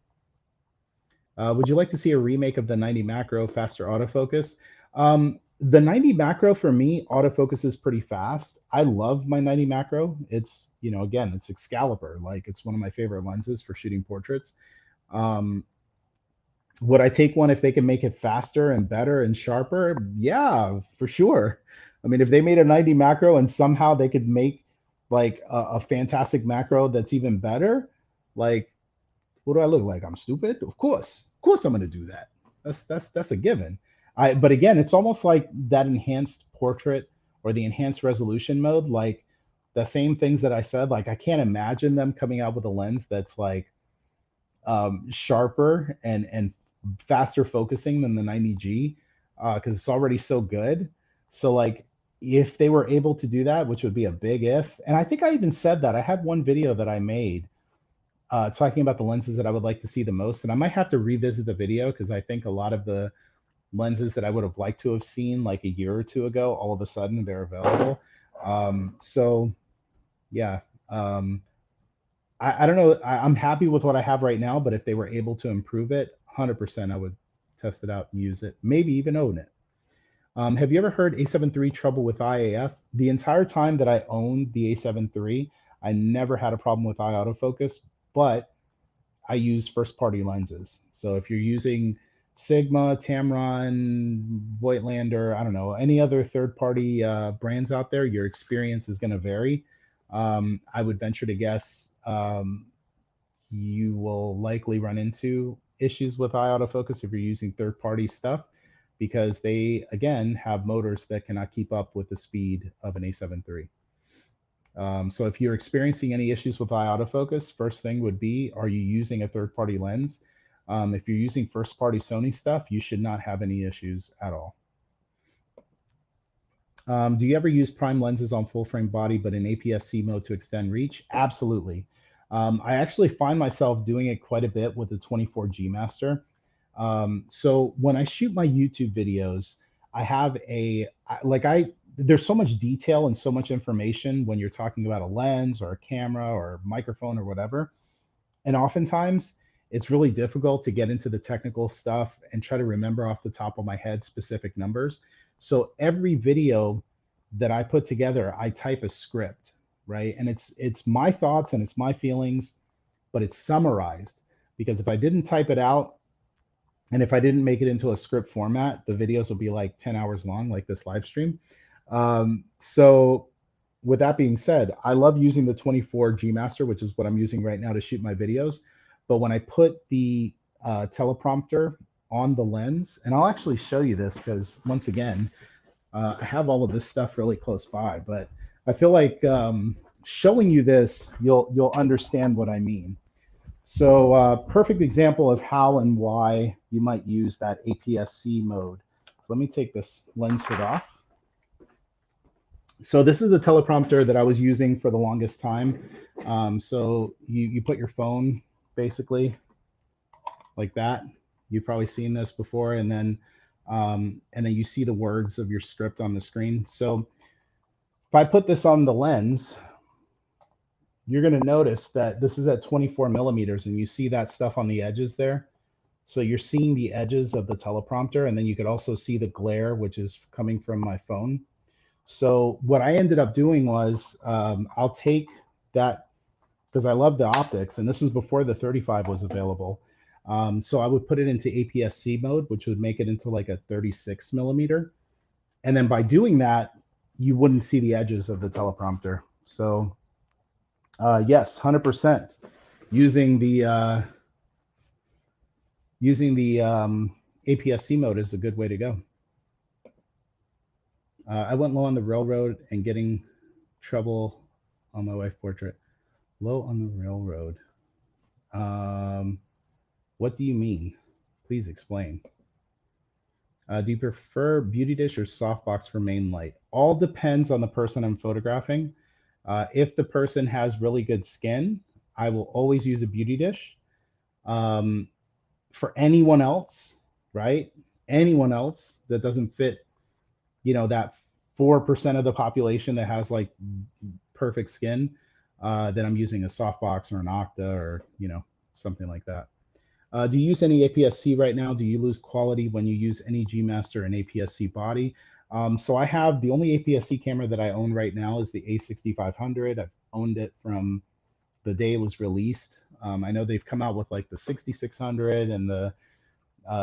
Speaker 1: Would you like to see a remake of the 90 macro, faster autofocus? The 90 macro for me, autofocus is pretty fast. I love my 90 macro. It's, you know, again, it's Excalibur. Like, it's one of my favorite lenses for shooting portraits. Would I take one if they can make it faster and better and sharper? Yeah, for sure. I mean, if they made a 90 macro and somehow they could make like a fantastic macro that's even better, like, what do I look like? I'm stupid? Of course I'm going to do that. That's a given. But again, it's almost like that enhanced portrait or the enhanced resolution mode, like the same things that I said. Like, I can't imagine them coming out with a lens that's like sharper and faster focusing than the 90G because it's already so good. So like, if they were able to do that, which would be a big if, and I think I even said that I had one video that I made talking about the lenses that I would like to see the most, and I might have to revisit the video because I think a lot of the lenses that I would have liked to have seen like a year or two ago, all of a sudden they're available. So yeah, I don't know. I'm happy with what I have right now, but if they were able to improve it, 100% I would test it out and use it, maybe even own it. Have you ever heard A7 III trouble with IAF? The entire time that I owned the A7 III, I never had a problem with eye autofocus, but I use first party lenses. So if you're using Sigma, Tamron, Voigtlander, I don't know, any other third party brands out there, your experience is going to vary. I would venture to guess you will likely run into issues with eye autofocus if you're using third party stuff because they, again, have motors that cannot keep up with the speed of an A7 III. So if you're experiencing any issues with eye autofocus, first thing would be, are you using a third-party lens? If you're using first-party Sony stuff, you should not have any issues at all. Do you ever use prime lenses on full-frame body, but in APS-C mode to extend reach? Absolutely. I actually find myself doing it quite a bit with the 24G Master. So when I shoot my YouTube videos, I have there's so much detail and so much information when you're talking about a lens or a camera or a microphone or whatever. And oftentimes it's really difficult to get into the technical stuff and try to remember off the top of my head specific numbers. So every video that I put together, I type a script, right? And it's my thoughts and it's my feelings, but it's summarized because if I didn't type it out, and if I didn't make it into a script format, the videos will be like 10 hours long, like this live stream. So with that being said, I love using the 24G Master, which is what I'm using right now to shoot my videos. But when I put the teleprompter on the lens, and I'll actually show you this because once again, I have all of this stuff really close by, but I feel like showing you this, you'll understand what I mean. So perfect example of how and why you might use that APS-C mode. So let me take this lens hood off. So this is the teleprompter that I was using for the longest time. So you put your phone basically like that. You've probably seen this before, and then you see the words of your script on the screen. So if I put this on the lens, you're going to notice that this is at 24 millimeters, and you see that stuff on the edges there. So you're seeing the edges of the teleprompter, and then you could also see the glare, which is coming from my phone. So what I ended up doing was I'll take that because I love the optics, and this was before the 35 was available. So I would put it into APS-C mode, which would make it into like a 36 millimeter. And then by doing that, you wouldn't see the edges of the teleprompter. So yes, 100%. Using the APS-C mode is a good way to go. I went low on the railroad and getting trouble on my wife portrait. Low on the railroad. What do you mean? Please explain. Do you prefer beauty dish or softbox for main light? All depends on the person I'm photographing. If the person has really good skin, I will always use a beauty dish. For anyone else, right? Anyone else that doesn't fit, you know, that 4% of the population that has like perfect skin, then I'm using a softbox or an Octa or, you know, something like that. Do you use any APS-C right now? Do you lose quality when you use any G Master and APS-C body? So I have the only APS-C camera that I own right now is the A6500. I've owned it from the day it was released. I know they've come out with like the 6600 and the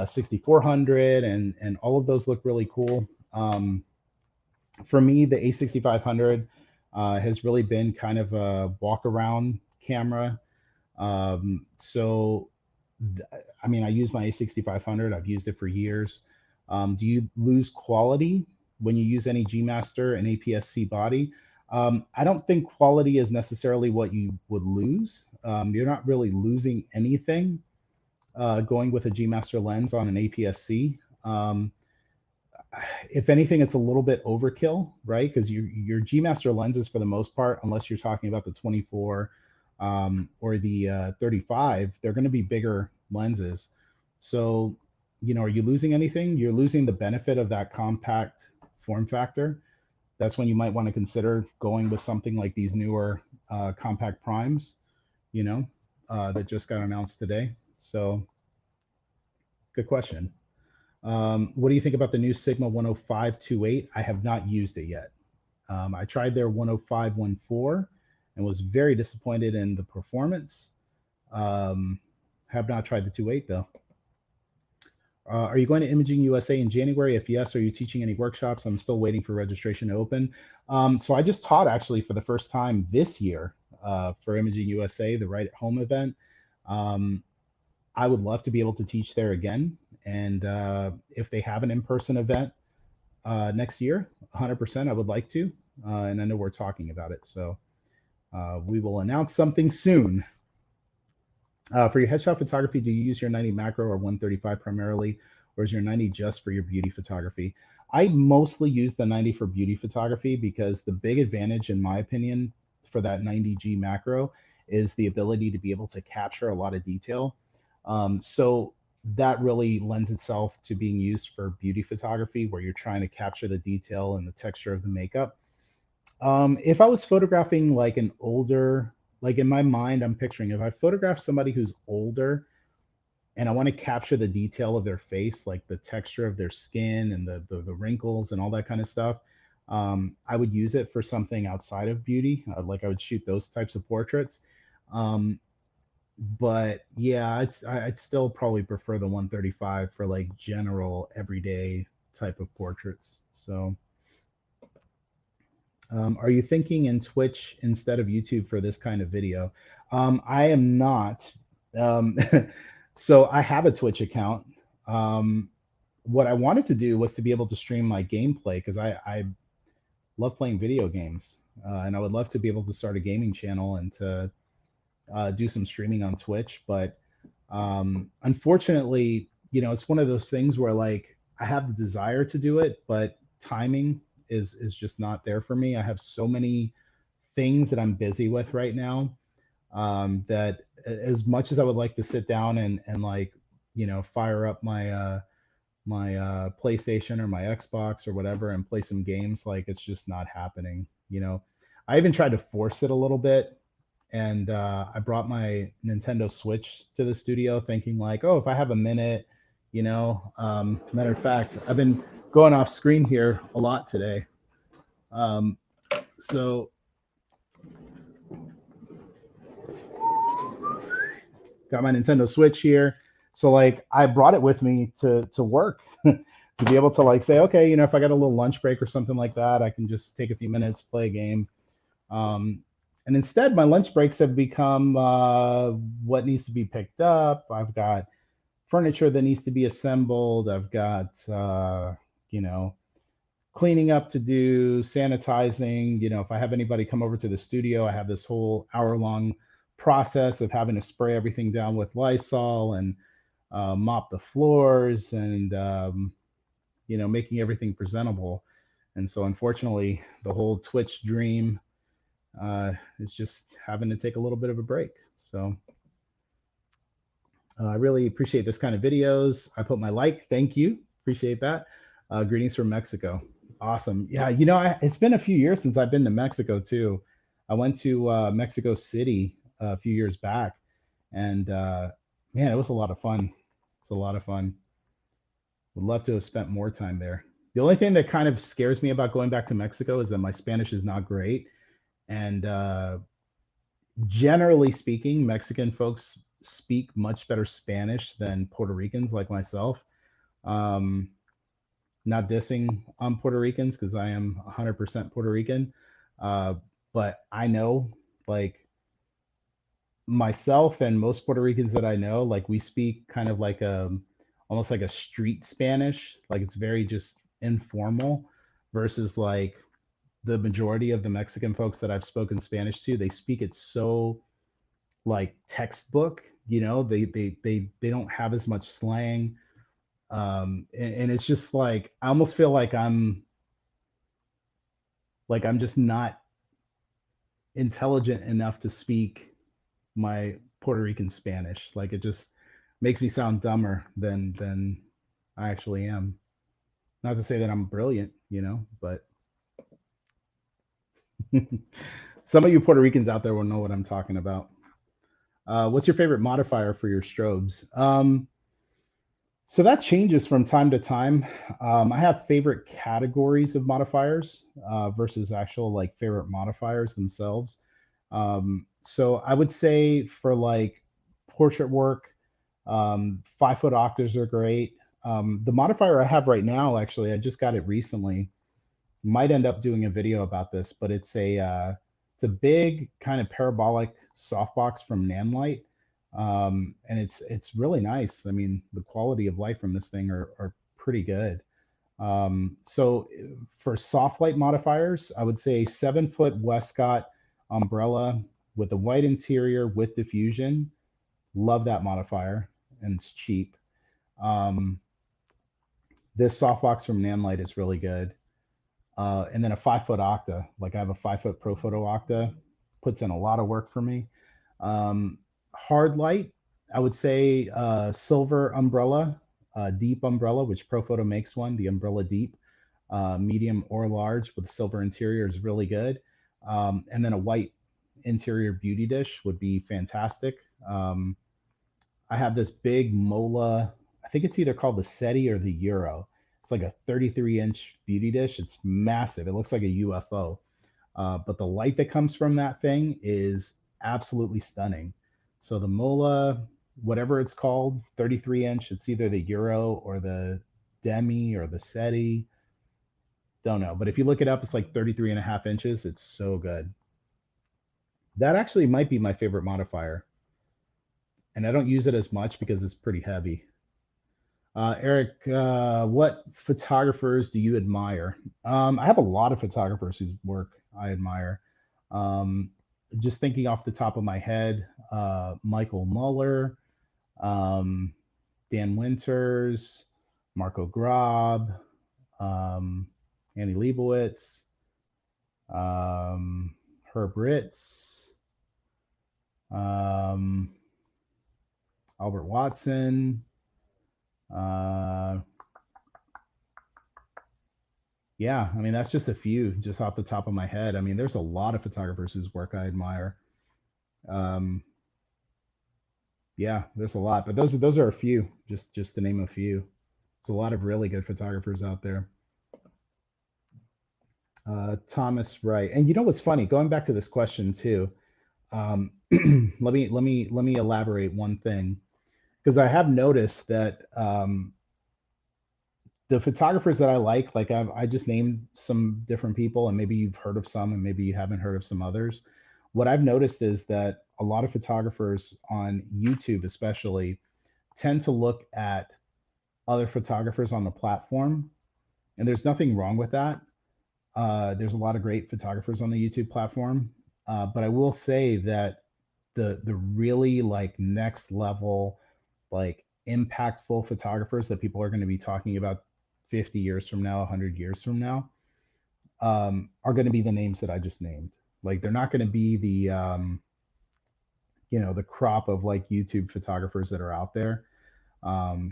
Speaker 1: 6400, and all of those look really cool. For me, the A6500 has really been kind of a walk around camera. So I mean, I use my A6500. I've used it for years. Do you lose quality when you use any G Master and APS-C body? I don't think quality is necessarily what you would lose. You're not really losing anything going with a G Master lens on an APS-C. If anything, it's a little bit overkill, right? Because your G Master lenses, for the most part, unless you're talking about the 24 or the 35, they're going to be bigger lenses. So, you know, are you losing anything? You're losing the benefit of that compact form factor. That's when you might want to consider going with something like these newer compact primes, you know, that just got announced today. So, good question. What do you think about the new Sigma 105-28? I have not used it yet. I tried their 105-14 and was very disappointed in the performance. Have not tried the 28 though. Are you going to Imaging USA in January? If yes, are you teaching any workshops? I'm still waiting for registration to open. So I just taught actually for the first time this year for Imaging USA, the Right at Home event. I would love to be able to teach there again. And if they have an in-person event next year, 100%, I would like to. And I know we're talking about it. So we will announce something soon. For your headshot photography, do you use your 90 macro or 135 primarily, or is your 90 just for your beauty photography? I mostly use the 90 for beauty photography because the big advantage, in my opinion, for that 90G macro is the ability to be able to capture a lot of detail. So that really lends itself to being used for beauty photography, where you're trying to capture the detail and the texture of the makeup. If I was photographing like an older, like in my mind, I'm picturing if I photograph somebody who's older and I want to capture the detail of their face, like the texture of their skin and the wrinkles and all that kind of stuff, I would use it for something outside of beauty. Like I would shoot those types of portraits. But yeah, I'd still probably prefer the 135 for like general everyday type of portraits. So are you thinking in Twitch instead of YouTube for this kind of video? I am not. So I have a Twitch account. What I wanted to do was to be able to stream my gameplay because I love playing video games. And I would love to be able to start a gaming channel and to do some streaming on Twitch. But unfortunately, you know, it's one of those things where like I have the desire to do it, but timing is just not there for me. I have so many things that I'm busy with right now that as much as I would like to sit down and like, you know, fire up my my PlayStation or my Xbox or whatever and play some games, like it's just not happening. You know, I even tried to force it a little bit, and I brought my Nintendo Switch to the studio thinking like, oh, if I have a minute, you know, matter of fact, I've been going off screen here a lot today. So got my Nintendo Switch here. So like I brought it with me to work to be able to like say, okay, you know, if I got a little lunch break or something like that, I can just take a few minutes, play a game. And instead, my lunch breaks have become what needs to be picked up. I've got furniture that needs to be assembled. I've got, you know, cleaning up to do, sanitizing. You know, if I have anybody come over to the studio, I have this whole hour-long process of having to spray everything down with Lysol and mop the floors and, you know, making everything presentable. And so, unfortunately, the whole Twitch dream is just having to take a little bit of a break. So I really appreciate this kind of videos. I put my like, thank you, appreciate that. Greetings from Mexico. Awesome. Yeah, you know, it's been a few years since I've been to Mexico too. I went to Mexico City a few years back, and man, it was a lot of fun. It's a lot of fun. Would love to have spent more time there. The only thing that kind of scares me about going back to Mexico is that my Spanish is not great, and generally speaking, Mexican folks speak much better Spanish than Puerto Ricans like myself. Um, Not dissing on Puerto Ricans because I am 100% Puerto Rican, uh, but I know like myself and most Puerto Ricans that I know, like we speak kind of like a almost like a street Spanish, like it's very just informal versus like the majority of the Mexican folks that I've spoken Spanish to, they speak it so like textbook, you know, they don't have as much slang. And it's just like I almost feel like I'm just not intelligent enough to speak my Puerto Rican Spanish. Like it just makes me sound dumber than I actually am. Not to say that I'm brilliant, you know, but some of you Puerto Ricans out there will know what I'm talking about. What's your favorite modifier for your strobes? So that changes from time to time. I have favorite categories of modifiers versus actual like favorite modifiers themselves. So I would say for like portrait work, 5 foot octaves are great. The modifier I have right now, actually, I just got it recently. Might end up doing a video about this, but it's a big kind of parabolic softbox from Nanlite, and it's really nice. I mean, the quality of light from this thing are pretty good. So for soft light modifiers, I would say 7 foot Westcott umbrella with a white interior with diffusion. Love that modifier, and it's cheap. Um, this softbox from Nanlite is really good. And then a 5 foot octa. Like I have a 5 foot Profoto octa, puts in a lot of work for me. Hard light, I would say silver umbrella, deep umbrella, which Profoto makes one, the umbrella deep, medium or large with a silver interior is really good. And then a white interior beauty dish would be fantastic. I have this big Mola, I think it's either called the SETI or the Euro. It's like a 33-inch beauty dish. It's massive. It looks like a UFO. But the light that comes from that thing is absolutely stunning. So the Mola, whatever it's called, 33-inch, it's either the Euro or the Demi or the SETI. Don't know. But if you look it up, it's like 33 and a half inches. It's so good. That actually might be my favorite modifier. And I don't use it as much because it's pretty heavy. Eric, what photographers do you admire? I have a lot of photographers whose work I admire. Um, just thinking off the top of my head, Michael Muller, um, Dan Winters, Marco Grob, um, Annie Leibowitz, Herb Ritz, um, Albert Watson. Yeah, I mean, that's just a few just off the top of my head. I mean, there's a lot of photographers whose work I admire. Um, yeah, there's a lot, but those are a few, just to name a few. There's a lot of really good photographers out there. Thomas Wright. And you know what's funny? Going back to this question too, Let me elaborate one thing, because I have noticed that the photographers that I like I just named some different people, and maybe you've heard of some, and maybe you haven't heard of some others. What I've noticed is that a lot of photographers on YouTube, especially, tend to look at other photographers on the platform, and there's nothing wrong with that. There's a lot of great photographers on the YouTube platform, but I will say that the really like next level, like impactful photographers that people are going to be talking about 50 years from now, 100 years from now, are going to be the names that I just named. Like they're not going to be the the crop of like YouTube photographers that are out there.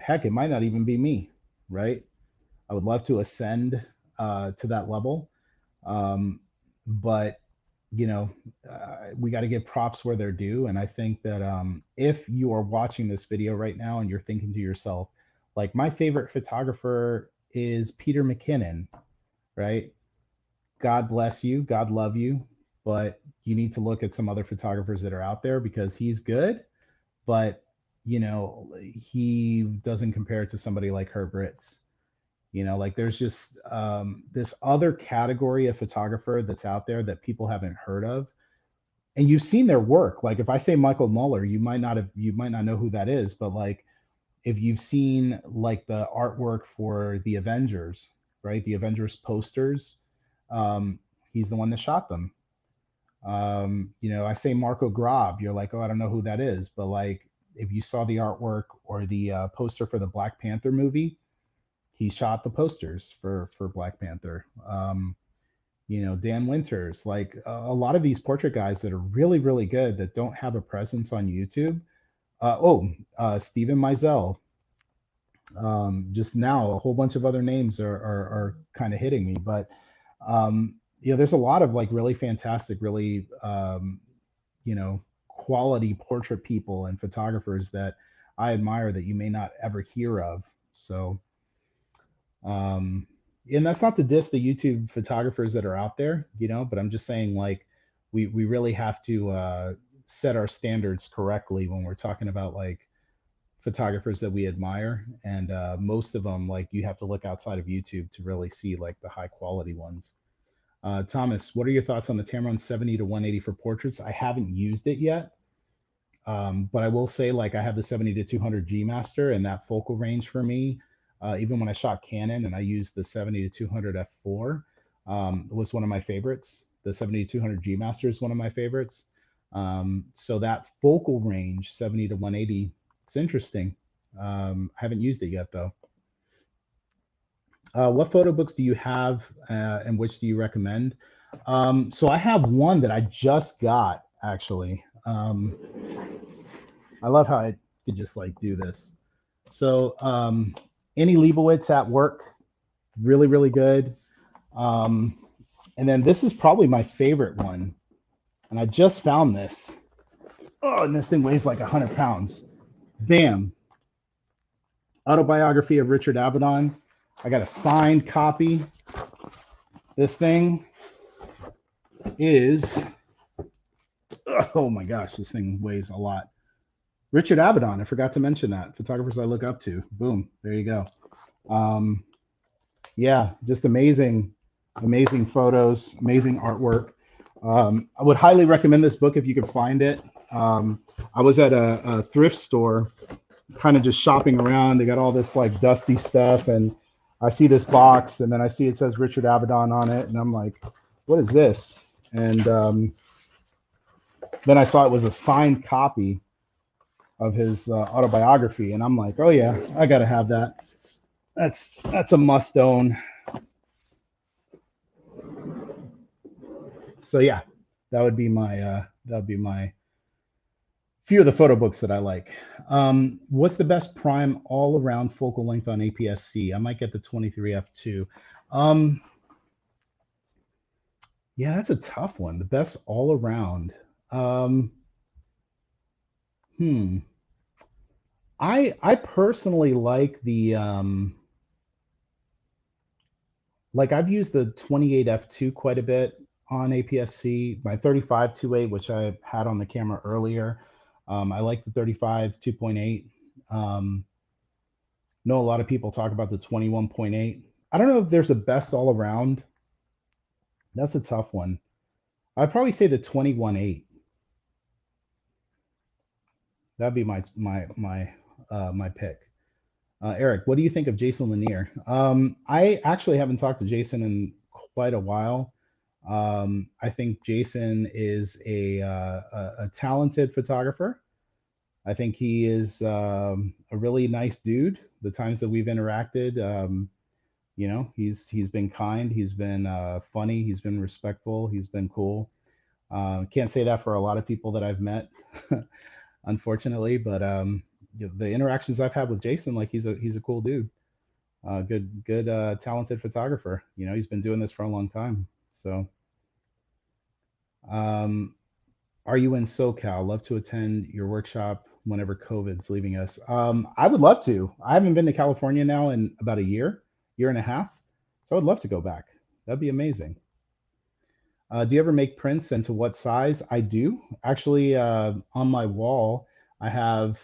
Speaker 1: Heck, it might not even be me, right? I would love to ascend to that level. Um, but you know, we got to give props where they're due. And I think that if you are watching this video right now and you're thinking to yourself, like, my favorite photographer is Peter McKinnon, right? God bless you, God love you, but you need to look at some other photographers that are out there because he's good, but he doesn't compare to somebody like Herb Ritz. Like there's just this other category of photographer that's out there that people haven't heard of, and you've seen their work. Like if I say Michael Muller, you might not know who that is, but like if you've seen like the artwork for the Avengers, right? The Avengers posters, um, he's the one that shot them. I say Marco Grob, you're like, oh, I don't know who that is, but like if you saw the artwork or the poster for the Black Panther movie, he shot the posters for Black Panther. Dan Winters, like a lot of these portrait guys that are really, really good that don't have a presence on YouTube. Stephen Meisel. Just now, a whole bunch of other names are kind of hitting me, but there's a lot of like really fantastic, really quality portrait people and photographers that I admire that you may not ever hear of. So and that's not to diss the YouTube photographers that are out there, but I'm just saying like we really have to set our standards correctly when we're talking about like photographers that we admire, and most of them, like, you have to look outside of YouTube to really see like the high quality ones. Thomas, what are your thoughts on the Tamron 70 to 180 for portraits? I haven't used it yet, but I will say, like, I have the 70 to 200 G Master, and that focal range for me, even when I shot Canon and I used the 70 to 200 f4, was one of my favorites. The 70 to 200 G Master is one of my favorites. So that focal range, 70 to 180, it's interesting. I haven't used it yet though. What photo books do you have, and which do you recommend? So I have one that I just got, actually. I love how I could just like do this. So Annie Leibovitz at Work, really, really good. And then this is probably my favorite one. And I just found this. Oh, and this thing weighs like 100 pounds. Bam. Autobiography of Richard Avedon. I got a signed copy. This thing is, oh my gosh, this thing weighs a lot. Richard Avedon, I forgot to mention that. Photographers I look up to. Boom, there you go. Yeah, just amazing, amazing photos, amazing artwork. I would highly recommend this book if you could find it. I was at a thrift store, kind of just shopping around. They got all this like dusty stuff, and I see this box, and then I see it says Richard Avedon on it, and I'm like, what is this? And then I saw it was a signed copy of his autobiography, and I'm like, oh yeah, I gotta have that. That's a must own. So yeah, that would be my few of the photo books that I like. What's the best prime all around focal length on APS-C? I might get the 23 f2. Yeah, that's a tough one. The best all around. I personally like the like I've used the 28 f2 quite a bit. on APS-C. My 35 2.8, which I had on the camera earlier. I like the 35 2.8. Know a lot of people talk about the 21.8. I don't know if there's a best all around. That's a tough one. I'd probably say the 21.8. That'd be my pick. Eric, what do you think of Jason Lanier? I actually haven't talked to Jason in quite a while. I think Jason is a talented photographer. I think he is a really nice dude. The times that we've interacted, you know, he's been kind, he's been funny, he's been respectful, he's been cool. Can't say that for a lot of people that I've met, unfortunately, but the interactions I've had with Jason, like he's a cool dude, good talented photographer. You know, he's been doing this for a long time. So, are you in SoCal? Love to attend your workshop whenever COVID's leaving us. I would love to. I haven't been to California now in about a year and a half, so I'd love to go back. That'd be amazing. Do you ever make prints, and to what size? I do. Actually, on my wall, I have,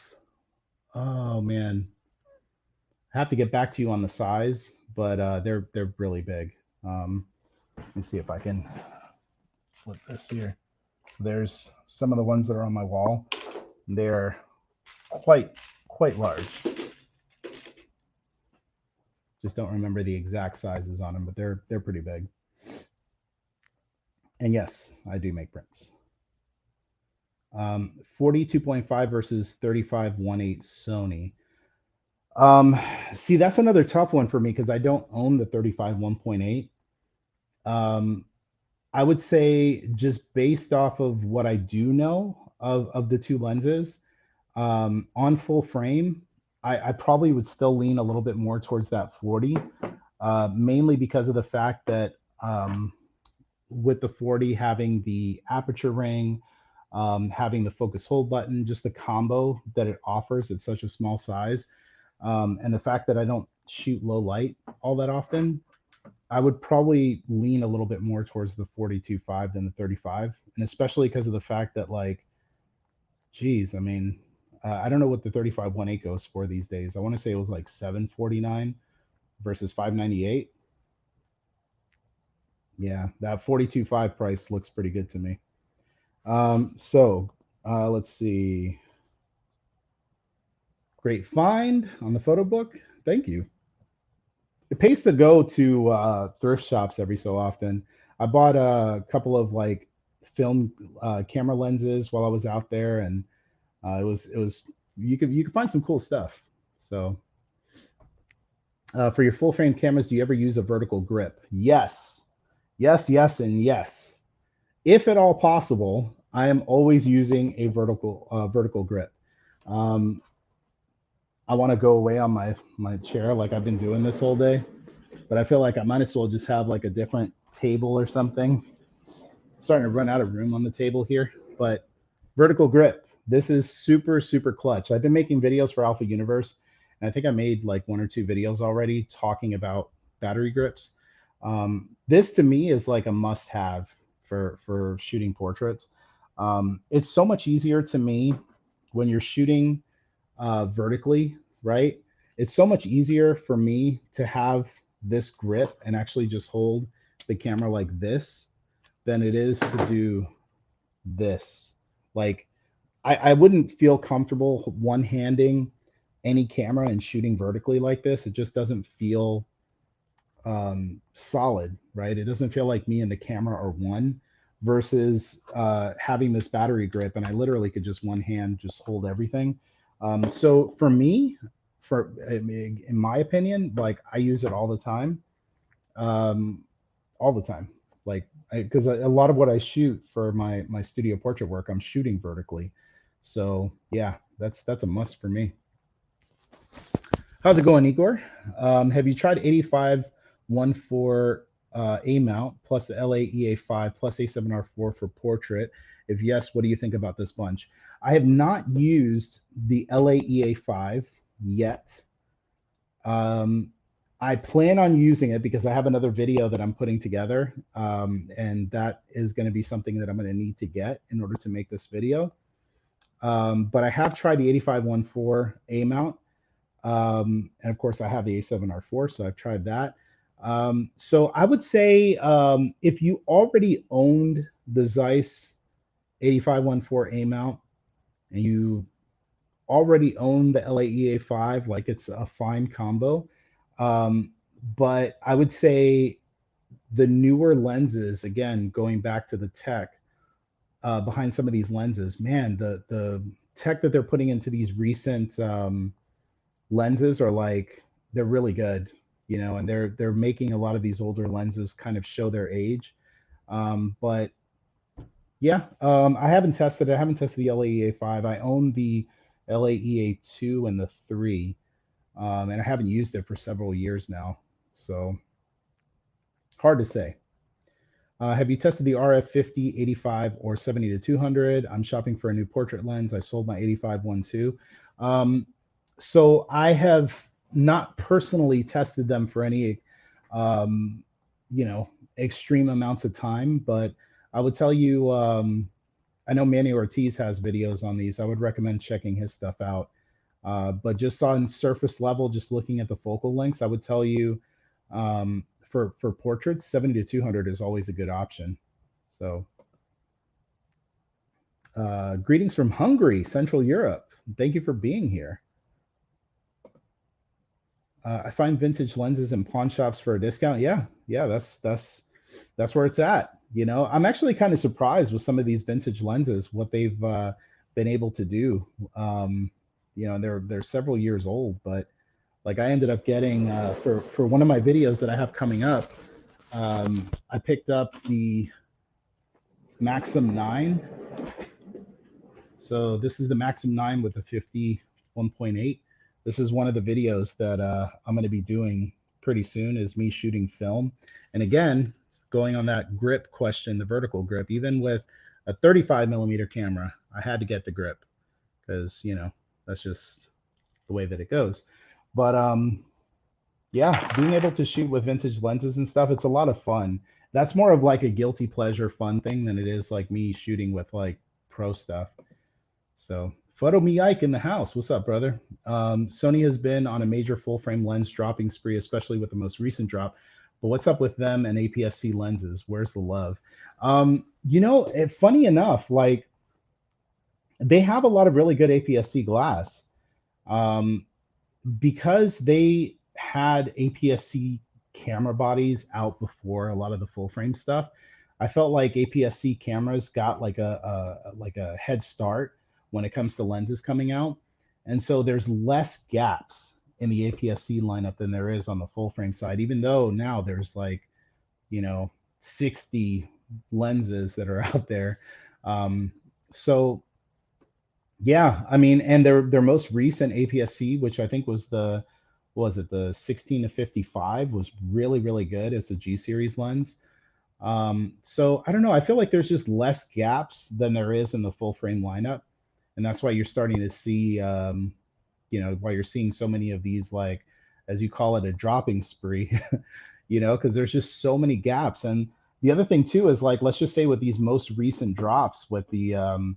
Speaker 1: oh man, I have to get back to you on the size, but they're really big. Let me see if I can flip this here. So there's some of the ones that are on my wall. They're quite large. Just don't remember the exact sizes on them, but they're pretty big. And yes, I do make prints. 42.5 versus 35.18 Sony. See, that's another tough one for me because I don't own the 35 1.8. I would say just based off of what I do know of the two lenses, on full frame, I probably would still lean a little bit more towards that 40, mainly because of the fact that with the 40 having the aperture ring, having the focus hold button, just the combo that it offers at such a small size, and the fact that I don't shoot low light all that often, I would probably lean a little bit more towards the 42.5 than the 35, and especially because of the fact that, like, geez, I mean, I don't know what the 35 1.8 goes for these days. I want to say it was like 749 versus 598. Yeah, that 42.5 price looks pretty good to me. Let's see. Great find on the photo book. Thank you. It pays to go to thrift shops every so often. I bought a couple of like film camera lenses while I was out there, and it was you could find some cool stuff. So for your full frame cameras, do you ever use a vertical grip? Yes, yes, and yes. If at all possible, I am always using a vertical grip. I want to go away on my chair like I've been doing this whole day, but I feel like I might as well just have like a different table or something. Starting to run out of room on the table here, but vertical grip. This is super clutch. I've been making videos for Alpha Universe, and I think I made like 1 or 2 videos already talking about battery grips. This to me is like a must-have for shooting portraits. It's so much easier to me when you're shooting vertically, right? It's so much easier for me to have this grip and actually just hold the camera like this than it is to do this. Like I wouldn't feel comfortable one-handing any camera and shooting vertically like this. It just doesn't feel solid, right? It doesn't feel like me and the camera are one versus having this battery grip, and I literally could just one hand just hold everything. So for me, in my opinion, like I use it all the time, like because a lot of what I shoot for my studio portrait work, I'm shooting vertically. So yeah, that's a must for me. How's it going, Igor? Have you tried 85-1.4 A mount plus the LA EA5 plus A7R4 for portrait? If yes, what do you think about this bunch? I have not used the LA EA5 yet. I I plan on using it because I have another video that I'm putting together, and that is going to be something that I'm going to need to get in order to make this video. But I have tried the 8514 A mount, and of course I have the A7R4, so I've tried that. So I would say if you already owned the Zeiss 8514 A mount and you already own the LAEA5, like it's a fine combo. But I would say the newer lenses, again, going back to the tech behind some of these lenses, man, the tech that they're putting into these recent lenses are like, they're really good, you know, and they're making a lot of these older lenses kind of show their age. But yeah, I haven't tested it. I haven't tested the LAEA5. I own the LAEA2 and the 3, and I haven't used it for several years now. So hard to say. Have you tested the RF 50, 85, or 70 to 200? I'm shopping for a new portrait lens. I sold my 85-1.2. So I have not personally tested them for any, you know, extreme amounts of time, but I would tell you, I know Manny Ortiz has videos on these. I would recommend checking his stuff out. But just on surface level, just looking at the focal lengths, I would tell you for portraits, 70 to 200 is always a good option. So greetings from Hungary, Central Europe. Thank you for being here. I find vintage lenses in pawn shops for a discount. Yeah, that's where it's at. You know, I'm actually kind of surprised with some of these vintage lenses, what they've been able to do. You know, they're several years old, but like I ended up getting for one of my videos that I have coming up, I picked up the Maxim 9. So this is the Maxim 9 with the 50 1.8. This is one of the videos that I'm going to be doing pretty soon, is me shooting film. And again, going on that grip question, the vertical grip, even with a 35 millimeter camera, I had to get the grip because, you know, that's just the way that it goes. But yeah, being able to shoot with vintage lenses and stuff, it's a lot of fun. That's more of like a guilty pleasure fun thing than it is like me shooting with like pro stuff. So Photo Me Ike in the house. What's up, brother? Sony has been on a major full frame lens dropping spree, especially with the most recent drop. But what's up with them and APS-C lenses? Where's the love? You know, funny enough, like they have a lot of really good APS-C glass because they had APS-C camera bodies out before a lot of the full frame stuff. I felt like APS-C cameras got like a head start when it comes to lenses coming out. And so there's less gaps in the APS-C lineup than there is on the full frame side, even though now there's like, you know, 60 lenses that are out there. So yeah, I mean, and their most recent APS-C, which I think was the 16 to 55, was really, really good. It's a G series lens. So I don't know. I feel like there's just less gaps than there is in the full frame lineup. And that's why you're starting to see, you know, why you're seeing so many of these, like, as you call it, a dropping spree, you know, because there's just so many gaps. And the other thing too is like, let's just say with these most recent drops with the,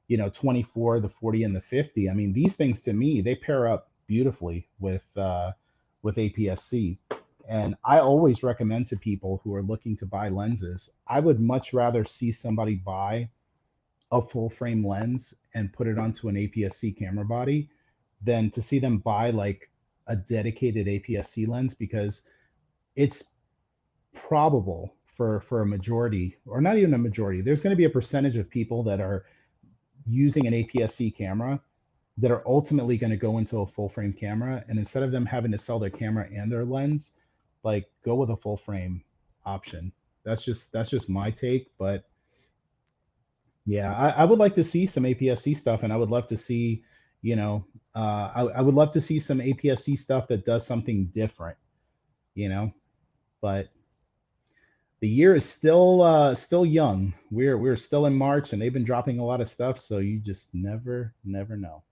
Speaker 1: you know, 24, the 40 and the 50, I mean, these things to me, they pair up beautifully with APS-C. And I always recommend to people who are looking to buy lenses, I would much rather see somebody buy a full frame lens and put it onto an APS-C camera body than to see them buy like a dedicated APS-C lens, because it's probable for a majority, or not even a majority, there's going to be a percentage of people that are using an APS-C camera that are ultimately going to go into a full frame camera. And instead of them having to sell their camera and their lens, like go with a full frame option. That's just my take. But yeah, I would like to see some APS-C stuff, and I would love to see, you know, I would love to see some APS-C stuff that does something different, you know. But the year is still young. We're still in March, and they've been dropping a lot of stuff, so you just never know.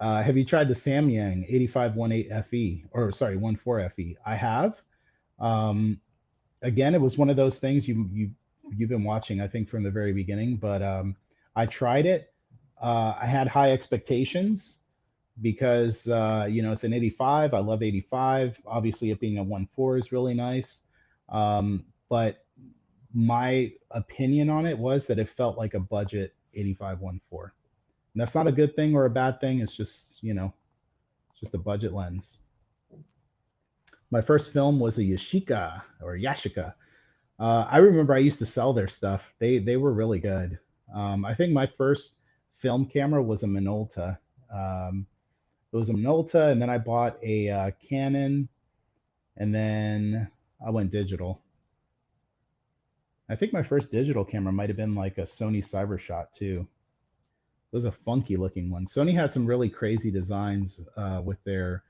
Speaker 1: Have you tried the Samyang 8518 FE, or sorry, 14 FE? I have. Um, Again, it was one of those things you've been watching, I think, from the very beginning. But I tried it. I had high expectations because it's an 85. I love 85. Obviously, it being a 1.4 is really nice. But my opinion on it was that it felt like a budget 85 1.4. And that's not a good thing or a bad thing. It's just, just a budget lens. My first film was a Yashica or Yashica. I remember I used to sell their stuff. They were really good. I think my first film camera was a Minolta. It was a Minolta, and then I bought a Canon, and then I went digital. I think my first digital camera might have been like a Sony Cybershot too. It was a funky looking one. Sony had some really crazy designs with their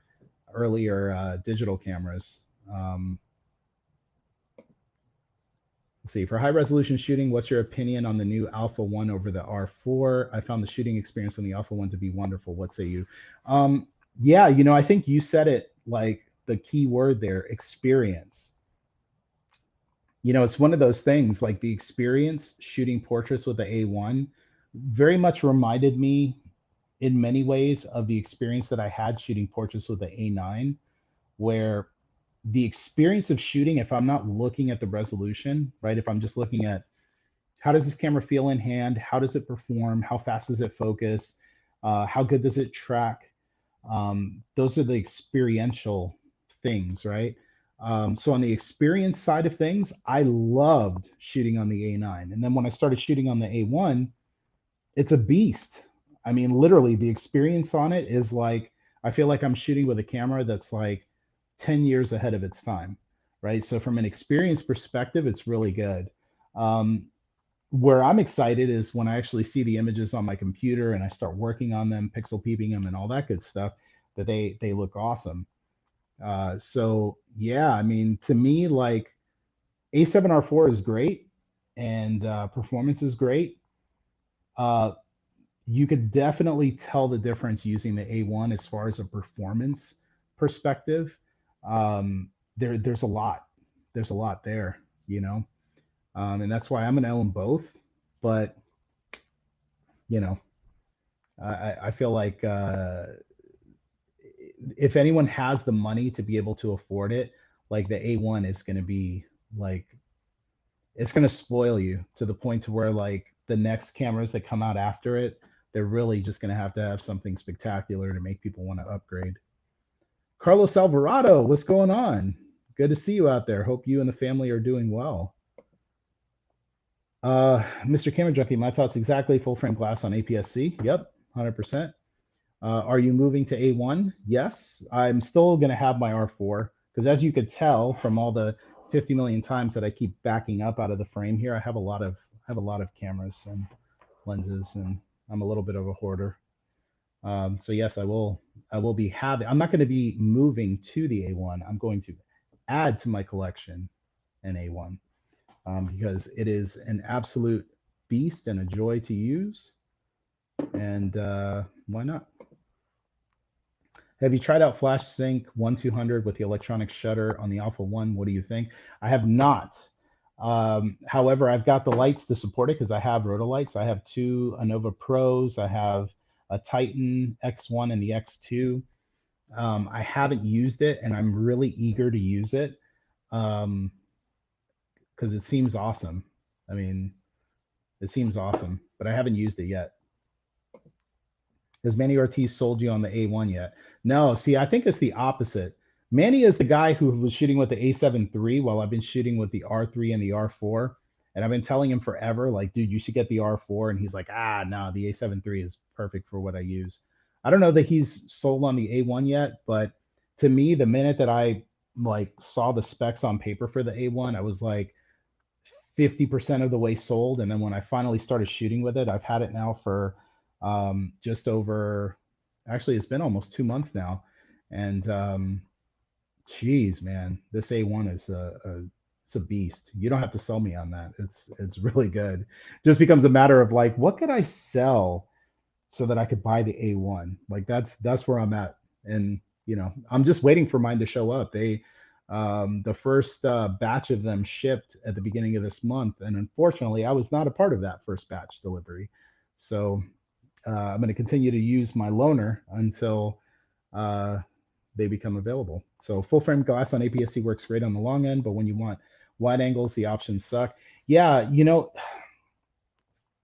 Speaker 1: earlier digital cameras. Let's see, for high resolution shooting, what's your opinion on the new Alpha 1 over the R4? I found the shooting experience on the Alpha 1 to be wonderful. What say you? Yeah, I think you said it, like the key word there, experience. It's one of those things, like the experience shooting portraits with the A1 very much reminded me in many ways of the experience that I had shooting portraits with the A9, where the experience of shooting, if I'm not looking at the resolution, right? If I'm just looking at how does this camera feel in hand? How does it perform? How fast does it focus? How good does it track? Those are the experiential things, right? So on the experience side of things, I loved shooting on the A9. And then when I started shooting on the A1, it's a beast. I mean, literally, the experience on it is like, I feel like I'm shooting with a camera that's like 10 years ahead of its time, right? So from an experience perspective, it's really good. Where I'm excited is when I actually see the images on my computer and I start working on them, pixel peeping them and all that good stuff, that they look awesome. So yeah, I mean, to me, like A7R4 is great and performance is great. You could definitely tell the difference using the A1 as far as a performance perspective. There's a lot. There's a lot there, and that's why I'm gonna own both. But I feel like if anyone has the money to be able to afford it, like the A1 is gonna be like, it's gonna spoil you to the point to where like the next cameras that come out after it, they're really just gonna have to have something spectacular to make people want to upgrade. Carlos Alvarado, what's going on? Good to see you out there. Hope you and the family are doing well. Mr. Camera Junkie, my thoughts exactly. Full frame glass on APS-C. Yep, 100%. Are you moving to A1? Yes. I'm still going to have my R4 because, as you could tell from all the 50 million times that I keep backing up out of the frame here, I have a lot of cameras and lenses, and I'm a little bit of a hoarder. So yes, I will be having. I'm not going to be moving to the A1. I'm going to add to my collection an A1 because it is an absolute beast and a joy to use. And why not? Have you tried out Flash Sync 1200 with the electronic shutter on the Alpha 1? What do you think? I have not. However, I've got the lights to support it because I have rotolights. I have two Anova Pros. I have a Titan X1 and the X2. I haven't used it, and I'm really eager to use it because it seems awesome. I mean, it seems awesome, but I haven't used it yet. Has Manny Ortiz sold you on the A1 yet? No, see, I think it's the opposite. Manny is the guy who was shooting with the A7 III while I've been shooting with the R3 and the R4. And I've been telling him forever, like, dude, you should get the R4. And he's like, no, the A7 III is perfect for what I use. I don't know that he's sold on the A1 yet, but to me, the minute that I like saw the specs on paper for the A1, I was like 50% of the way sold. And then when I finally started shooting with it, I've had it now for just over, actually, it's been almost 2 months now. And geez, man, this A1 is it's a beast. You don't have to sell me on that. It's really good. Just becomes a matter of like, what could I sell so that I could buy the A1. Like that's where I'm at. And I'm just waiting for mine to show up. The first batch of them shipped at the beginning of this month, and unfortunately, I was not a part of that first batch delivery. So I'm going to continue to use my loaner until uh, they become available. So full frame glass on APS-C works great on the long end, but when you want wide angles, the options suck. Yeah,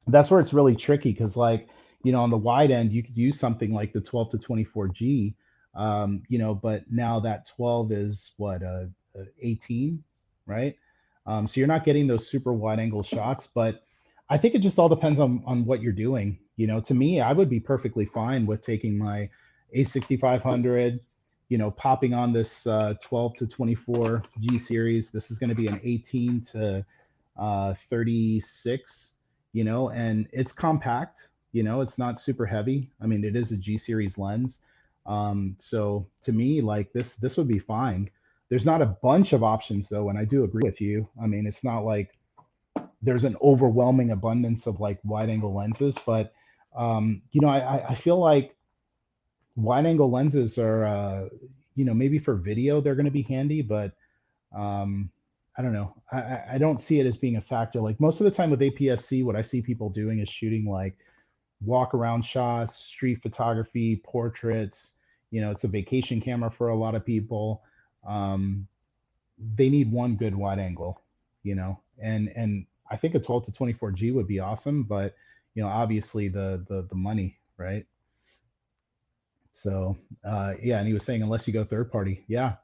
Speaker 1: that's where it's really tricky because like on the wide end you could use something like the 12 to 24G, but now that 12 is what 18, right? So you're not getting those super wide angle shots, but I think it just all depends on what you're doing. To me, I would be perfectly fine with taking my A6500, popping on this 12 to 24G series. This is going to be an 18 to 36, and it's compact. It's not super heavy. I mean, it is a G series lens. So to me, like this would be fine. There's not a bunch of options though, and I do agree with you. I mean, it's not like there's an overwhelming abundance of like wide angle lenses, but I feel like wide angle lenses are maybe for video they're going to be handy, but um, I don't know. I don't see it as being a factor. Like most of the time with APS-C, what I see people doing is shooting like walk around shots, street photography, portraits. It's a vacation camera for a lot of people. Um, they need one good wide angle, and I think a 12 to 24G would be awesome, but obviously the money, right? So yeah, and he was saying unless you go third party, yeah,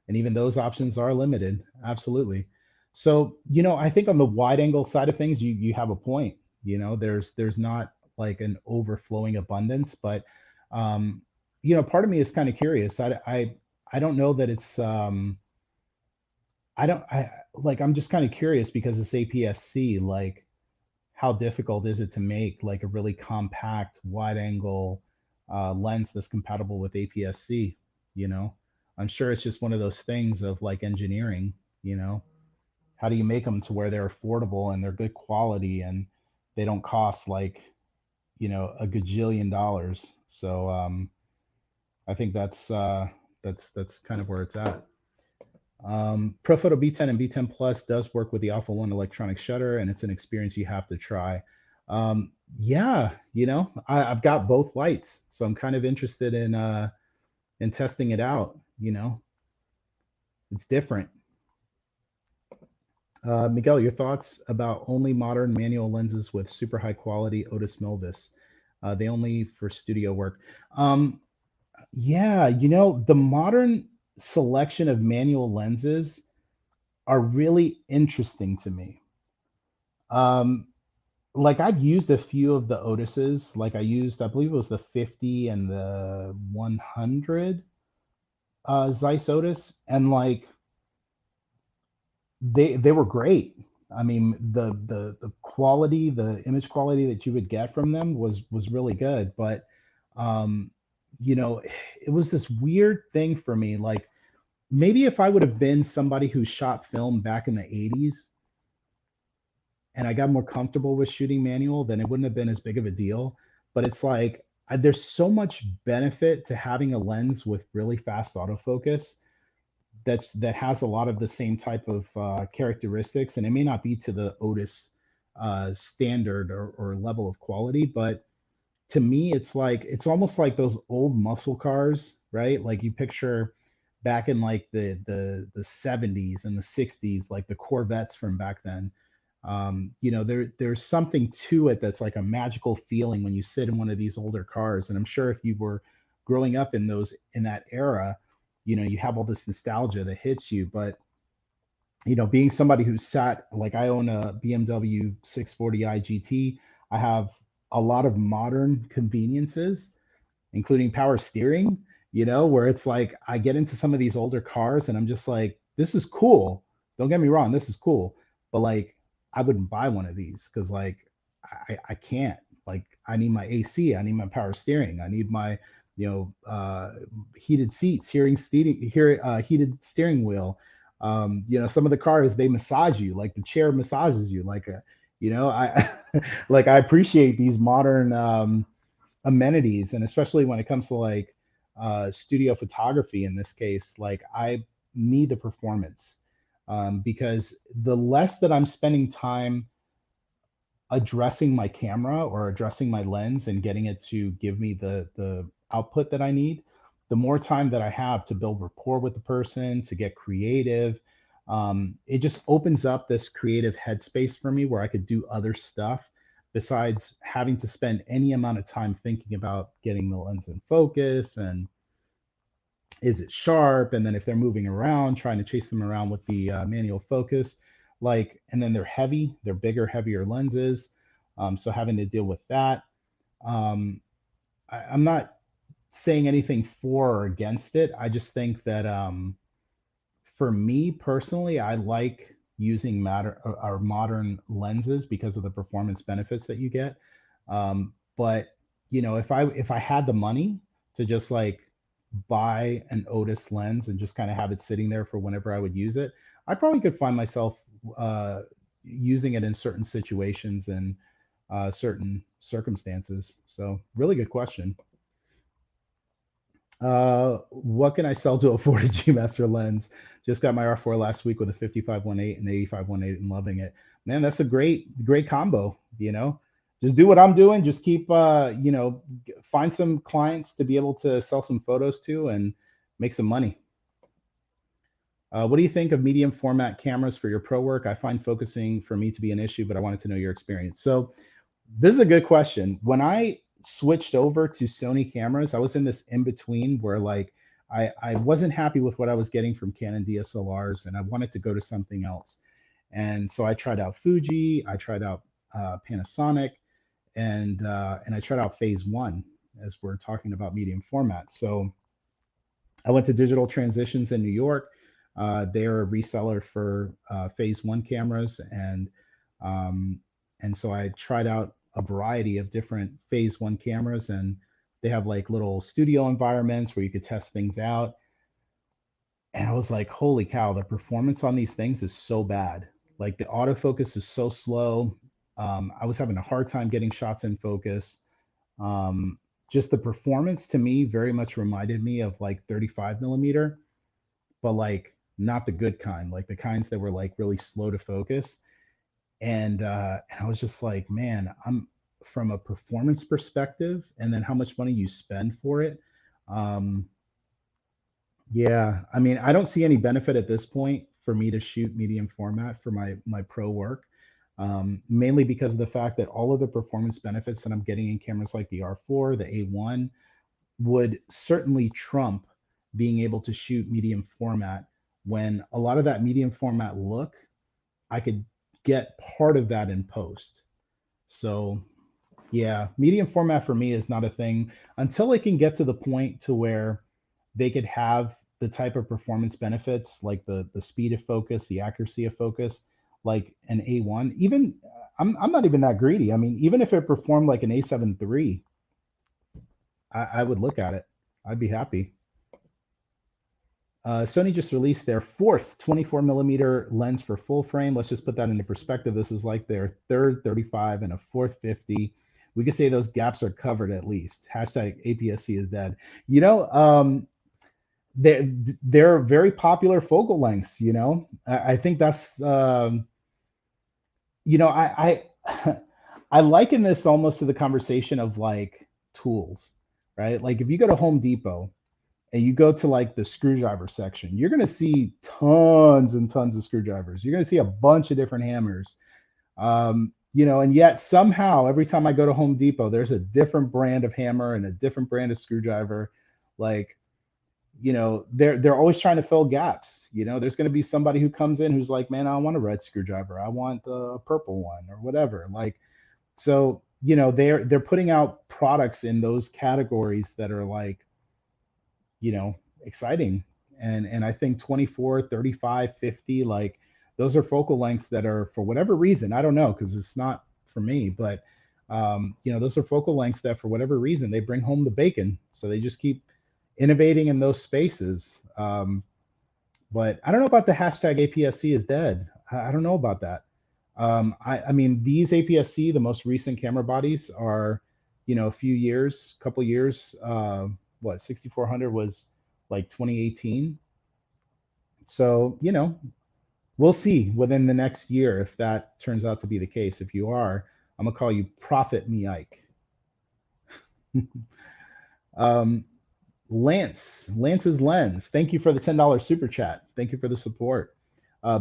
Speaker 1: and even those options are limited, absolutely. So I think on the wide angle side of things, you have a point. There's not like an overflowing abundance, but part of me is kind of curious. I don't know that it's I don't I like I'm just kind of curious because it's APS-C, like how difficult is it to make like a really compact wide angle lens that's compatible with APS-C? You know, I'm sure it's just one of those things of like engineering. You know, how do you make them to where they're affordable and they're good quality and they don't cost like a gajillion dollars? So I think that's kind of where it's at. Profoto B10 and B10 Plus does work with the Alpha 1 electronic shutter, and it's an experience you have to try. Yeah, I've got both lights, so I'm kind of interested in testing it out. It's different. Miguel, your thoughts about only modern manual lenses with super high quality Otis Milvis? They only for studio work. Yeah, the modern selection of manual lenses are really interesting to me. Um, like I've used a few of the Otises. Like I believe it was the 50 and the 100 Zeiss Otis, and like they were great. I mean, the quality, the image quality that you would get from them was really good. But um, it was this weird thing for me. Like maybe if I would have been somebody who shot film back in the 80s and I got more comfortable with shooting manual, then it wouldn't have been as big of a deal. But it's like there's so much benefit to having a lens with really fast autofocus that has a lot of the same type of characteristics, and it may not be to the Otis standard or level of quality, but to me, it's almost like those old muscle cars, right? Like you picture back in like the 70s and the 60s, like the Corvettes from back then. There's something to it that's like a magical feeling when you sit in one of these older cars. And I'm sure if you were growing up in that era, you have all this nostalgia that hits you. But being somebody who sat, like I own a BMW 640i GT, I have a lot of modern conveniences, including power steering, where it's like I get into some of these older cars and I'm just like, this is cool. Don't get me wrong, this is cool. But like, I wouldn't buy one of these because like I can't. Like, I need my AC, I need my power steering, I need my, heated seats, heated steering wheel. Some of the cars, they massage you, like the chair massages you, like I like I appreciate these modern amenities, and especially when it comes to like studio photography in this case, like I need the performance, because the less that I'm spending time addressing my camera or addressing my lens and getting it to give me the output that I need, the more time that I have to build rapport with the person, to get creative. It just opens up this creative headspace for me where I could do other stuff besides having to spend any amount of time thinking about getting the lens in focus and is it sharp, and then if they're moving around, trying to chase them around with the manual focus, like, and then they're heavy, they're bigger, heavier lenses, so having to deal with that. um, I'm not saying anything for or against it. I just think that for me personally, I like using matter or modern lenses because of the performance benefits that you get. But if I had the money to just like buy an Otis lens and just kind of have it sitting there for whenever I would use it, I probably could find myself using it in certain situations and certain circumstances. So really good question. What can I sell to afford a G Master lens? Just got my R4 last week with a 55-1.8 and 85-1.8 and loving it. Man, that's a great combo, Just do what I'm doing. Just keep, find some clients to be able to sell some photos to and make some money. What do you think of medium format cameras for your pro work? I find focusing for me to be an issue, but I wanted to know your experience. So this is a good question. When I switched over to Sony cameras, I was in this in between where like I wasn't happy with what I was getting from Canon DSLRs and I wanted to go to something else. And so I tried out Fuji, I tried out Panasonic, and I tried out Phase One as we're talking about medium format. So I went to Digital Transitions in New York. They're a reseller for Phase One cameras, um, and so I tried out a variety of different Phase One cameras, and they have like little studio environments where you could test things out. And I was like, holy cow, the performance on these things is so bad. Like the autofocus is so slow. I was having a hard time getting shots in focus. Um, just the performance to me very much reminded me of like 35 millimeter, but like not the good kind, like the kinds that were like really slow to focus. And I was just like, man, I'm from a performance perspective, and then how much money you spend for it. Um, yeah, I mean, I don't see any benefit at this point for me to shoot medium format for my pro work, mainly because of the fact that all of the performance benefits that I'm getting in cameras like the R4, the A1, would certainly trump being able to shoot medium format when a lot of that medium format look, I could get part of that in post. So yeah, medium format for me is not a thing until it can get to the point to where they could have the type of performance benefits like the speed of focus, the accuracy of focus, like an A1. Even I'm not even that greedy. I mean, even if it performed like an A7 III, I would look at it. I'd be happy. Sony just released their fourth 24 millimeter lens for full frame. Let's just put that into perspective. This is like their third 35 and a fourth 50. We could say those gaps are covered at least. Hashtag APSC is dead. They're very popular focal lengths. I think that's I I liken this almost to the conversation of like tools, right? Like if you go to Home Depot and you go to like the screwdriver section, you're going to see tons and tons of screwdrivers. You're going to see a bunch of different hammers. And yet somehow every time I go to Home Depot, there's a different brand of hammer and a different brand of screwdriver. Like, they're always trying to fill gaps. There's going to be somebody who comes in who's like, man, I don't want a red screwdriver. I want the purple one or whatever. Like, so, they're putting out products in those categories that are like, exciting. And I think 24, 35, 50, like those are focal lengths that are, for whatever reason, I don't know, because it's not for me, but those are focal lengths that for whatever reason they bring home the bacon. So they just keep innovating in those spaces. But I don't know about the hashtag APSC is dead. I don't know about that. I mean, these APS-C, the most recent camera bodies, are you know, a few years, couple years. What 6400 was like 2018. So, you know, we'll see within the next year if that turns out to be the case. If you are, I'm gonna call you Prophet Me Ike. um, Lance's Lens. Thank you for the $10 super chat. Thank you for the support.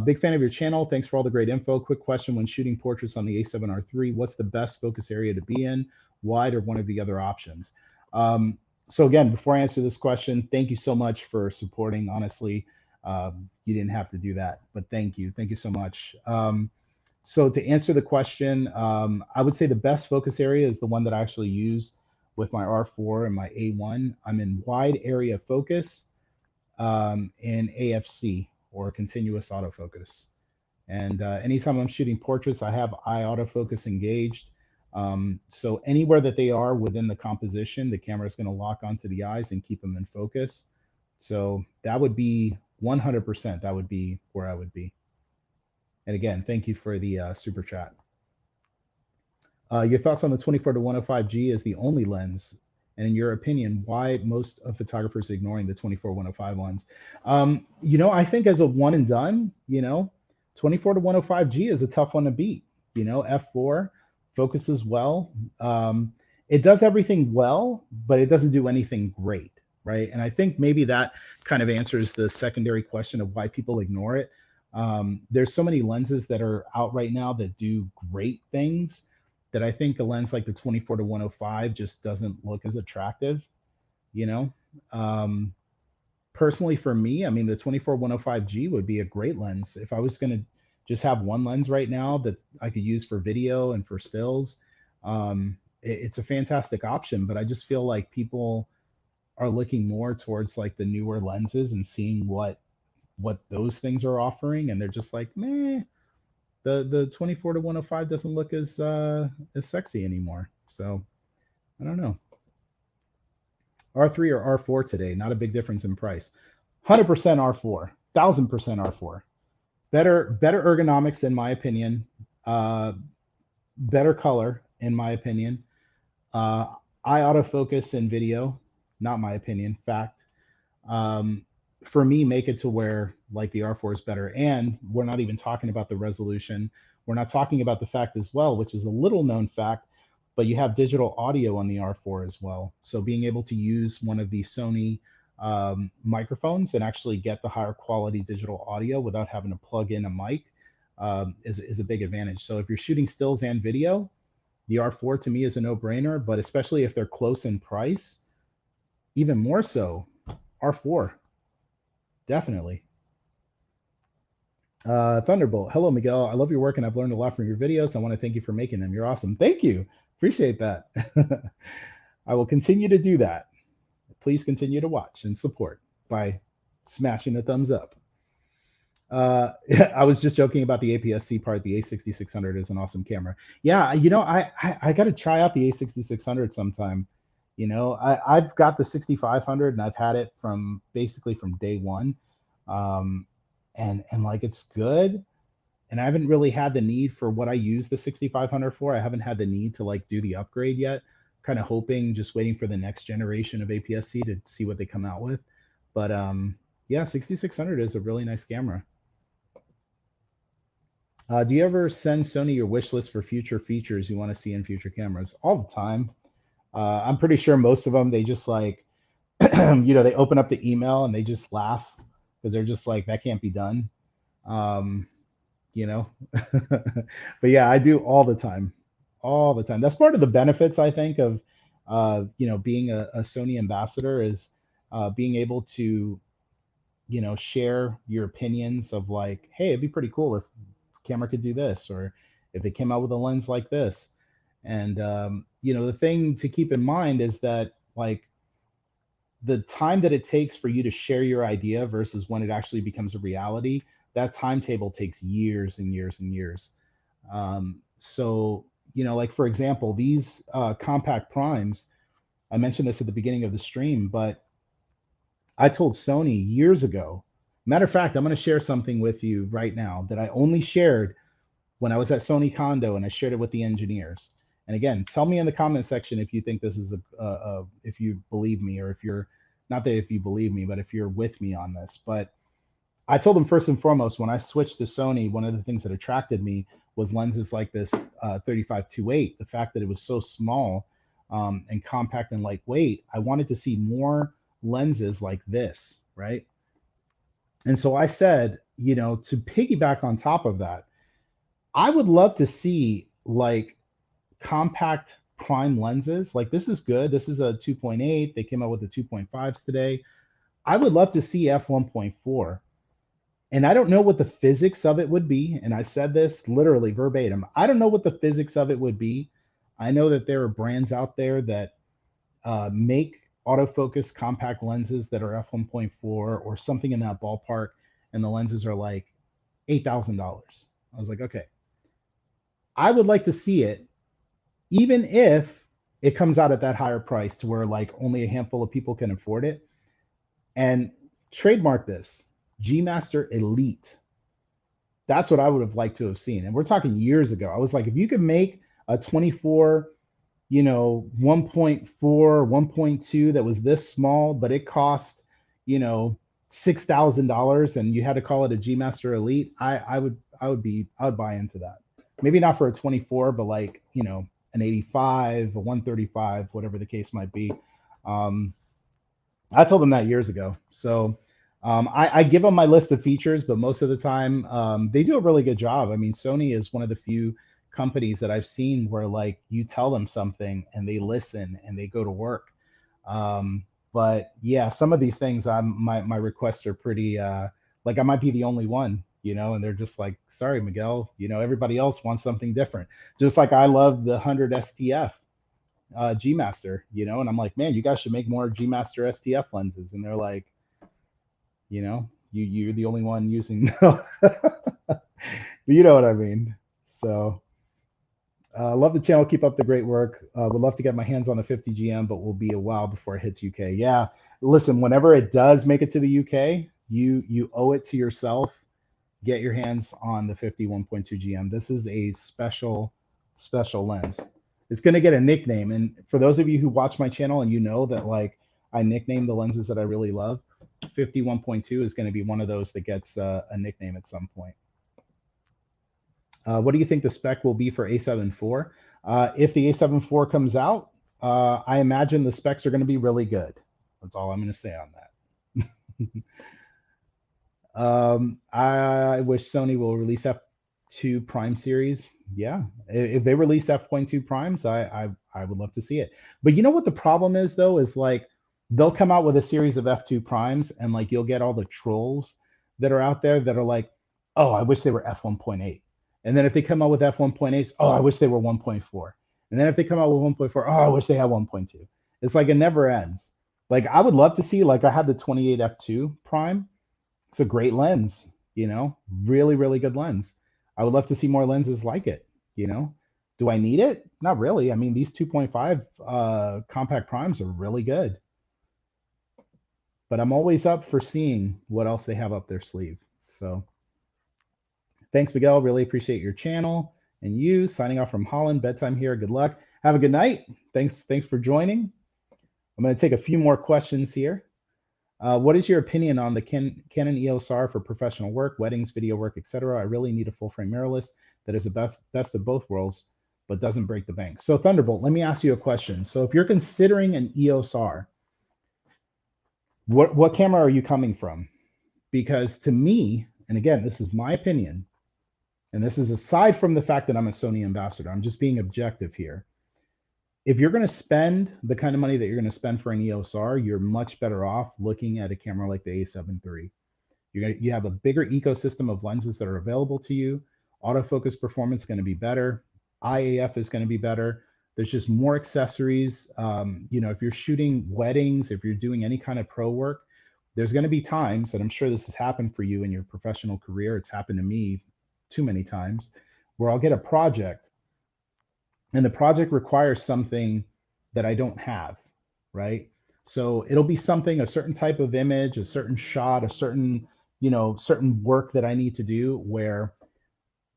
Speaker 1: Big fan of your channel. Thanks for all the great info. Quick question: when shooting portraits on the A7R III, what's the best focus area to be in? Wide or one of the other options? So again, before I answer this question, thank you so much for supporting. Honestly, you didn't have to do that, but thank you so much. So to answer the question, I would say the best focus area is the one that I actually use with my R4 and my A1. I'm in wide area focus in AFC, or continuous autofocus. And anytime I'm shooting portraits, I have eye autofocus engaged. So anywhere that they are within the composition, the camera is going to lock onto the eyes and keep them in focus. So that would be 100%. That would be where I would be. And again, thank you for the super chat. Your thoughts on the 24 to 105G as the only lens, and in your opinion, why most of photographers ignoring the 24-105 lens? You know, I think as a one and done, you know, 24 to 105G is a tough one to beat. You know, f4 focuses well. It does everything well, but it doesn't do anything great, right? And I think maybe that kind of answers the secondary question of why people ignore it. There's so many lenses that are out right now that do great things that I think a lens like the 24 to 105 just doesn't look as attractive, you know. Personally for me, I mean, the 24-105G would be a great lens. If I was going to just have one lens right now that I could use for video and for stills, it's a fantastic option. But I just feel like people are looking more towards like the newer lenses and seeing what those things are offering, and they're just like, meh, the 24 to 105 doesn't look as sexy anymore. So I don't know. R3 or R4 today, not a big difference in price. 100% R4, 1000% R4. Better ergonomics in my opinion. Better color in my opinion. Eye autofocus in video, not my opinion, fact. For me, make it to where like the R4 is better. And we're not even talking about the resolution. We're not talking about the fact as well, which is a little known fact, but you have digital audio on the R4 as well. So being able to use one of the Sony microphones and actually get the higher quality digital audio without having to plug in a mic is a big advantage. So if you're shooting stills and video, the R4 to me is a no-brainer, but especially if they're close in price, even more so, R4. Definitely. Thunderbolt. Hello, Miguel. I love your work and I've learned a lot from your videos. I want to thank you for making them. You're awesome. Thank you. Appreciate that. I will continue to do that. Please continue to watch and support by smashing the thumbs up. I was just joking about the APS-C part. The A6600 is an awesome camera. Yeah, you know, I got to try out the A6600 sometime. You know, I've got the 6500 and I've had it from basically from day one. And like it's good. And I haven't really had the need for what I use the 6500 for. I haven't had the need to like do the upgrade yet. Kind of hoping, just waiting for the next generation of APS-C to see what they come out with. But yeah, 6600 is a really nice camera. Do you ever send Sony your wish list for future features you want to see in future cameras? All the time. I'm pretty sure most of them, they just like, you know, they open up the email and they just laugh because they're just like, that can't be done. You know, but yeah, I do all the time. That's part of the benefits, I think, of, you know, being a Sony ambassador is being able to, you know, share your opinions of like, hey, it'd be pretty cool if camera could do this, or if they came out with a lens like this. And, you know, the thing to keep in mind is that like the time that it takes for you to share your idea versus when it actually becomes a reality, that timetable takes years and years and years. So, you know, like for example, these compact primes, I mentioned this at the beginning of the stream, but I told Sony years ago, matter of fact, I'm going to share something with you right now that I only shared when I was at Sony Condo and I shared it with the engineers. And again, tell me in the comment section if you think this is if you believe me, or if you're not that if you believe me, but if you're with me on this. But I told them first and foremost, when I switched to Sony, one of the things that attracted me was lenses like this 35-2.8. The fact that it was so small and compact and lightweight. I wanted to see more lenses like this, right? And so I said, you know, to piggyback on top of that, I would love to see like compact prime lenses. Like this is good. This is a 2.8. They came out with the 2.5s today. I would love to see f1.4. And I don't know what the physics of it would be. And I said this literally verbatim. I don't know what the physics of it would be. I know that there are brands out there that make autofocus compact lenses that are f1.4 or something in that ballpark. And the lenses are like $8,000. I was like, okay, I would like to see it, even if it comes out at that higher price to where like only a handful of people can afford it. And trademark this, G Master Elite. That's what I would have liked to have seen. And we're talking years ago. I was like, if you could make a 24, you know, 1.4, 1.2 that was this small, but it cost, you know, $6,000 and you had to call it a G Master Elite, I would buy into that. Maybe not for a 24, but like, you know, an 85, a 135, whatever the case might be. I told them that years ago. So I give them my list of features, but most of the time they do a really good job. I mean, Sony is one of the few companies that I've seen where like you tell them something and they listen and they go to work. But yeah, some of these things, my requests are pretty like I might be the only one, you know, and they're just like, sorry, Miguel, you know, everybody else wants something different. Just like I love the 100 STF G Master, you know, and I'm like, man, you guys should make more G Master STF lenses. And they're like, you know, you're the only one using, you know what I mean? So love the channel. Keep up the great work. Would love to get my hands on the 50 GM, but will be a while before it hits UK. Yeah, listen, whenever it does make it to the UK, you owe it to yourself. Get your hands on the 51.2 GM. This is a special lens. It's going to get a nickname. And for those of you who watch my channel and you know that like I nickname the lenses that I really love, 51.2 is going to be one of those that gets a nickname at some point. What do you think the spec will be for A7 IV? If the A7 IV comes out, I imagine the specs are going to be really good. That's all I'm going to say on that. I wish Sony will release F2 Prime series. Yeah, if they release F.2 primes, I would love to see it. But you know what the problem is though, is like they'll come out with a series of F2 primes and like you'll get all the trolls that are out there that are like, oh, I wish they were F1.8. And then if they come out with F1.8s, oh, I wish they were 1.4. And then if they come out with 1.4, oh, I wish they had 1.2. It's like it never ends. Like I would love to see, like I had the 28 F2 prime. It's a great lens, you know, really, really good lens. I would love to see more lenses like it, you know. Do I need it? Not really. I mean, these 2.5 compact primes are really good. But I'm always up for seeing what else they have up their sleeve. So thanks, Miguel. Really appreciate your channel. And you, signing off from Holland. Bedtime here. Good luck. Have a good night. Thanks for joining. I'm going to take a few more questions here. What is your opinion on the Canon EOS R for professional work, weddings, video work, etc.? I really need a full frame mirrorless that is the best of both worlds, but doesn't break the bank. So Thunderbolt, let me ask you a question. So if you're considering an EOS R, what camera are you coming from? Because to me, and again, this is my opinion, and this is aside from the fact that I'm a Sony ambassador, I'm just being objective here. If you're going to spend the kind of money that you're going to spend for an EOS R, you're much better off looking at a camera like the A7 III. You have a bigger ecosystem of lenses that are available to you. Autofocus performance is going to be better. IAF is going to be better. There's just more accessories. You know, if you're shooting weddings, if you're doing any kind of pro work, there's going to be times, and I'm sure this has happened for you in your professional career. It's happened to me too many times, where I'll get a project and the project requires something that I don't have, right? So it'll be something, a certain type of image, a certain shot, a certain, you know, certain work that I need to do where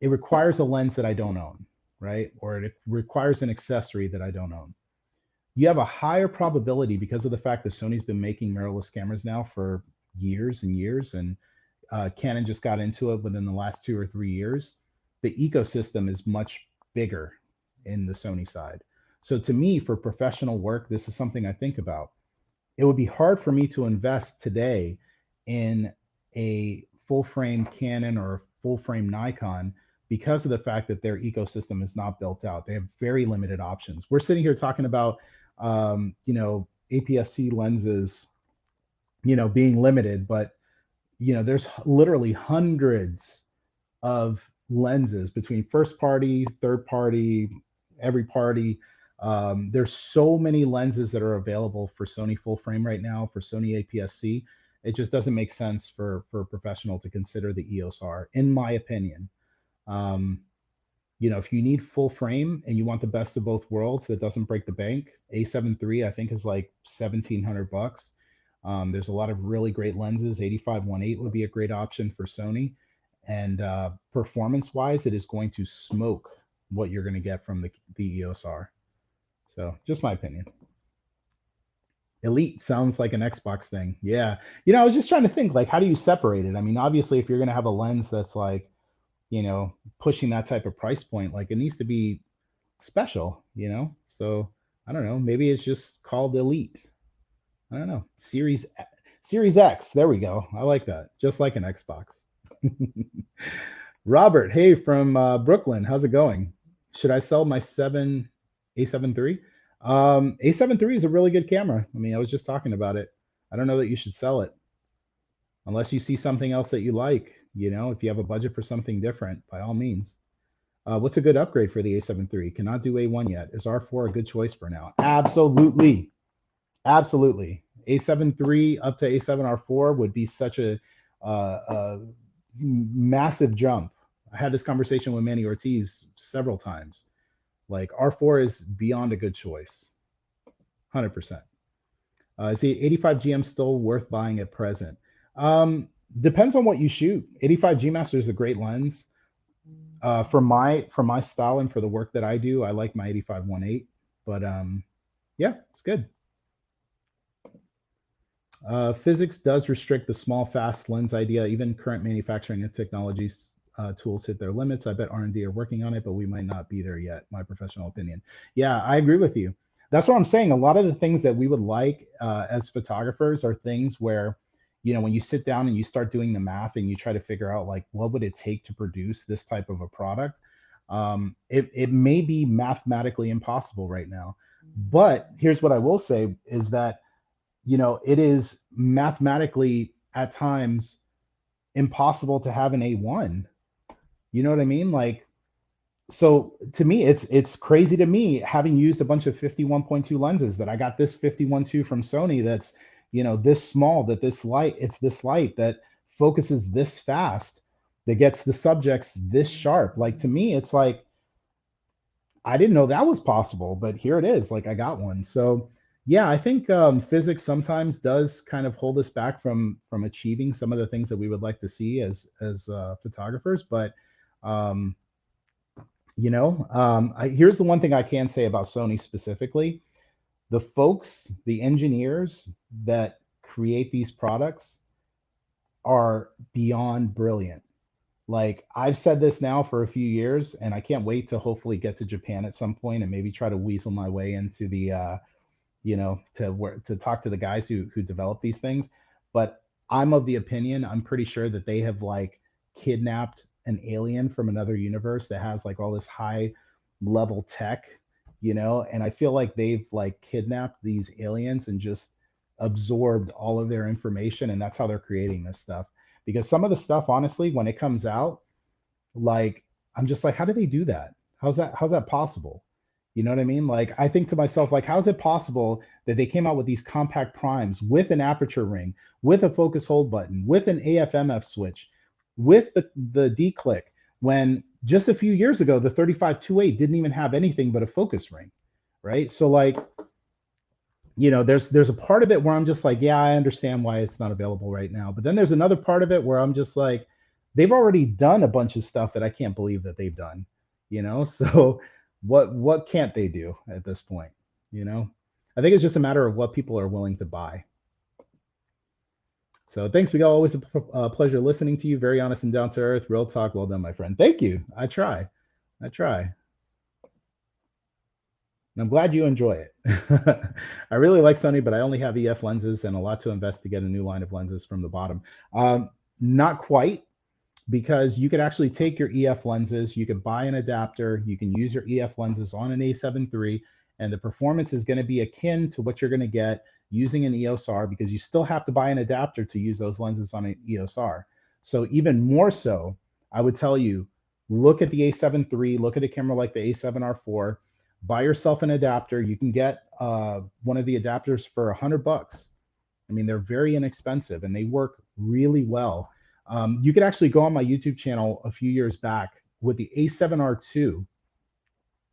Speaker 1: it requires a lens that I don't own. right? Or it requires an accessory that I don't own. You have a higher probability because of the fact that Sony's been making mirrorless cameras now for years and years, and Canon just got into it within the last 2 or 3 years. The ecosystem is much bigger in the Sony side. So to me, for professional work, this is something I think about. It would be hard for me to invest today in a full frame Canon or a full frame Nikon because of the fact that their ecosystem is not built out. They have very limited options. We're sitting here talking about, APS-C lenses, being limited, but there's literally hundreds of lenses between first party, third party, every party. There's so many lenses that are available for Sony full frame right now, for Sony APS-C. It just doesn't make sense for a professional to consider the EOS R, in my opinion. Um, if you need full frame and you want the best of both worlds that doesn't break the bank, A7 III I think is like $1,700. There's a lot of really great lenses. 85-1.8 would be a great option for Sony. And performance wise, it is going to smoke what you're going to get from the EOS R. So just my opinion. Elite sounds like an Xbox thing. Yeah. I was just trying to think, like, how do you separate it? I mean, obviously, if you're going to have a lens that's like, pushing that type of price point, like it needs to be special, So I don't know. Maybe it's just called Elite. I don't know. Series X. There we go. I like that. Just like an Xbox. Robert, hey from Brooklyn. How's it going? Should I sell my A7 III? A7 III is a really good camera. I mean, I was just talking about it. I don't know that you should sell it unless you see something else that you like. If you have a budget for something different, by all means. What's a good upgrade for the A7 III? Cannot do A1 yet. Is R4 a good choice for now? Absolutely. Absolutely. A7 III up to A7 R4 would be such a massive jump. I had this conversation with Manny Ortiz several times. Like R4 is beyond a good choice. 100%. Is the 85 GM still worth buying at present? Depends on what you shoot. 85 G Master is a great lens. For my style and for the work that I do, I like my 85-1.8. But yeah, it's good. Physics does restrict the small, fast lens idea. Even current manufacturing and technologies tools hit their limits. I bet R&D are working on it, but we might not be there yet. My professional opinion. Yeah, I agree with you. That's what I'm saying. A lot of the things that we would like as photographers are things where, when you sit down and you start doing the math and you try to figure out like what would it take to produce this type of a product, it may be mathematically impossible right now. But here's what I will say is that it is mathematically at times impossible to have an A1. You know what I mean? Like, so to me, it's crazy to me, having used a bunch of 51.2 lenses, that I got this 51.2 from Sony that's, this small, that this light that focuses this fast, that gets the subjects this sharp. Like, to me, it's like, I didn't know that was possible, but here it is. Like, I got one. So yeah, I think physics sometimes does kind of hold us back from achieving some of the things that we would like to see as photographers. But here's the one thing I can say about Sony specifically: the folks, the engineers that create these products are beyond brilliant. Like, I've said this now for a few years, and I can't wait to hopefully get to Japan at some point and maybe try to weasel my way into the to talk to the guys who develop these things. But I'm of the opinion, I'm pretty sure that they have like kidnapped an alien from another universe that has like all this high level tech, and I feel like they've like kidnapped these aliens and just absorbed all of their information, and that's how they're creating this stuff. Because some of the stuff, honestly, when it comes out, like, I'm just like, how do they do that? How's that possible? You know what I mean? Like, I think to myself, like, how is it possible that they came out with these compact primes with an aperture ring, with a focus hold button, with an AF/MF switch, with the D-click, when just a few years ago, the 35-2.8 didn't even have anything but a focus ring, right? So like, there's a part of it where I'm just like, yeah, I understand why it's not available right now. But then there's another part of it where I'm just like, they've already done a bunch of stuff that I can't believe that they've done. you know? So what can't they do at this point, you know? I think it's just a matter of what people are willing to buy. So thanks, Miguel. Always a pleasure listening to you. Very honest and down to earth. Real talk. Well done, my friend. Thank you. I try. I try. And I'm glad you enjoy it. I really like Sony, but I only have EF lenses and a lot to invest to get a new line of lenses from the bottom. Not quite, because you could actually take your EF lenses, you could buy an adapter, you can use your EF lenses on an A7 III, and the performance is going to be akin to what you're going to get using an EOS R, because you still have to buy an adapter to use those lenses on an EOS R. So even more so, I would tell you, look at the A7 III, look at a camera like the A7R4, buy yourself an adapter. You can get one of the adapters for $100. I mean, they're very inexpensive and they work really well. You could actually go on my YouTube channel a few years back with the A7R2.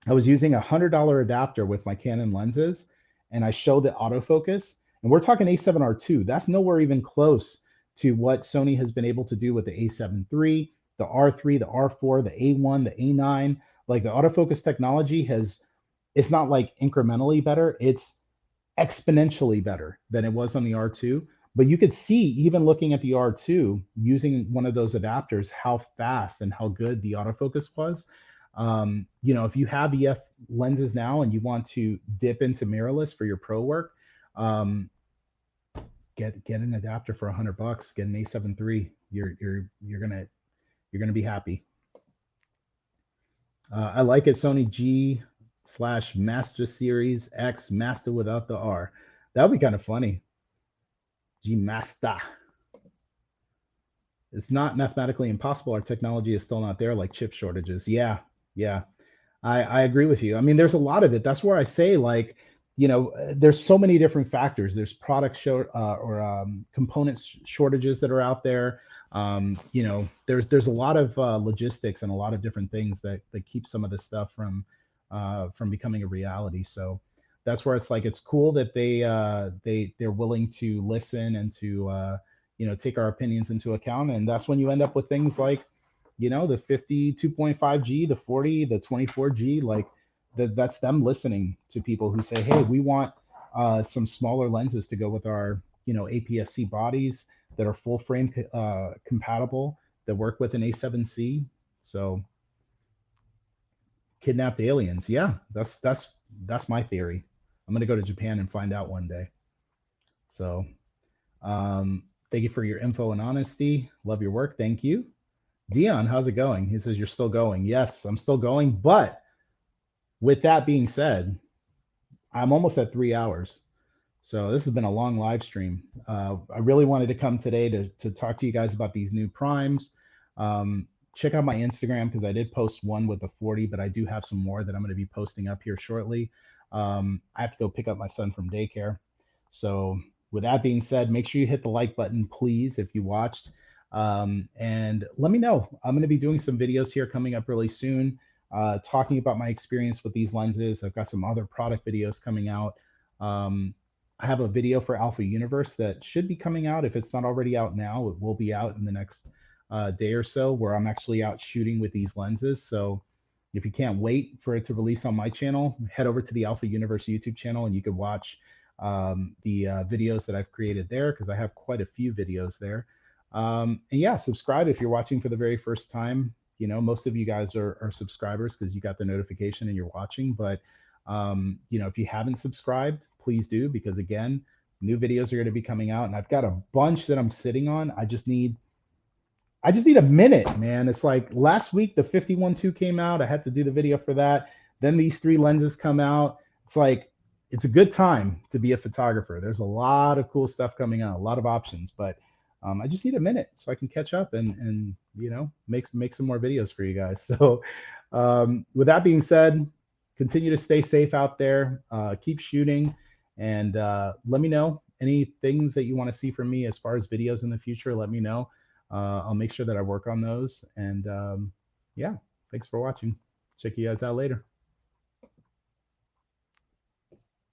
Speaker 1: I was using a $100 adapter with my Canon lenses, and I showed the autofocus. And we're talking A7R2. That's nowhere even close to what Sony has been able to do with the A7 III, the R3, the R4, the A1, the A9. Like the autofocus technology it's not like incrementally better. It's exponentially better than it was on the R2. But you could see, even looking at the R2, using one of those adapters, how fast and how good the autofocus was. You know, if you have EF lenses now and you want to dip into mirrorless for your pro work, get an adapter for $100. Get an A7 III. You're gonna be happy. I like it. Sony G/Master Series X Master without the R. That would be kind of funny. G Master. It's not mathematically impossible. Our technology is still not there, like chip shortages. Yeah, yeah. I agree with you. I mean, there's a lot of it. That's where I say, like, you know, there's so many different factors. There's product component shortages that are out there. You know, there's a lot of logistics and a lot of different things that keep some of this stuff from becoming a reality. So that's where it's like, it's cool that they're willing to listen and to you know, take our opinions into account. And that's when you end up with things like, you know, the 52.5G, the 40, the 24G, like that's them listening to people who say, hey, we want some smaller lenses to go with our, you know, APS-C bodies that are full frame compatible, that work with an A7C. So kidnapped aliens. Yeah, that's my theory. I'm gonna go to Japan and find out one day. So thank you for your info and honesty. Love your work. Thank you. Dion, how's it going? He says you're still going. Yes, I'm still going. But with that being said, I'm almost at 3 hours. So this has been a long live stream. I really wanted to come today to talk to you guys about these new primes. Check out my Instagram, because I did post one with the 40, but I do have some more that I'm going to be posting up here shortly. I have to go pick up my son from daycare. So with that being said, make sure you hit the like button, please, if you watched. And let me know. I'm going to be doing some videos here coming up really soon, talking about my experience with these lenses. I've got some other product videos coming out. I have a video for Alpha Universe that should be coming out. If it's not already out now, it will be out in the next day or so, where I'm actually out shooting with these lenses. So if you can't wait for it to release on my channel, head over to the Alpha Universe YouTube channel and you can watch the videos that I've created there, because I have quite a few videos there. And yeah, subscribe if you're watching for the very first time. You know, most of you guys are subscribers because you got the notification and you're watching. But you know, if you haven't subscribed, please do, because again, new videos are going to be coming out, and I've got a bunch that I'm sitting on. I just need a minute, man. It's like last week the 51.2 came out. I had to do the video for that. Then these 3 lenses come out. It's like, it's a good time to be a photographer. There's a lot of cool stuff coming out, a lot of options, but I just need a minute so I can catch up and you know, make some more videos for you guys. So with that being said, continue to stay safe out there, keep shooting, and let me know any things that you want to see from me as far as videos in the future. Let me know. I'll make sure that I work on those. And yeah, thanks for watching. Check you guys out later.